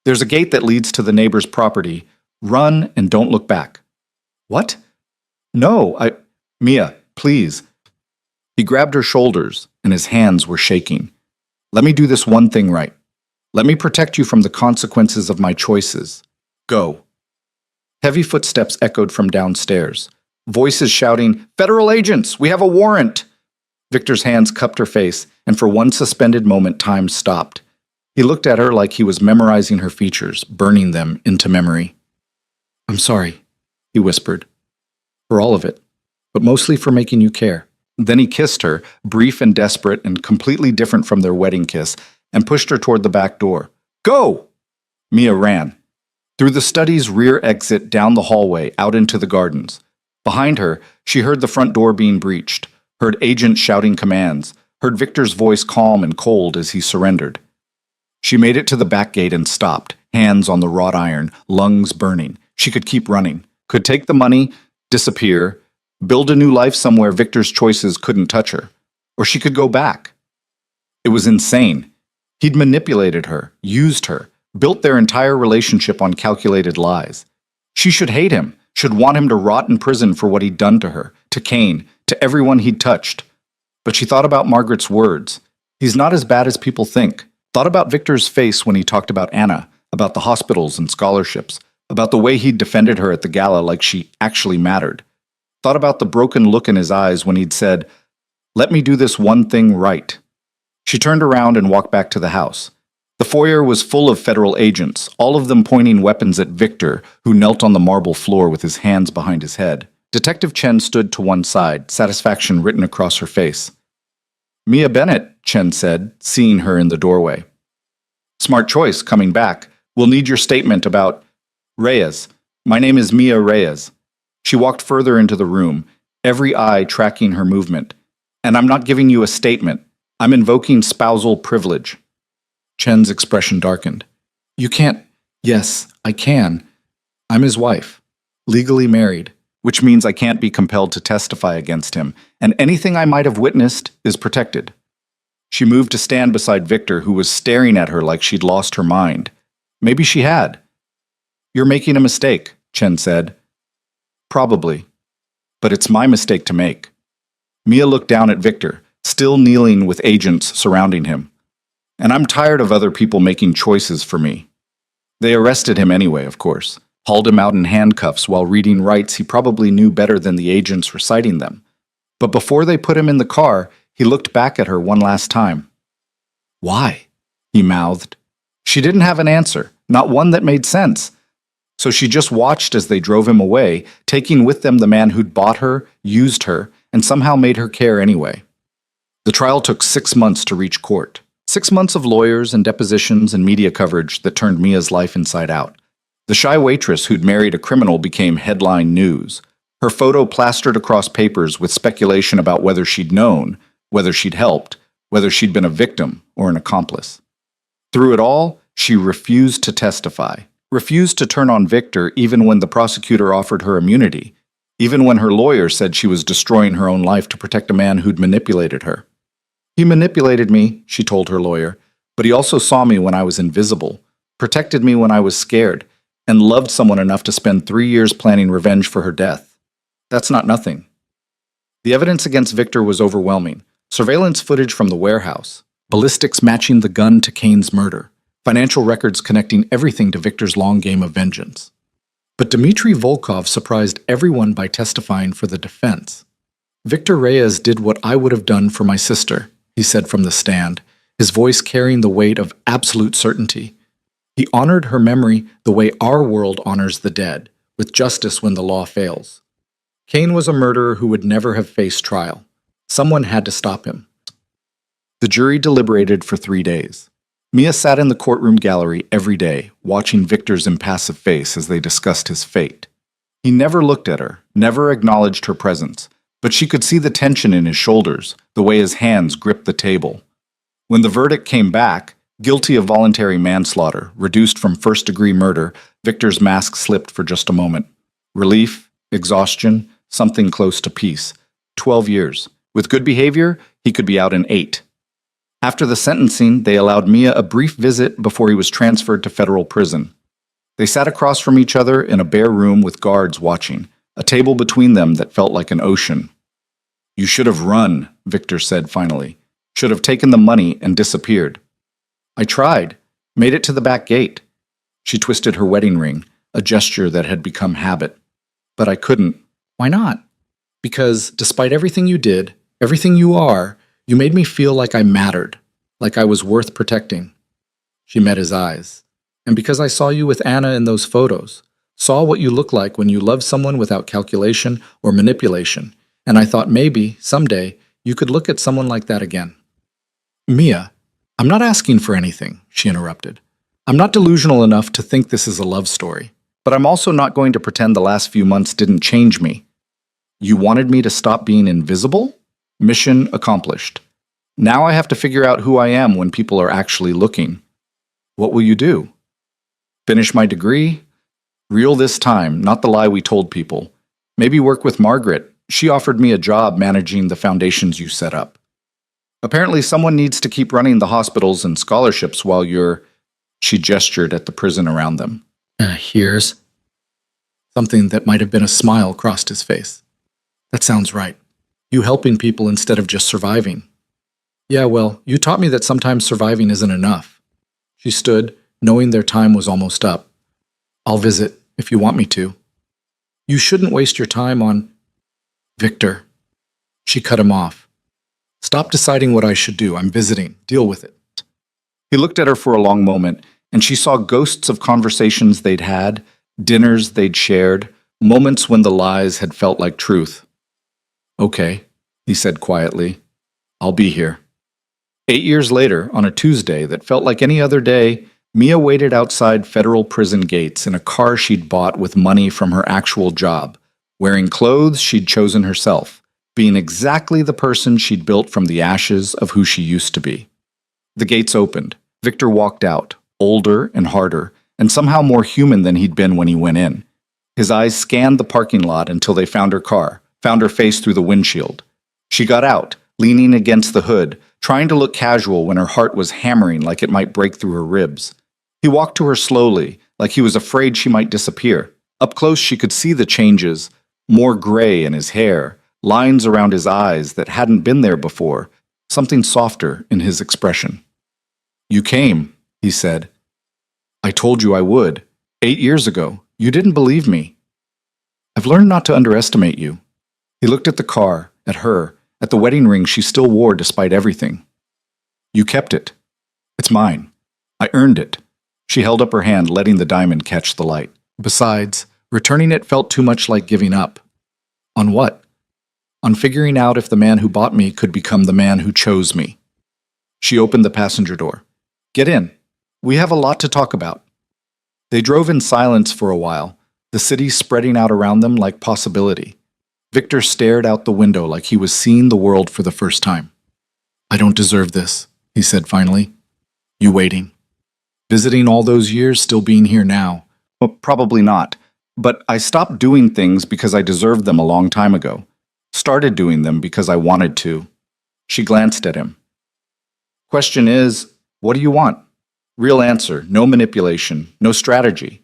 There's a gate that leads to the neighbor's property. Run and don't look back." "What?" "No, Mia, please." He grabbed her shoulders, and his hands were shaking. "Let me do this one thing right. Let me protect you from the consequences of my choices. Go." Heavy footsteps echoed from downstairs. Voices shouting, "Federal agents, we have a warrant!" Victor's hands cupped her face, and for one suspended moment time stopped. He looked at her like he was memorizing her features, burning them into memory. "I'm sorry," he whispered. "For all of it, but mostly for making you care." Then he kissed her, brief and desperate and completely different from their wedding kiss, and pushed her toward the back door. "Go!" Mia ran. Through the study's rear exit, down the hallway, out into the gardens. Behind her, she heard the front door being breached, heard agents shouting commands, heard Victor's voice calm and cold as he surrendered. She made it to the back gate and stopped, hands on the wrought iron, lungs burning. She could keep running, could take the money, disappear, build a new life somewhere Victor's choices couldn't touch her. Or she could go back. It was insane. He'd manipulated her, used her, built their entire relationship on calculated lies. She should hate him, should want him to rot in prison for what he'd done to her, to Kane, to everyone he'd touched. But she thought about Margaret's words. He's not as bad as people think. Thought about Victor's face when he talked about Anna, about the hospitals and scholarships, about the way he'd defended her at the gala like she actually mattered. Thought about the broken look in his eyes when he'd said, "Let me do this one thing right." She turned around and walked back to the house. The foyer was full of federal agents, all of them pointing weapons at Victor, who knelt on the marble floor with his hands behind his head. Detective Chen stood to one side, satisfaction written across her face. "Mia Bennett," Chen said, seeing her in the doorway. "Smart choice, coming back. We'll need your statement about Reyes. My name is Mia Reyes." She walked further into the room, every eye tracking her movement. "And I'm not giving you a statement. I'm invoking spousal privilege." Chen's expression darkened. "You can't—" "Yes, I can. I'm his wife, legally married, which means I can't be compelled to testify against him, and anything I might have witnessed is protected." She moved to stand beside Victor, who was staring at her like she'd lost her mind. Maybe she had. "You're making a mistake," Chen said. "Probably. But it's my mistake to make." Mia looked down at Victor, still kneeling with agents surrounding him. "And I'm tired of other people making choices for me." They arrested him anyway, of course, hauled him out in handcuffs while reading rights he probably knew better than the agents reciting them. But before they put him in the car, he looked back at her one last time. "Why?" he mouthed. She didn't have an answer, not one that made sense. So she just watched as they drove him away, taking with them the man who'd bought her, used her, and somehow made her care anyway. The trial took 6 months to reach court. 6 months of lawyers and depositions and media coverage that turned Mia's life inside out. The shy waitress who'd married a criminal became headline news. Her photo plastered across papers with speculation about whether she'd known, whether she'd helped, whether she'd been a victim or an accomplice. Through it all, she refused to testify, refused to turn on Victor even when the prosecutor offered her immunity, even when her lawyer said she was destroying her own life to protect a man who'd manipulated her. "He manipulated me," she told her lawyer, "but he also saw me when I was invisible, protected me when I was scared, and loved someone enough to spend 3 years planning revenge for her death. That's not nothing." The evidence against Victor was overwhelming. Surveillance footage from the warehouse, ballistics matching the gun to Kane's murder, financial records connecting everything to Victor's long game of vengeance. But Dmitry Volkov surprised everyone by testifying for the defense. "Victor Reyes did what I would have done for my sister," he said from the stand, his voice carrying the weight of absolute certainty. "He honored her memory the way our world honors the dead, with justice when the law fails. Kane was a murderer who would never have faced trial. Someone had to stop him." The jury deliberated for 3 days. Mia sat in the courtroom gallery every day, watching Victor's impassive face as they discussed his fate. He never looked at her, never acknowledged her presence, but she could see the tension in his shoulders, the way his hands gripped the table. When the verdict came back, guilty of voluntary manslaughter, reduced from first-degree murder, Victor's mask slipped for just a moment. Relief, exhaustion, something close to peace. 12 years. With good behavior, he could be out in 8. After the sentencing, they allowed Mia a brief visit before he was transferred to federal prison. They sat across from each other in a bare room with guards watching, a table between them that felt like an ocean. "You should have run," Victor said finally. "Should have taken the money and disappeared." "I tried. Made it to the back gate." She twisted her wedding ring, a gesture that had become habit. "But I couldn't." "Why not?" "Because despite everything you did, everything you are, you made me feel like I mattered, like I was worth protecting." She met his eyes. "And because I saw you with Anna in those photos, saw what you look like when you love someone without calculation or manipulation, and I thought maybe, someday, you could look at someone like that again." "Mia, I'm not asking for anything," she interrupted. "I'm not delusional enough to think this is a love story, but I'm also not going to pretend the last few months didn't change me. You wanted me to stop being invisible? Mission accomplished. Now I have to figure out who I am when people are actually looking. What will you do? Finish my degree? Real this time, not the lie we told people. Maybe work with Margaret. She offered me a job managing the foundations you set up. Apparently someone needs to keep running the hospitals and scholarships while you're..." She gestured at the prison around them. "Here's..." Something that might have been a smile crossed his face. "That sounds right. You helping people instead of just surviving." "Yeah, well, you taught me that sometimes surviving isn't enough." She stood, knowing their time was almost up. "I'll visit, if you want me to." "You shouldn't waste your time on..." "Victor." She cut him off. "Stop deciding what I should do. I'm visiting. Deal with it." He looked at her for a long moment, and she saw ghosts of conversations they'd had, dinners they'd shared, moments when the lies had felt like truth. "Okay," he said quietly. "I'll be here." 8 years later, on a Tuesday that felt like any other day, Mia waited outside federal prison gates in a car she'd bought with money from her actual job, wearing clothes she'd chosen herself, being exactly the person she'd built from the ashes of who she used to be. The gates opened. Victor walked out, older and harder, and somehow more human than he'd been when he went in. His eyes scanned the parking lot until they found her car, found her face through the windshield. She got out, leaning against the hood, trying to look casual when her heart was hammering like it might break through her ribs. He walked to her slowly, like he was afraid she might disappear. Up close she could see the changes, more gray in his hair, lines around his eyes that hadn't been there before, something softer in his expression. "You came," he said. "I told you I would. 8 years ago. You didn't believe me. I've learned not to underestimate you." He looked at the car, at her, at the wedding ring she still wore despite everything. "You kept it. It's mine. I earned it." She held up her hand, letting the diamond catch the light. "Besides, returning it felt too much like giving up." "On what?" "On figuring out if the man who bought me could become the man who chose me." She opened the passenger door. "Get in. We have a lot to talk about." They drove in silence for a while, the city spreading out around them like possibility. Victor stared out the window like he was seeing the world for the first time. "I don't deserve this," he said finally. "You waiting. Visiting all those years, still being here now." "Well, probably not. But I stopped doing things because I deserved them a long time ago. Started doing them because I wanted to." She glanced at him. "Question is, what do you want?" Real answer, no manipulation, no strategy.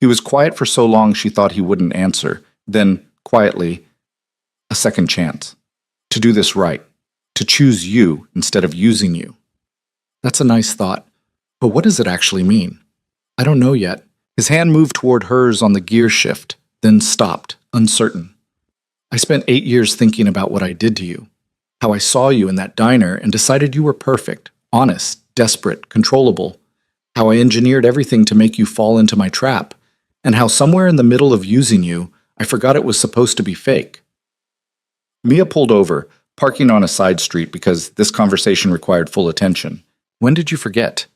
He was quiet for so long she thought he wouldn't answer. Then, quietly, "A second chance. To do this right. To choose you instead of using you." "That's a nice thought. But what does it actually mean?" "I don't know yet." His hand moved toward hers on the gear shift, then stopped, uncertain. "I spent 8 years thinking about what I did to you. How I saw you in that diner and decided you were perfect, honest, desperate, controllable. How I engineered everything to make you fall into my trap. And how somewhere in the middle of using you, I forgot it was supposed to be fake." Mia pulled over, parking on a side street because this conversation required full attention. "When did you forget?"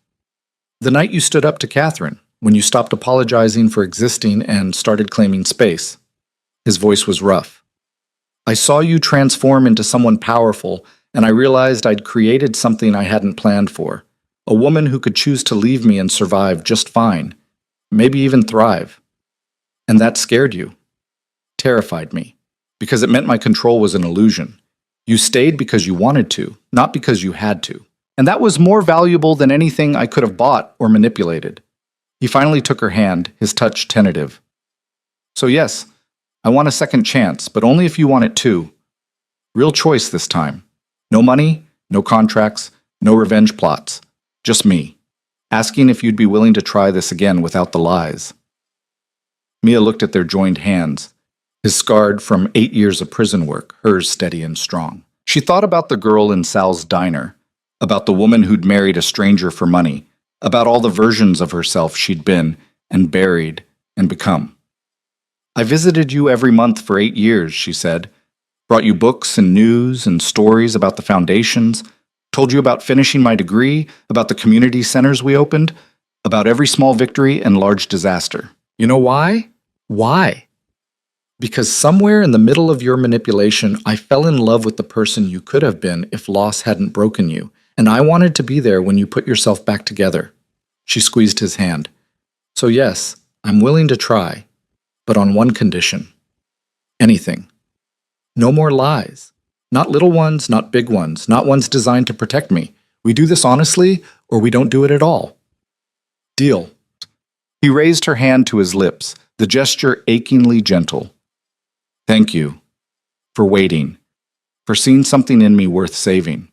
The night you stood up to Catherine, when you stopped apologizing for existing and started claiming space. His voice was rough. I saw you transform into someone powerful, and I realized I'd created something I hadn't planned for. A woman who could choose to leave me and survive just fine. Maybe even thrive. And that scared you. Terrified me. Because it meant my control was an illusion. You stayed because you wanted to, not because you had to. And that was more valuable than anything I could have bought or manipulated. He finally took her hand, his touch tentative. So yes, I want a second chance, but only if you want it too. Real choice this time. No money, no contracts, no revenge plots. Just me. Asking if you'd be willing to try this again without the lies. Mia looked at their joined hands, his scarred from 8 years of prison work, hers steady and strong. She thought about the girl in Sal's diner, about the woman who'd married a stranger for money, about all the versions of herself she'd been and buried and become. I visited you every month for 8 years, she said. Brought you books and news and stories about the foundations, told you about finishing my degree, about the community centers we opened, about every small victory and large disaster. You know why? Why? Because somewhere in the middle of your manipulation, I fell in love with the person you could have been if loss hadn't broken you, and I wanted to be there when you put yourself back together. She squeezed his hand. So yes, I'm willing to try, but on one condition. Anything. No more lies. Not little ones, not big ones, not ones designed to protect me. We do this honestly, or we don't do it at all. Deal. He raised her hand to his lips, the gesture achingly gentle. Thank you. For waiting. For seeing something in me worth saving.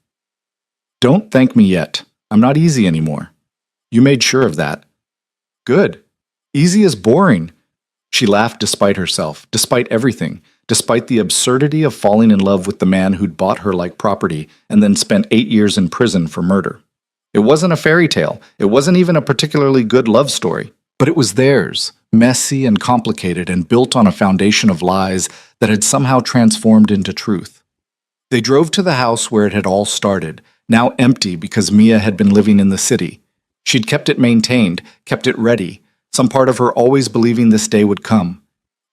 Don't thank me yet. I'm not easy anymore. You made sure of that. Good. Easy is boring. She laughed despite herself, despite everything, despite the absurdity of falling in love with the man who'd bought her like property and then spent 8 years in prison for murder. It wasn't a fairy tale. It wasn't even a particularly good love story. But it was theirs, messy and complicated and built on a foundation of lies that had somehow transformed into truth. They drove to the house where it had all started, now empty because Mia had been living in the city. She'd kept it maintained, kept it ready, some part of her always believing this day would come.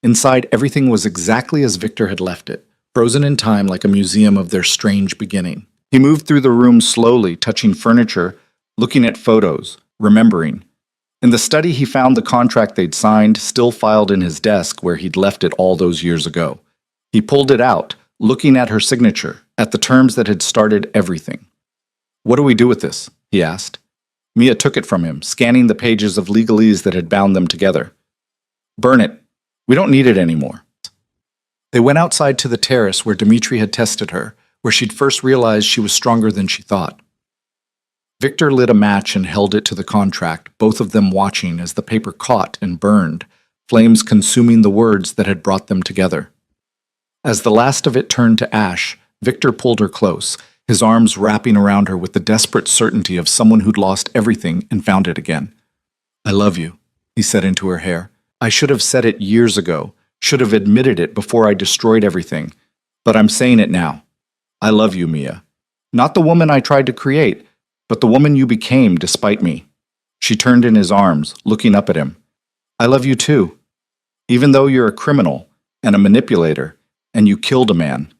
Inside, everything was exactly as Victor had left it, frozen in time like a museum of their strange beginning. He moved through the room slowly, touching furniture, looking at photos, remembering. In the study, he found the contract they'd signed, still filed in his desk where he'd left it all those years ago. He pulled it out, looking at her signature, at the terms that had started everything. What do we do with this? He asked. Mia took it from him, scanning the pages of legalese that had bound them together. Burn it. We don't need it anymore. They went outside to the terrace where Dmitri had tested her, where she'd first realized she was stronger than she thought. Victor lit a match and held it to the contract, both of them watching as the paper caught and burned, flames consuming the words that had brought them together. As the last of it turned to ash, Victor pulled her close, his arms wrapping around her with the desperate certainty of someone who'd lost everything and found it again. I love you, he said into her hair. I should have said it years ago, should have admitted it before I destroyed everything, but I'm saying it now. I love you, Mia. Not the woman I tried to create, but the woman you became despite me. She turned in his arms, looking up at him. I love you too. Even though you're a criminal and a manipulator, and you killed a man.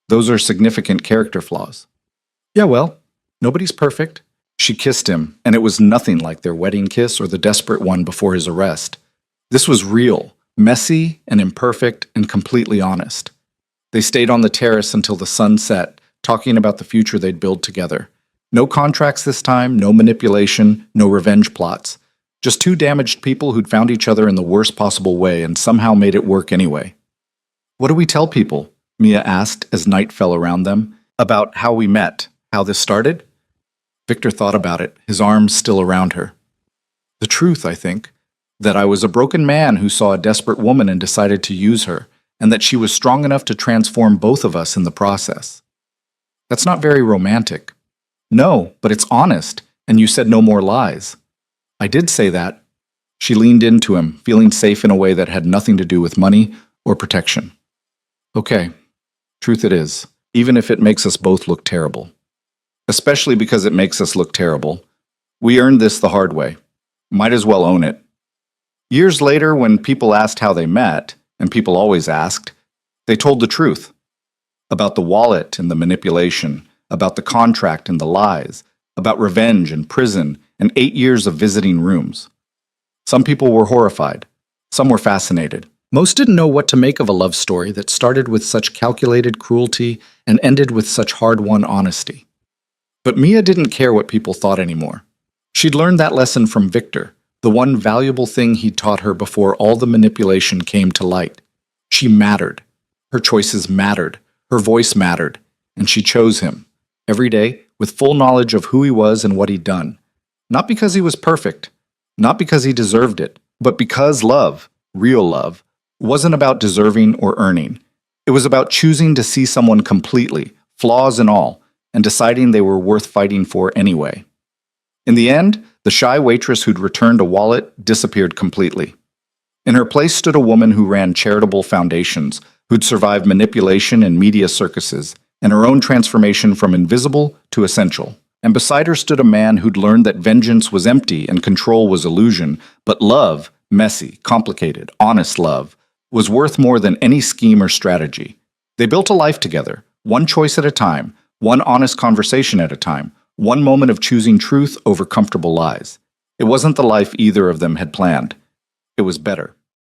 Those are significant character flaws. Yeah, well, nobody's perfect. She kissed him, and it was nothing like their wedding kiss or the desperate one before his arrest. This was real, messy and imperfect and completely honest. They stayed on the terrace until the sun set, talking about the future they'd build together. No contracts this time, no manipulation, no revenge plots. Just two damaged people who'd found each other in the worst possible way and somehow made it work anyway. What do we tell people? Mia asked as night fell around them. About how we met, how this started? Victor thought about it, his arms still around her. The truth, I think. That I was a broken man who saw a desperate woman and decided to use her, and that she was strong enough to transform both of us in the process. That's not very romantic. No, but it's honest, and you said no more lies. I did say that. She leaned into him, feeling safe in a way that had nothing to do with money or protection. Okay, truth it is, even if it makes us both look terrible. Especially because it makes us look terrible. We earned this the hard way. Might as well own it. Years later, when people asked how they met, and people always asked, they told the truth. About the wallet and the manipulation, about the contract and the lies, about revenge and prison and 8 years of visiting rooms. Some people were horrified. Some were fascinated. Most didn't know what to make of a love story that started with such calculated cruelty and ended with such hard-won honesty. But Mia didn't care what people thought anymore. She'd learned that lesson from Victor, the one valuable thing he'd taught her before all the manipulation came to light. She mattered. Her choices mattered. Her voice mattered. And she chose him, every day, with full knowledge of who he was and what he'd done. Not because he was perfect, not because he deserved it, but because love, real love, wasn't about deserving or earning. It was about choosing to see someone completely, flaws and all, and deciding they were worth fighting for anyway. In the end, the shy waitress who'd returned a wallet disappeared completely. In her place stood a woman who ran charitable foundations, who'd survived manipulation and media circuses, and her own transformation from invisible to essential. And beside her stood a man who'd learned that vengeance was empty and control was illusion, but love, messy, complicated, honest love, was worth more than any scheme or strategy. They built a life together, one choice at a time, one honest conversation at a time, one moment of choosing truth over comfortable lies. It wasn't the life either of them had planned. It was better.